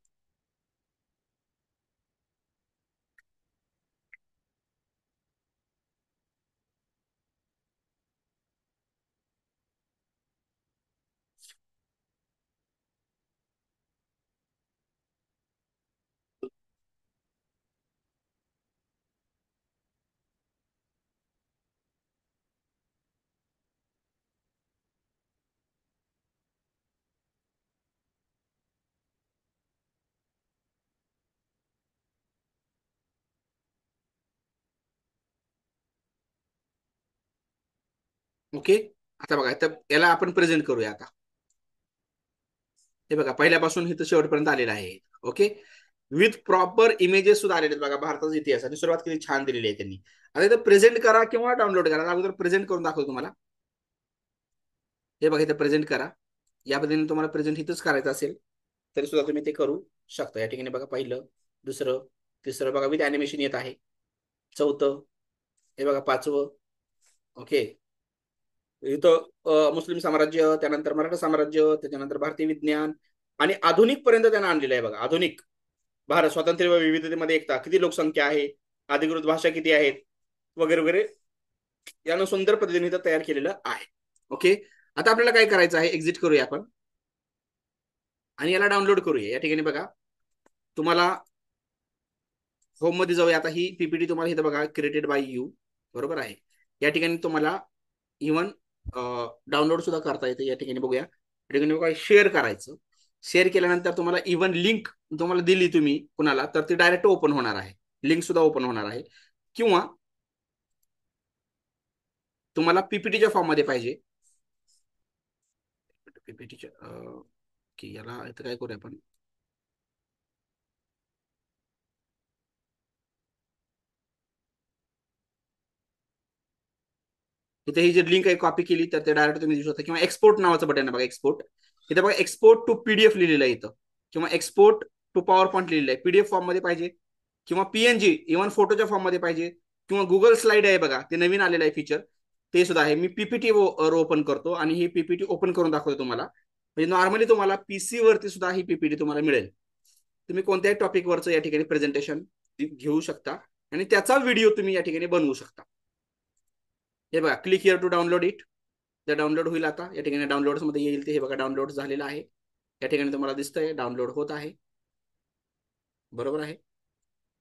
ओके, आता बघा तर याला आपण प्रेझेंट करूया आता. हे बघा पहिल्यापासून इथं शेवटपर्यंत आलेलं आहे. ओके, विथ प्रॉपर इमेजेस सुद्धा आलेले आहेत बघा. भारताचा इतिहास आणि सुरुवात किती छान दिलेली आहे त्यांनी. आता इथं प्रेझेंट करा किंवा डाउनलोड करा. अगोदर प्रेझेंट करून दाखवतो तुम्हाला. हे बघा इथं प्रेझेंट करा. या पद्धतीने तुम्हाला प्रेझेंट इथंच करायचं असेल तरी सुद्धा तुम्ही ते करू शकता. या ठिकाणी बघा पहिलं, दुसरं, तिसरं बघा विथ अॅनिमेशन येत आहे. चौथं, हे बघा पाचवं. ओके, इथं मुस्लिम साम्राज्य, त्यानंतर मराठा साम्राज्य, त्याच्यानंतर भारतीय विज्ञान आणि आधुनिक पर्यंत त्यांना आणलेलं आहे बघा. आधुनिक भारत, स्वातंत्र्य व विविधतेमध्ये एकता, किती लोकसंख्या आहे, अधिकृत भाषा किती आहेत, वगैरे वगैरे यानं सुंदर पद्धतीने इथं तयार केलेलं आहे. ओके, आता आपल्याला काय करायचं आहे, एक्झिट करूया आपण आणि याला डाउनलोड करूया. या ठिकाणी बघा तुम्हाला होम मध्ये जाऊया. आता ही पीपीटी तुम्हाला इथं बघा क्रिएटेड बाय यू, बरोबर आहे. या ठिकाणी तुम्हाला इव्हन डाउनलोड सुद्धा करता येते. या ठिकाणी बघूया, या ठिकाणी बघा शेअर करायचं. शेअर केल्यानंतर तुम्हाला इव्हन लिंक तुम्हाला दिली तुम्ही कुणाला, तर ती डायरेक्ट ओपन होणार आहे, लिंक सुद्धा ओपन होणार आहे. किंवा तुम्हाला पीपीटीच्या फॉर्म मध्ये पाहिजे, पीपीटीच्या की याला इथं काय करूया आपण, इथे ही जी लिंक आहे कॉपी केली तर ते डायरेक्ट तुम्ही देऊ शकता. किंवा एक्सपोर्ट नावाचं बटन आहे बघा, एक्सपोर्ट. इथे बघा एक्सपोर्ट टू पीडीएफ लिहिलेलं आहे इथं, किंवा एक्सपोर्ट टू पॉवर पॉईंट लिहिलेलं आहे. पीडीएफ फॉर्म मध्ये पाहिजे किंवा पीएनजी इव्हन फोटोच्या फॉर्म मध्ये पाहिजे, किंवा गुगल स्लाइड आहे बघा, ते नवीन आलेलं आहे फीचर, ते सुद्धा आहे. मी पीपीटी ओपन करतो आणि ही पीपीटी ओपन करून दाखवतो तुम्हाला. म्हणजे नॉर्मली तुम्हाला पीसी वरती सुद्धा ही पीपीटी तुम्हाला मिळेल. तुम्ही कोणत्याही टॉपिक वरचं या ठिकाणी प्रेझेंटेशन घेऊ शकता आणि त्याचा व्हिडिओ तुम्ही या ठिकाणी बनवू शकता. हे बघा click here to download it. ते डाउनलोड होईल आता. या ठिकाणी डाउनलोड्स मध्ये येईल ते. हे बघा डाउनलोड झालेलं आहे. या ठिकाणी तुम्हाला दिसतंय डाउनलोड होत आहे, बरोबर आहे.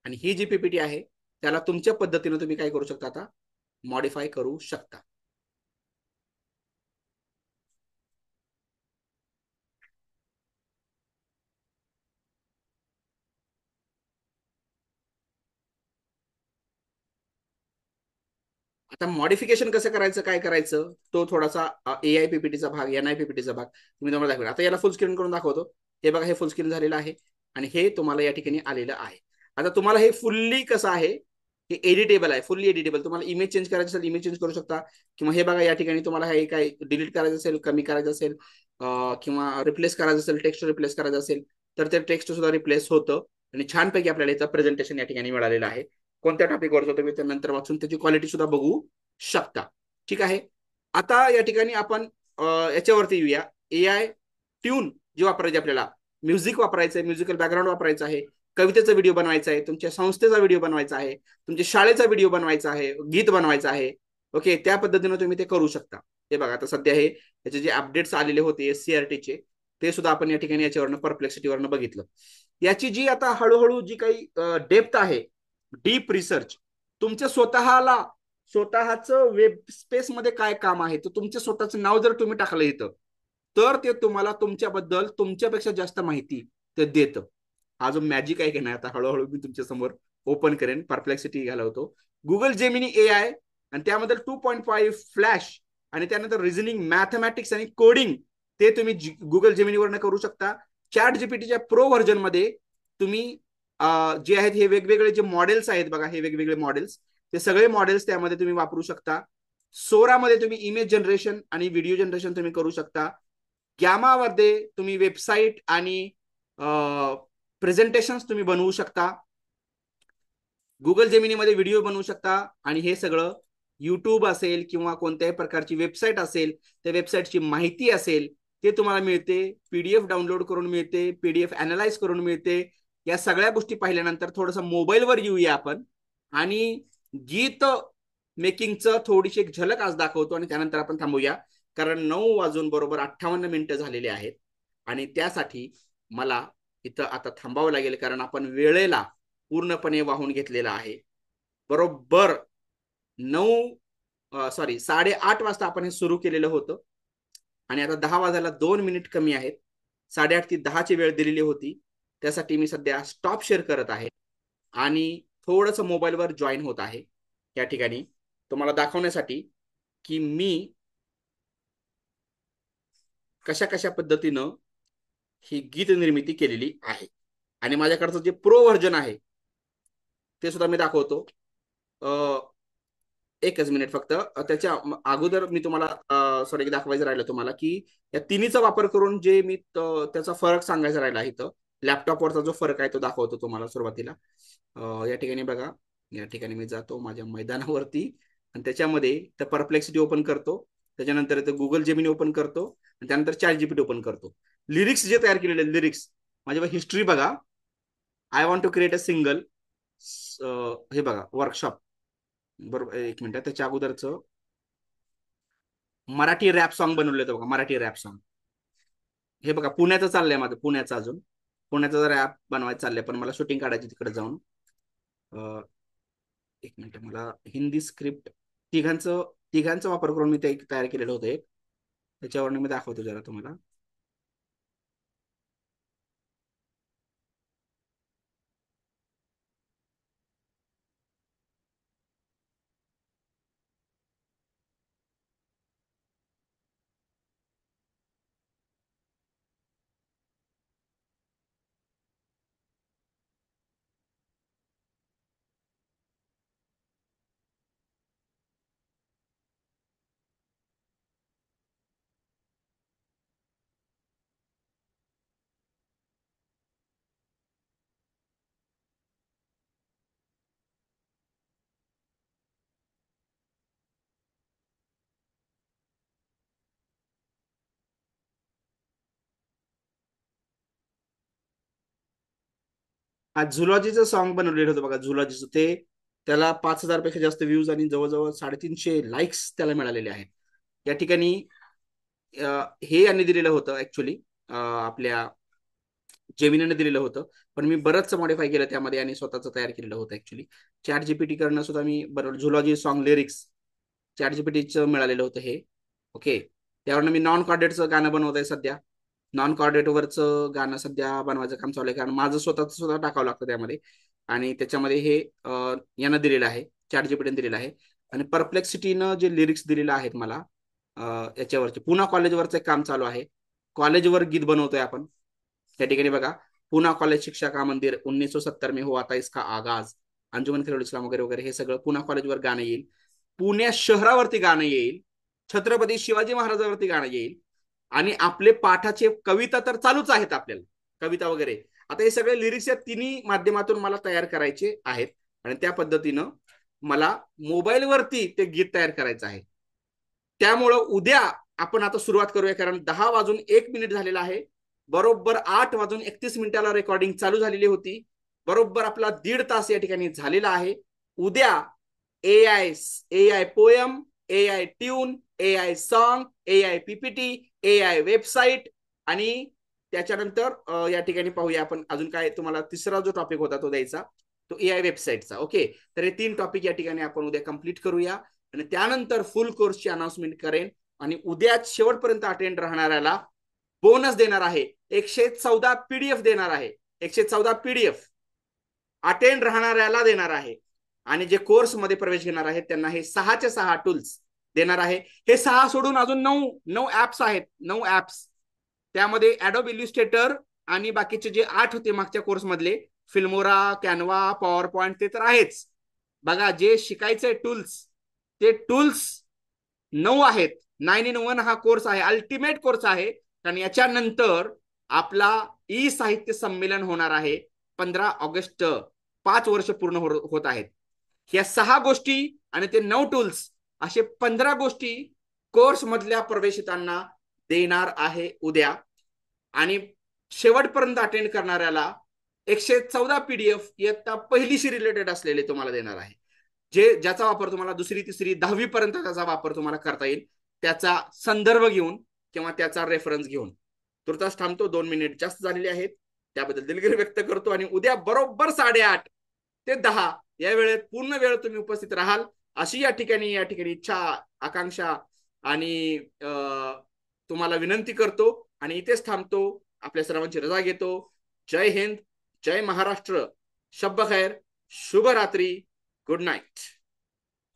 आणि ही जी पीपीटी आहे त्याला तुमच्या पद्धतीने तुम्ही काय करू शकता, आता मॉडिफाय करू शकता. आता मॉडिफिकेशन कसं करायचं, काय करायचं, तो थोडासा AI PPTचा भाग, NI PPTचा भाग तुम्ही तुम्हाला दाखवेल. आता याला फुल स्क्रीन करून दाखवतो. हे बघा, हे फुल स्क्रीन झालेलं आहे आणि हे तुम्हाला या ठिकाणी आलेलं आहे. आता तुम्हाला हे फुल्ली कसं आहे, हे एडिटेबल आहे, फुल्ली एडिटेबल. तुम्हाला इमेज चेंज करायचं असेल, इमेज चेंज करू शकता. किंवा हे बघा, या ठिकाणी तुम्हाला हे काय डिलीट करायचं असेल, कमी करायचं असेल, किंवा रिप्लेस करायचं असेल, टेक्स्ट रिप्लेस करायचं असेल, तर ते टेक्स्ट सुद्धा रिप्लेस होतं. आणि छानपैकी आपल्याला इथं प्रेझेंटेशन या ठिकाणी मिळालेलं आहे. कोणत्या टॉपिकवर तुम्ही त्यानंतर वाचून त्याची क्वालिटी सुद्धा बघू शकता. ठीक आहे. आता या ठिकाणी आपण याच्यावरती येऊया. AI ट्यून जे वापरायचे आपल्याला, म्युझिक वापरायचं आहे, म्युझिकल बॅकग्राऊंड वापरायचं आहे, कवितेचा व्हिडिओ बनवायचा आहे, तुमच्या संस्थेचा व्हिडिओ बनवायचा आहे, तुमच्या शाळेचा व्हिडिओ बनवायचा आहे, गीत बनवायचं आहे. ओके, त्या पद्धतीने तुम्ही ते करू शकता. हे बघा, आता सध्या हे त्याचे जे अपडेट्स आलेले होते SCRTचे, ते सुद्धा आपण या ठिकाणी याच्यावरनं परप्लेक्सिटीवरनं बघितलं. याची जी आता हळूहळू जी काही डेप्थ आहे, डीप रिसर्च, तुमच्या स्वतःचं वेब स्पेस मध्ये काय काम आहे, तर तुमचं स्वतःचं नाव जर तुम्ही टाकलं इथं, तर ते तुम्हाला तुमच्याबद्दल तुमच्यापेक्षा जास्त माहिती ते देतं. हा जो मॅजिक आहे की नाही, आता हळूहळू मी तुमच्या समोर ओपन करेन. परप्लेक्सिटी घालवतो. गुगल जेमिनी AI आणि त्यामध्ये 2.5 फ्लॅश आणि त्यानंतर रिझनिंग, मॅथमॅटिक्स आणि कोडिंग, ते तुम्ही गुगल जेमिनीवरनं करू शकता. चॅट जीपीटीच्या प्रो व्हर्जन मध्ये तुम्ही जे आहेत हे वेगवेगळे जे मॉडेल्स आहेत बघा, हे वेगवेगळे मॉडेल्स, ते सगळे मॉडेल्स त्यामध्ये तुम्ही वापरू शकता. सोरामध्ये तुम्ही इमेज जनरेशन आणि व्हिडिओ जनरेशन तुम्ही करू शकता. गॅमामध्ये तुम्ही वेबसाईट आणि प्रेझेंटेशन तुम्ही बनवू शकता. गुगल जेमिनीमध्ये व्हिडिओ बनवू शकता. आणि हे सगळं युट्यूब असेल किंवा कोणत्याही प्रकारची वेबसाईट असेल, त्या वेबसाईटची माहिती असेल, ते तुम्हाला मिळते. PDF डाउनलोड करून मिळते, PDF अनालाइज करून मिळते. या सगळ्या गोष्टी पाहिल्यानंतर थोडंसं मोबाईलवर येऊया आपण आणि गीत मेकिंगचं थोडीशी एक झलक आज दाखवतो आणि त्यानंतर आपण थांबूया. कारण 9:58 झालेले आहेत आणि त्यासाठी मला इथं आता थांबावं लागेल, कारण आपण वेळेला पूर्णपणे वाहून घेतलेला आहे. बरोबर 8:30 वाजता आपण हे सुरू केलेलं होतं आणि आता 10 वाजायला 2 मिनिट कमी आहेत. 8:30 ते 10 ची वेळ दिलेली होती. त्यासाठी मी सध्या स्टॉप शेअर करत आहे आणि थोडंसं मोबाईलवर जॉईन होत आहे या ठिकाणी, तुम्हाला दाखवण्यासाठी की मी कशा कशा पद्धतीनं ही गीत निर्मिती केलेली आहे. आणि माझ्याकडचं जे प्रो व्हर्जन आहे ते सुद्धा मी दाखवतो. एकच मिनिट फक्त. त्याच्या अगोदर मी तुम्हाला सॉरी दाखवायचं राहिलं तुम्हाला की या तिन्हीचा वापर करून जे मी त्याचा फरक सांगायचा राहिला इथं, लॅपटॉपवरचा जो फरक आहे तो दाखवतो तुम्हाला सुरुवातीला. या ठिकाणी बघा, या ठिकाणी मी जातो माझ्या मैदानावरती आणि त्याच्यामध्ये तर परप्लेक्सिटी ओपन करतो. त्याच्यानंतर इथं गुगल जेमिनी ओपन करतो आणि त्यानंतर चॅट जीपीटी ओपन करतो. लिरिक्स जे तयार केलेले लिरिक्स, माझ्या हिस्ट्री बघा. I want to create a single, हे बघा वर्कशॉप. बरोबर, एक मिनिट. त्याच्या अगोदरच मराठी रॅप सॉन्ग बनवले होते बघा, मराठी रॅप सॉन्ग. हे बघा पुण्याचं चाललंय माझं, पुण्याचं अजून पुण्याचं रॅप बनवायचं चाललंय, पण मला शूटिंग काढायची तिकडे जाऊन. एक मिनिट, मला हिंदी स्क्रिप्ट तिघांचं तिघांचा वापर करून मी ते तयार केलेलं होतं एक. त्याच्यावर मी दाखवतो जरा तुम्हाला. हा झुलॉजीचं सॉन्ग बनवलेलं होतं बघा, झुलॉजीचं. ते त्याला 5,000 पेक्षा जास्त व्ह्यूज आणि जवळजवळ 350 लाईक्स त्याला मिळालेले आहेत या ठिकाणी. हे यांनी दिलेलं होतं ऍक्च्युली, आपल्या जेमिनीने दिलेलं होतं, पण मी बरंच मॉडिफाय केलं त्यामध्ये आणि स्वतःच तयार केलेलं होतं ऍक्च्युली. चॅट जीपीटी करणं सुद्धा मी बरोबर. झुलॉजी सॉन्ग लिरिक्स चॅट जीपीटीचं मिळालेलं होतं हे. ओके, त्यावरनं मी नॉन कॉर्डेटचं गाणं बनवत आहे सध्या. नॉन कॉर्डेटवरचं गाणं सध्या बनवायचं काम चालू आहे, कारण माझं स्वतःच टाकावं लागतं त्यामध्ये. आणि त्याच्यामध्ये हे यानं दिलेलं आहे, चॅट जीपीटीने दिलेलं आहे. आणि परप्लेक्सिटीनं जे लिरिक्स दिलेले आहेत मला याच्यावरचे पुणा कॉलेजवरचं एक काम चालू आहे. कॉलेजवर गीत बनवतोय आपण. त्या ठिकाणी बघा, पुणा कॉलेज शिक्षा का मंदिर 1970 में हुआ था इसका आगाज, अंजुमन खिरोल इस्लाम वगैरे वगैरे, हे सगळं पुणा कॉलेजवर गाणं येईल. पुणे शहरावरती गाणं येईल. छत्रपती शिवाजी महाराजांवरती गाणं येईल. आणि आपले पाठाचे कविता तर चालूच आहेत आपल्याला, कविता वगैरे. आता हे सगळे लिरिक्स या तिन्ही माध्यमातून मला तयार करायचे आहेत. आणि त्या पद्धतीनं मला मोबाईलवरती ते गीत तयार करायचं आहे. त्यामुळं उद्या आपण आता सुरुवात करूया, कारण 10:01 झालेला आहे. बरोबर 8:31 रेकॉर्डिंग चालू झालेली होती. बरोबर आपला 1.5 तास या ठिकाणी झालेला आहे. उद्या AI poem, AI tune, AI song, AI PPT, AI website, आणि त्याच्यानंतर या ठिकाणी पाहूया आपण अजून काय. तुम्हाला तिसरा जो टॉपिक होता तो द्यायचा, तो एआय वेबसाईटचा. ओके, तर हे 3 टॉपिक या ठिकाणी आपण उद्या कंप्लीट करूया. आणि त्यानंतर फुल कोर्सची अनाउन्समेंट करेन. आणि उद्या शेवटपर्यंत अटेंड राहणाऱ्याला बोनस देणार आहे. 114 पीडीएफ देणार आहे. 114 पीडीएफ अटेंड राहणाऱ्याला देणार आहे. आणि जे कोर्समध्ये प्रवेश घेणार आहेत त्यांना हे 6च्या 6 टूल्स देणार आहे. हे 6 सोडून अजून 9 ऍप्स आहेत. 9 ऍप्स, त्यामध्ये ऍडोब इल्युस्ट्रेटर आणि बाकीचे जे 8 होते मागच्या कोर्स मधले, फिल्मोरा, कॅनवा, पॉवर पॉइंट, ते तर आहेच. बघा, जे शिकायचे टूल्स, ते टूल्स 9 आहेत. 9 in 1 हा कोर्स आहे, अल्टिमेट कोर्स आहे. कारण याच्यानंतर आपला ई साहित्य संमेलन होणार आहे 15 ऑगस्ट. 5 वर्ष पूर्ण होत आहेत. या 6 गोष्टी आणि ते 9 टूल्स, असे 15 गोष्टी कोर्स मधल्या प्रवेशितांना देणार आहे उद्या. आणि शेवटपर्यंत अटेंड करणाऱ्याला 114 पीडीएफ इयत्ता पहिलीशी रिलेटेड असलेले तुम्हाला देणार आहे. ज्याचा वापर तुम्हाला 2री, 3री, 10वी पर्यंत त्याचा वापर तुम्हाला करता येईल, त्याचा संदर्भ घेऊन किंवा त्याचा रेफरन्स घेऊन. तुर्तास थांबतो, 2 मिनिट जास्त झालेले आहेत, त्याबद्दल दिलगिरी व्यक्त करतो. आणि उद्या बरोबर 8:30 ते 10 या वेळेत पूर्ण वेळ तुम्ही उपस्थित राहाल, अशी या ठिकाणी इच्छा, आकांक्षा आणि तुम्हाला विनंती करतो. आणि इथेच थांबतो, आपल्या सर्वांची रजा घेतो. जय हिंद, जय महाराष्ट्र, शब्ब खैर, शुभ रात्री, गुड नाईट.